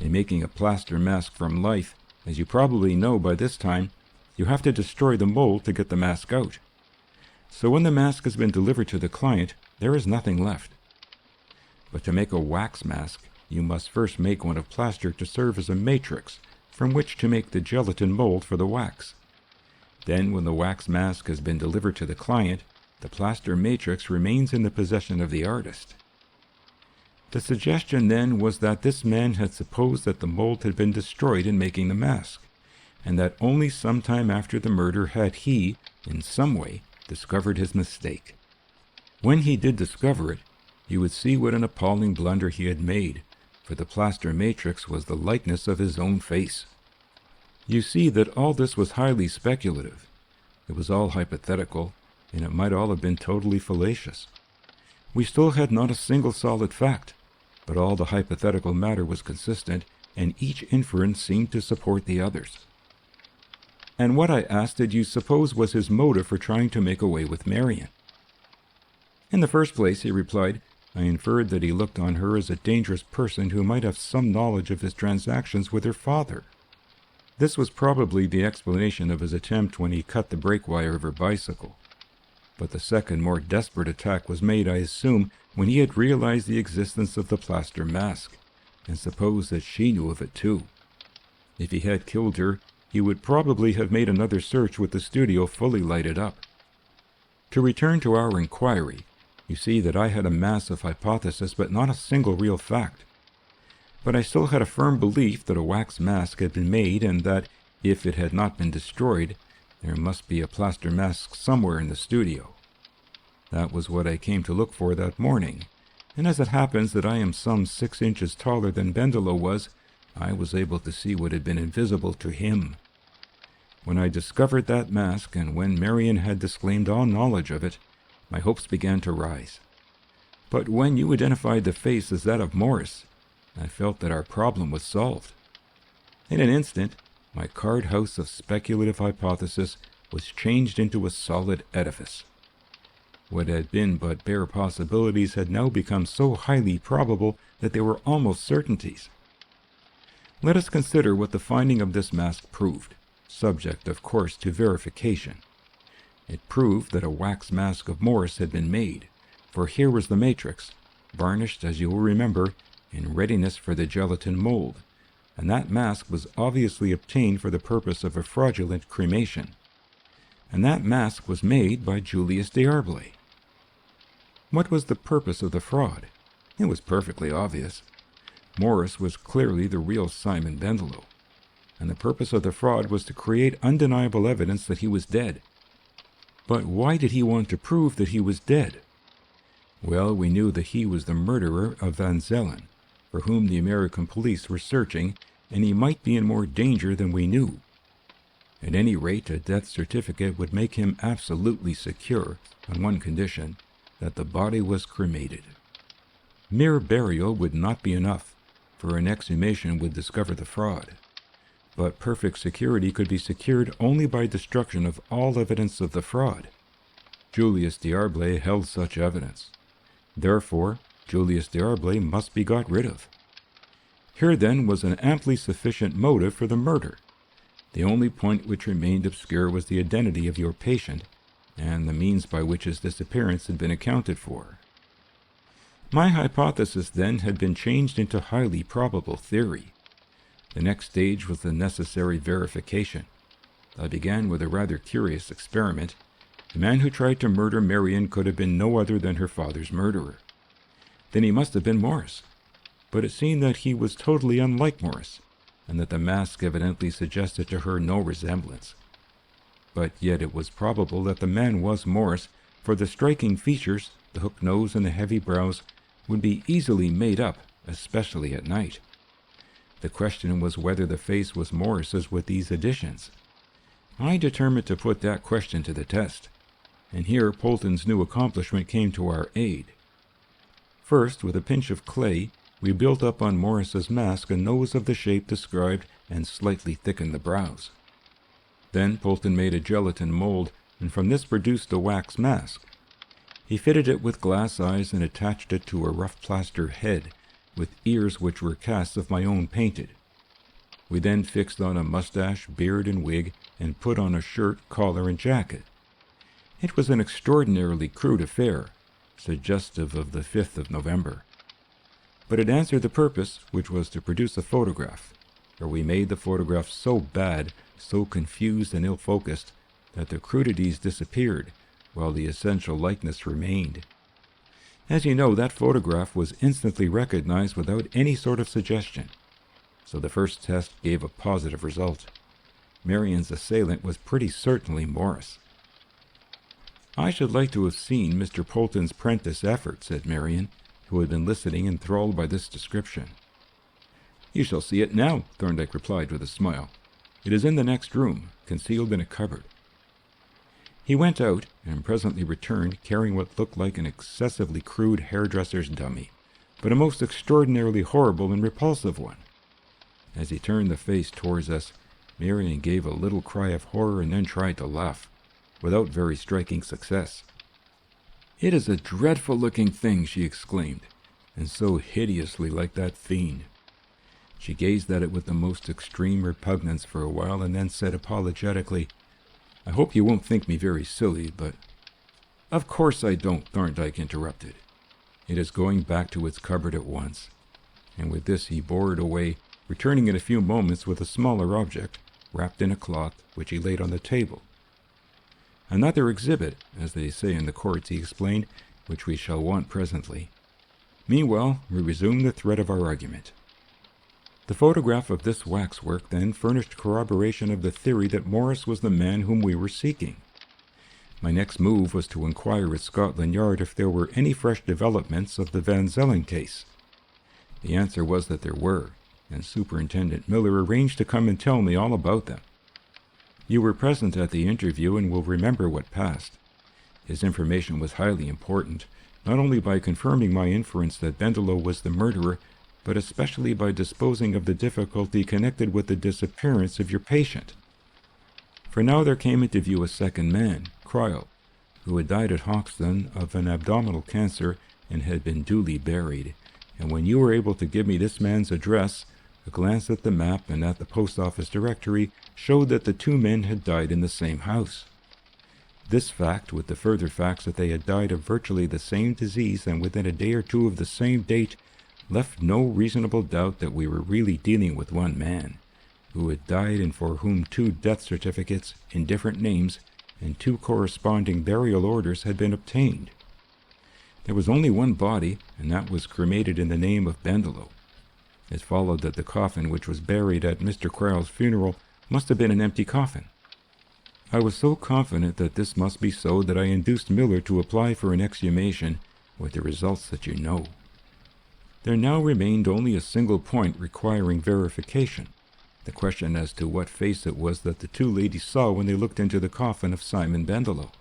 In making a plaster mask from life, as you probably know by this time, you have to destroy the mold to get the mask out. So when the mask has been delivered to the client, there is nothing left. But to make a wax mask, you must first make one of plaster to serve as a matrix from which to make the gelatin mold for the wax. Then, when the wax mask has been delivered to the client, the plaster matrix remains in the possession of the artist. The suggestion then was that this man had supposed that the mold had been destroyed in making the mask, and that only some time after the murder had he, in some way, discovered his mistake. When he did discover it, you would see what an appalling blunder he had made, for the plaster matrix was the likeness of his own face. You see that all this was highly speculative. It was all hypothetical, and it might all have been totally fallacious. We still had not a single solid fact, but all the hypothetical matter was consistent, and each inference seemed to support the others. And what, I asked, did you suppose was his motive for trying to make away with Marion? In the first place, he replied, I inferred that he looked on her as a dangerous person who might have some knowledge of his transactions with her father. This was probably the explanation of his attempt when he cut the brake wire of her bicycle. But the second, more desperate attack was made, I assume, when he had realized the existence of the plaster mask, and supposed that she knew of it too. If he had killed her, he would probably have made another search with the studio fully lighted up. To return to our inquiry, you see that I had a mass of hypotheses, but not a single real fact. But I still had a firm belief that a wax mask had been made, and that, if it had not been destroyed, there must be a plaster mask somewhere in the studio. That was what I came to look for that morning, and as it happens that I am some 6 inches taller than Bendelow was, I was able to see what had been invisible to him. When I discovered that mask, and when Marion had disclaimed all knowledge of it, my hopes began to rise. But when you identified the face as that of Morris, I felt that our problem was solved. In an instant, my card house of speculative hypothesis was changed into a solid edifice. What had been but bare possibilities had now become so highly probable that they were almost certainties. Let us consider what the finding of this mask proved, subject, of course, to verification. It proved that a wax mask of Morris had been made, for here was the matrix, varnished, as you will remember, in readiness for the gelatin mold, and that mask was obviously obtained for the purpose of a fraudulent cremation. And that mask was made by Julius D'Arblay. What was the purpose of the fraud? It was perfectly obvious. Morris was clearly the real Simon Bendelow, and the purpose of the fraud was to create undeniable evidence that he was dead. But why did he want to prove that he was dead? Well, we knew that he was the murderer of Van Zelen, for whom the American police were searching, and he might be in more danger than we knew. At any rate, a death certificate would make him absolutely secure, on one condition, that the body was cremated. Mere burial would not be enough, for an exhumation would discover the fraud. But perfect security could be secured only by destruction of all evidence of the fraud. Julius D'Arblay held such evidence. Therefore, Julius D'Arblay must be got rid of. Here then was an amply sufficient motive for the murder. The only point which remained obscure was the identity of your patient, and the means by which his disappearance had been accounted for. My hypothesis then had been changed into highly probable theory. The next stage was the necessary verification. I began with a rather curious experiment. The man who tried to murder Marion could have been no other than her father's murderer. Then he must have been Morris. But it seemed that he was totally unlike Morris, and that the mask evidently suggested to her no resemblance. But yet it was probable that the man was Morse, for the striking features, the hooked nose and the heavy brows, would be easily made up, especially at night. The question was whether the face was Morris's with these additions. I determined to put that question to the test, and here Polton's new accomplishment came to our aid. First, with a pinch of clay, we built up on Morris's mask a nose of the shape described and slightly thickened the brows. Then Polton made a gelatin mold, and from this produced a wax mask. He fitted it with glass eyes and attached it to a rough plaster head, with ears which were casts of my own painted. We then fixed on a mustache, beard, and wig, and put on a shirt, collar, and jacket. It was an extraordinarily crude affair, suggestive of the 5th of November. But it answered the purpose, which was to produce a photograph, for we made the photograph so bad, so confused and ill-focused, that the crudities disappeared, while the essential likeness remained. As you know, that photograph was instantly recognized without any sort of suggestion, so the first test gave a positive result. Marian's assailant was pretty certainly Morris. "I should like to have seen Mr. Polton's prentice effort," said Marian, who had been listening enthralled by this description. "You shall see it now," Thorndyke replied with a smile. "It is in the next room, concealed in a cupboard." He went out, and presently returned, carrying what looked like an excessively crude hairdresser's dummy, but a most extraordinarily horrible and repulsive one. As he turned the face towards us, Marian gave a little cry of horror and then tried to laugh, without very striking success. "It is a dreadful-looking thing," she exclaimed, "and so hideously like that fiend." She gazed at it with the most extreme repugnance for a while, and then said apologetically, "I hope you won't think me very silly, but—" "Of course I don't," Thorndyke interrupted. "It is going back to its cupboard at once." And with this he bore it away, returning in a few moments with a smaller object, wrapped in a cloth, which he laid on the table. "Another exhibit, as they say in the courts," he explained, "which we shall want presently. Meanwhile, we resume the thread of our argument. The photograph of this waxwork, then, furnished corroboration of the theory that Morris was the man whom we were seeking. My next move was to inquire at Scotland Yard if there were any fresh developments of the Van Zellen case. The answer was that there were, and Superintendent Miller arranged to come and tell me all about them. You were present at the interview and will remember what passed. His information was highly important, not only by confirming my inference that Bendelow was the murderer, but especially by disposing of the difficulty connected with the disappearance of your patient. For now there came into view a second man, Cryle, who had died at Hoxton of an abdominal cancer and had been duly buried, and when you were able to give me this man's address, a glance at the map and at the post office directory showed that the two men had died in the same house. This fact, with the further facts that they had died of virtually the same disease and within a day or two of the same date, left no reasonable doubt that we were really dealing with one man, who had died and for whom 2 death certificates in different names and 2 corresponding burial orders had been obtained. There was only one body, and that was cremated in the name of Bendelow. It followed that the coffin which was buried at Mr. Cryle's funeral must have been an empty coffin. I was so confident that this must be so that I induced Miller to apply for an exhumation, with the results that you know. There now remained only a single point requiring verification, the question as to what face it was that the 2 ladies saw when they looked into the coffin of Simon Bendelow.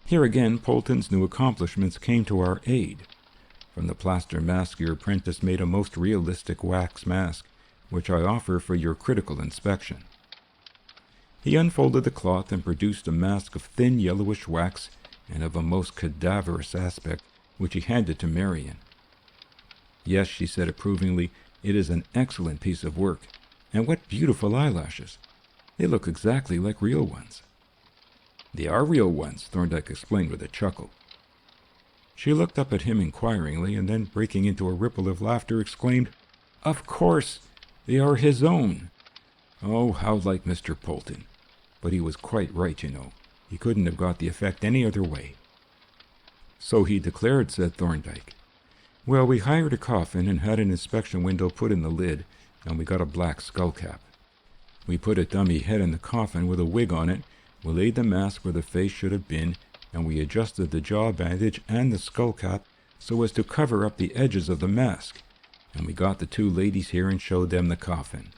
Here again Polton's new accomplishments came to our aid. From the plaster mask your apprentice made a most realistic wax mask, which I offer for your critical inspection. He unfolded the cloth and produced a mask of thin yellowish wax and of a most cadaverous aspect, which he handed to Marian. "Yes," she said approvingly, "it is an excellent piece of work. And what beautiful eyelashes! They look exactly like real ones." "They are real ones," Thorndyke explained with a chuckle. She looked up at him inquiringly, and then, breaking into a ripple of laughter, exclaimed, "Of course! They are his own! Oh, how like Mr. Polton! But he was quite right, you know. He couldn't have got the effect any other way." "So he declared," said Thorndyke. "Well, we hired a coffin and had an inspection window put in the lid, and we got a black skull cap. We put a dummy head in the coffin with a wig on it, we laid the mask where the face should have been, and we adjusted the jaw bandage and the skull cap so as to cover up the edges of the mask, and we got the two ladies here and showed them the coffin.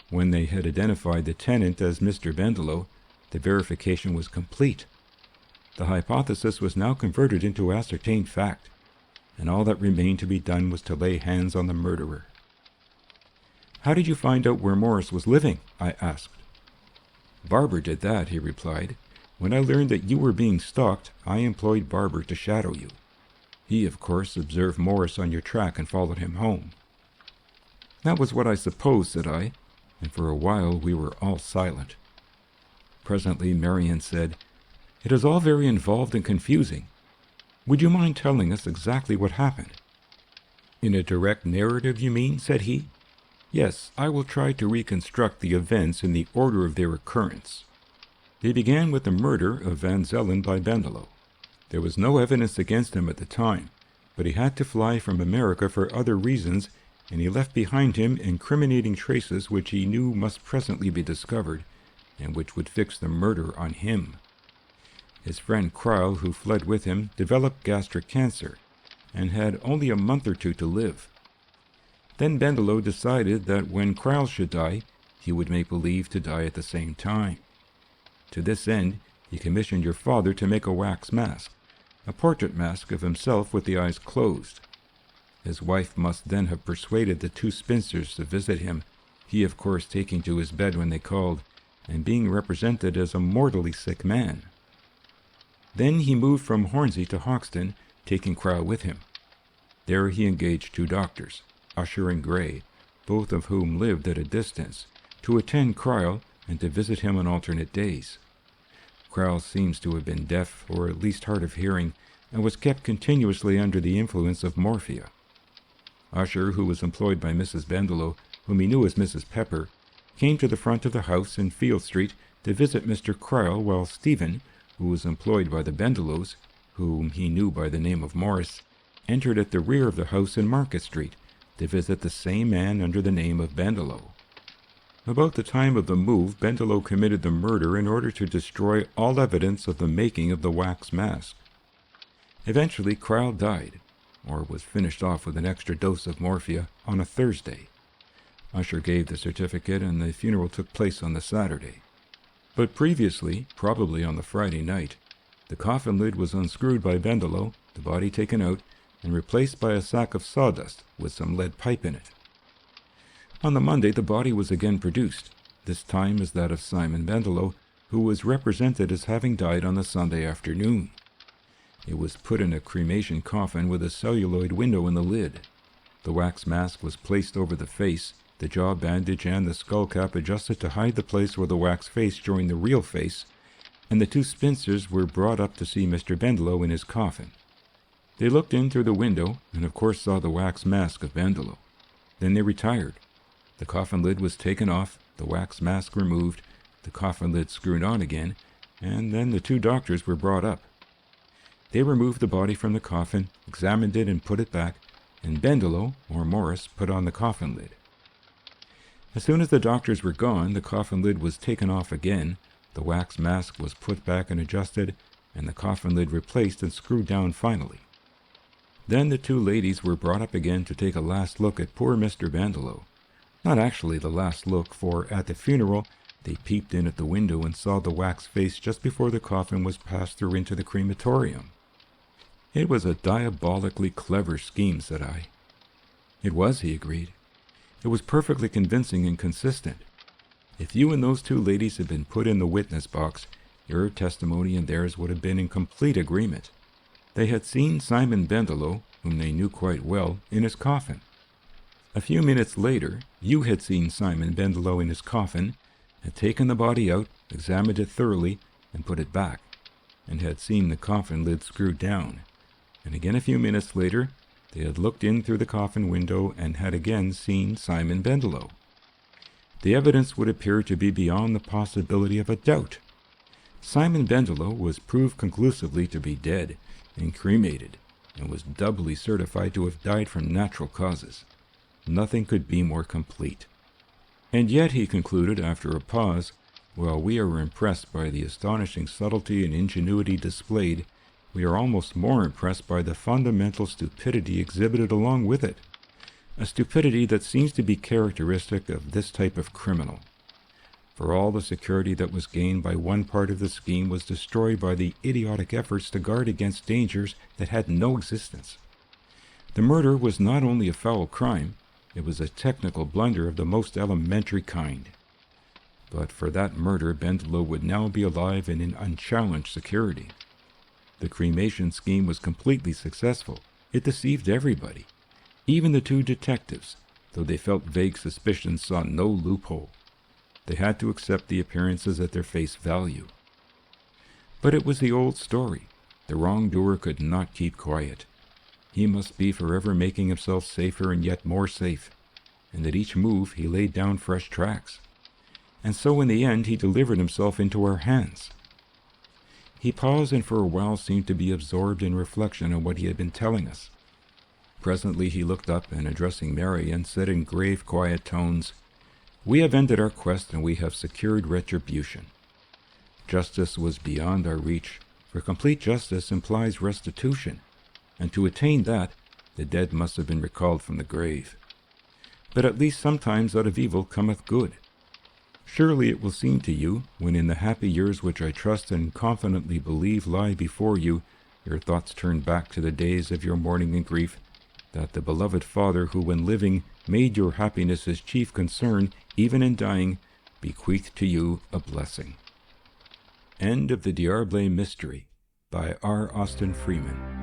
When they had identified the tenant as Mr. Bendelow, the verification was complete. The hypothesis was now converted into ascertained fact, and all that remained to be done was to lay hands on the murderer. "How did you find out where Morris was living?" I asked. "Barber did that," he replied. "When I learned that you were being stalked, I employed Barber to shadow you. He, of course, observed Morris on your track and followed him home." "That was what I supposed," said I, and for a while we were all silent. Presently Marian said, "It is all very involved and confusing. Would you mind telling us exactly what happened?" "In a direct narrative, you mean?" said he. "Yes, I will try to reconstruct the events in the order of their occurrence. They began with the murder of Van Zelen by Bendelow. There was no evidence against him at the time, but he had to fly from America for other reasons, and he left behind him incriminating traces which he knew must presently be discovered, and which would fix the murder on him. His friend Cryle, who fled with him, developed gastric cancer, and had only a month or two to live. Then Bendelow decided that when Cryle should die, he would make believe to die at the same time. To this end, he commissioned your father to make a wax mask, a portrait mask of himself with the eyes closed. His wife must then have persuaded the two spinsters to visit him, he of course taking to his bed when they called, and being represented as a mortally sick man. Then he moved from Hornsey to Hoxton, taking Cryle with him. There he engaged two doctors, Usher and Gray, both of whom lived at a distance, to attend Cryle and to visit him on alternate days. Cryle seems to have been deaf, or at least hard of hearing, and was kept continuously under the influence of morphia. Usher, who was employed by Mrs. Bendelow, whom he knew as Mrs. Pepper, came to the front of the house in Field Street to visit Mr. Cryle, while Stephen, who was employed by the Bendelows, whom he knew by the name of Morris, entered at the rear of the house in Market Street to visit the same man under the name of Bendelow. About the time of the move, Bendelow committed the murder in order to destroy all evidence of the making of the wax mask. Eventually, Cryle died, or was finished off with an extra dose of morphia, on a Thursday. Usher gave the certificate, and the funeral took place on the Saturday. But previously, probably on the Friday night, the coffin lid was unscrewed by Bendelow, the body taken out, and replaced by a sack of sawdust with some lead pipe in it. On the Monday the body was again produced, this time as that of Simon Bendelow, who was represented as having died on the Sunday afternoon. It was put in a cremation coffin with a celluloid window in the lid. The wax mask was placed over the face, the jaw bandage and the skull cap adjusted to hide the place where the wax face joined the real face, and the two spinsters were brought up to see Mr. Bendelow in his coffin. They looked in through the window, and of course saw the wax mask of Bendelow. Then they retired. The coffin lid was taken off, the wax mask removed, the coffin lid screwed on again, and then the two doctors were brought up. They removed the body from the coffin, examined it and put it back, and Bendelow, or Morris, put on the coffin lid. As soon as the doctors were gone, the coffin lid was taken off again, the wax mask was put back and adjusted, and the coffin lid replaced and screwed down finally. Then the two ladies were brought up again to take a last look at poor Mr. Bendelow. Not actually the last look, for at the funeral they peeped in at the window and saw the wax face just before the coffin was passed through into the crematorium. It was a diabolically clever scheme, said I. It was, he agreed. It was perfectly convincing and consistent. If you and those two ladies had been put in the witness box, your testimony and theirs would have been in complete agreement. They had seen Simon Bendelow, whom they knew quite well, in his coffin. A few minutes later, you had seen Simon Bendelow in his coffin, had taken the body out, examined it thoroughly, and put it back, and had seen the coffin lid screwed down. And again a few minutes later, they had looked in through the coffin window and had again seen Simon Bendelow. The evidence would appear to be beyond the possibility of a doubt. Simon Bendelow was proved conclusively to be dead and cremated, and was doubly certified to have died from natural causes. nothing could be more complete. And yet, he concluded after a pause, while we are impressed by the astonishing subtlety and ingenuity displayed, we are almost more impressed by the fundamental stupidity exhibited along with it, a stupidity that seems to be characteristic of this type of criminal. For all the security that was gained by one part of the scheme was destroyed by the idiotic efforts to guard against dangers that had no existence. The murder was not only a foul crime, it was a technical blunder of the most elementary kind. But for that murder, Bendelow would now be alive and in unchallenged security. The cremation scheme was completely successful. It deceived everybody. Even the two detectives, though they felt vague suspicions, saw no loophole. They had to accept the appearances at their face value. But it was the old story. The wrongdoer could not keep quiet. He must be forever making himself safer and yet more safe, and at each move he laid down fresh tracks. And so in the end he delivered himself into our hands. He paused and for a while seemed to be absorbed in reflection on what he had been telling us. Presently he looked up and, addressing Marian, said in grave, quiet tones, "We have ended our quest and we have secured retribution. Justice was beyond our reach, for complete justice implies restitution, and to attain that, the dead must have been recalled from the grave. But at least sometimes out of evil cometh good. Surely it will seem to you, when in the happy years which I trust and confidently believe lie before you, your thoughts turn back to the days of your mourning and grief, that the beloved Father who when living made your happiness his chief concern, even in dying, bequeathed to you a blessing." End of the Diable Mystery by R. Austin Freeman.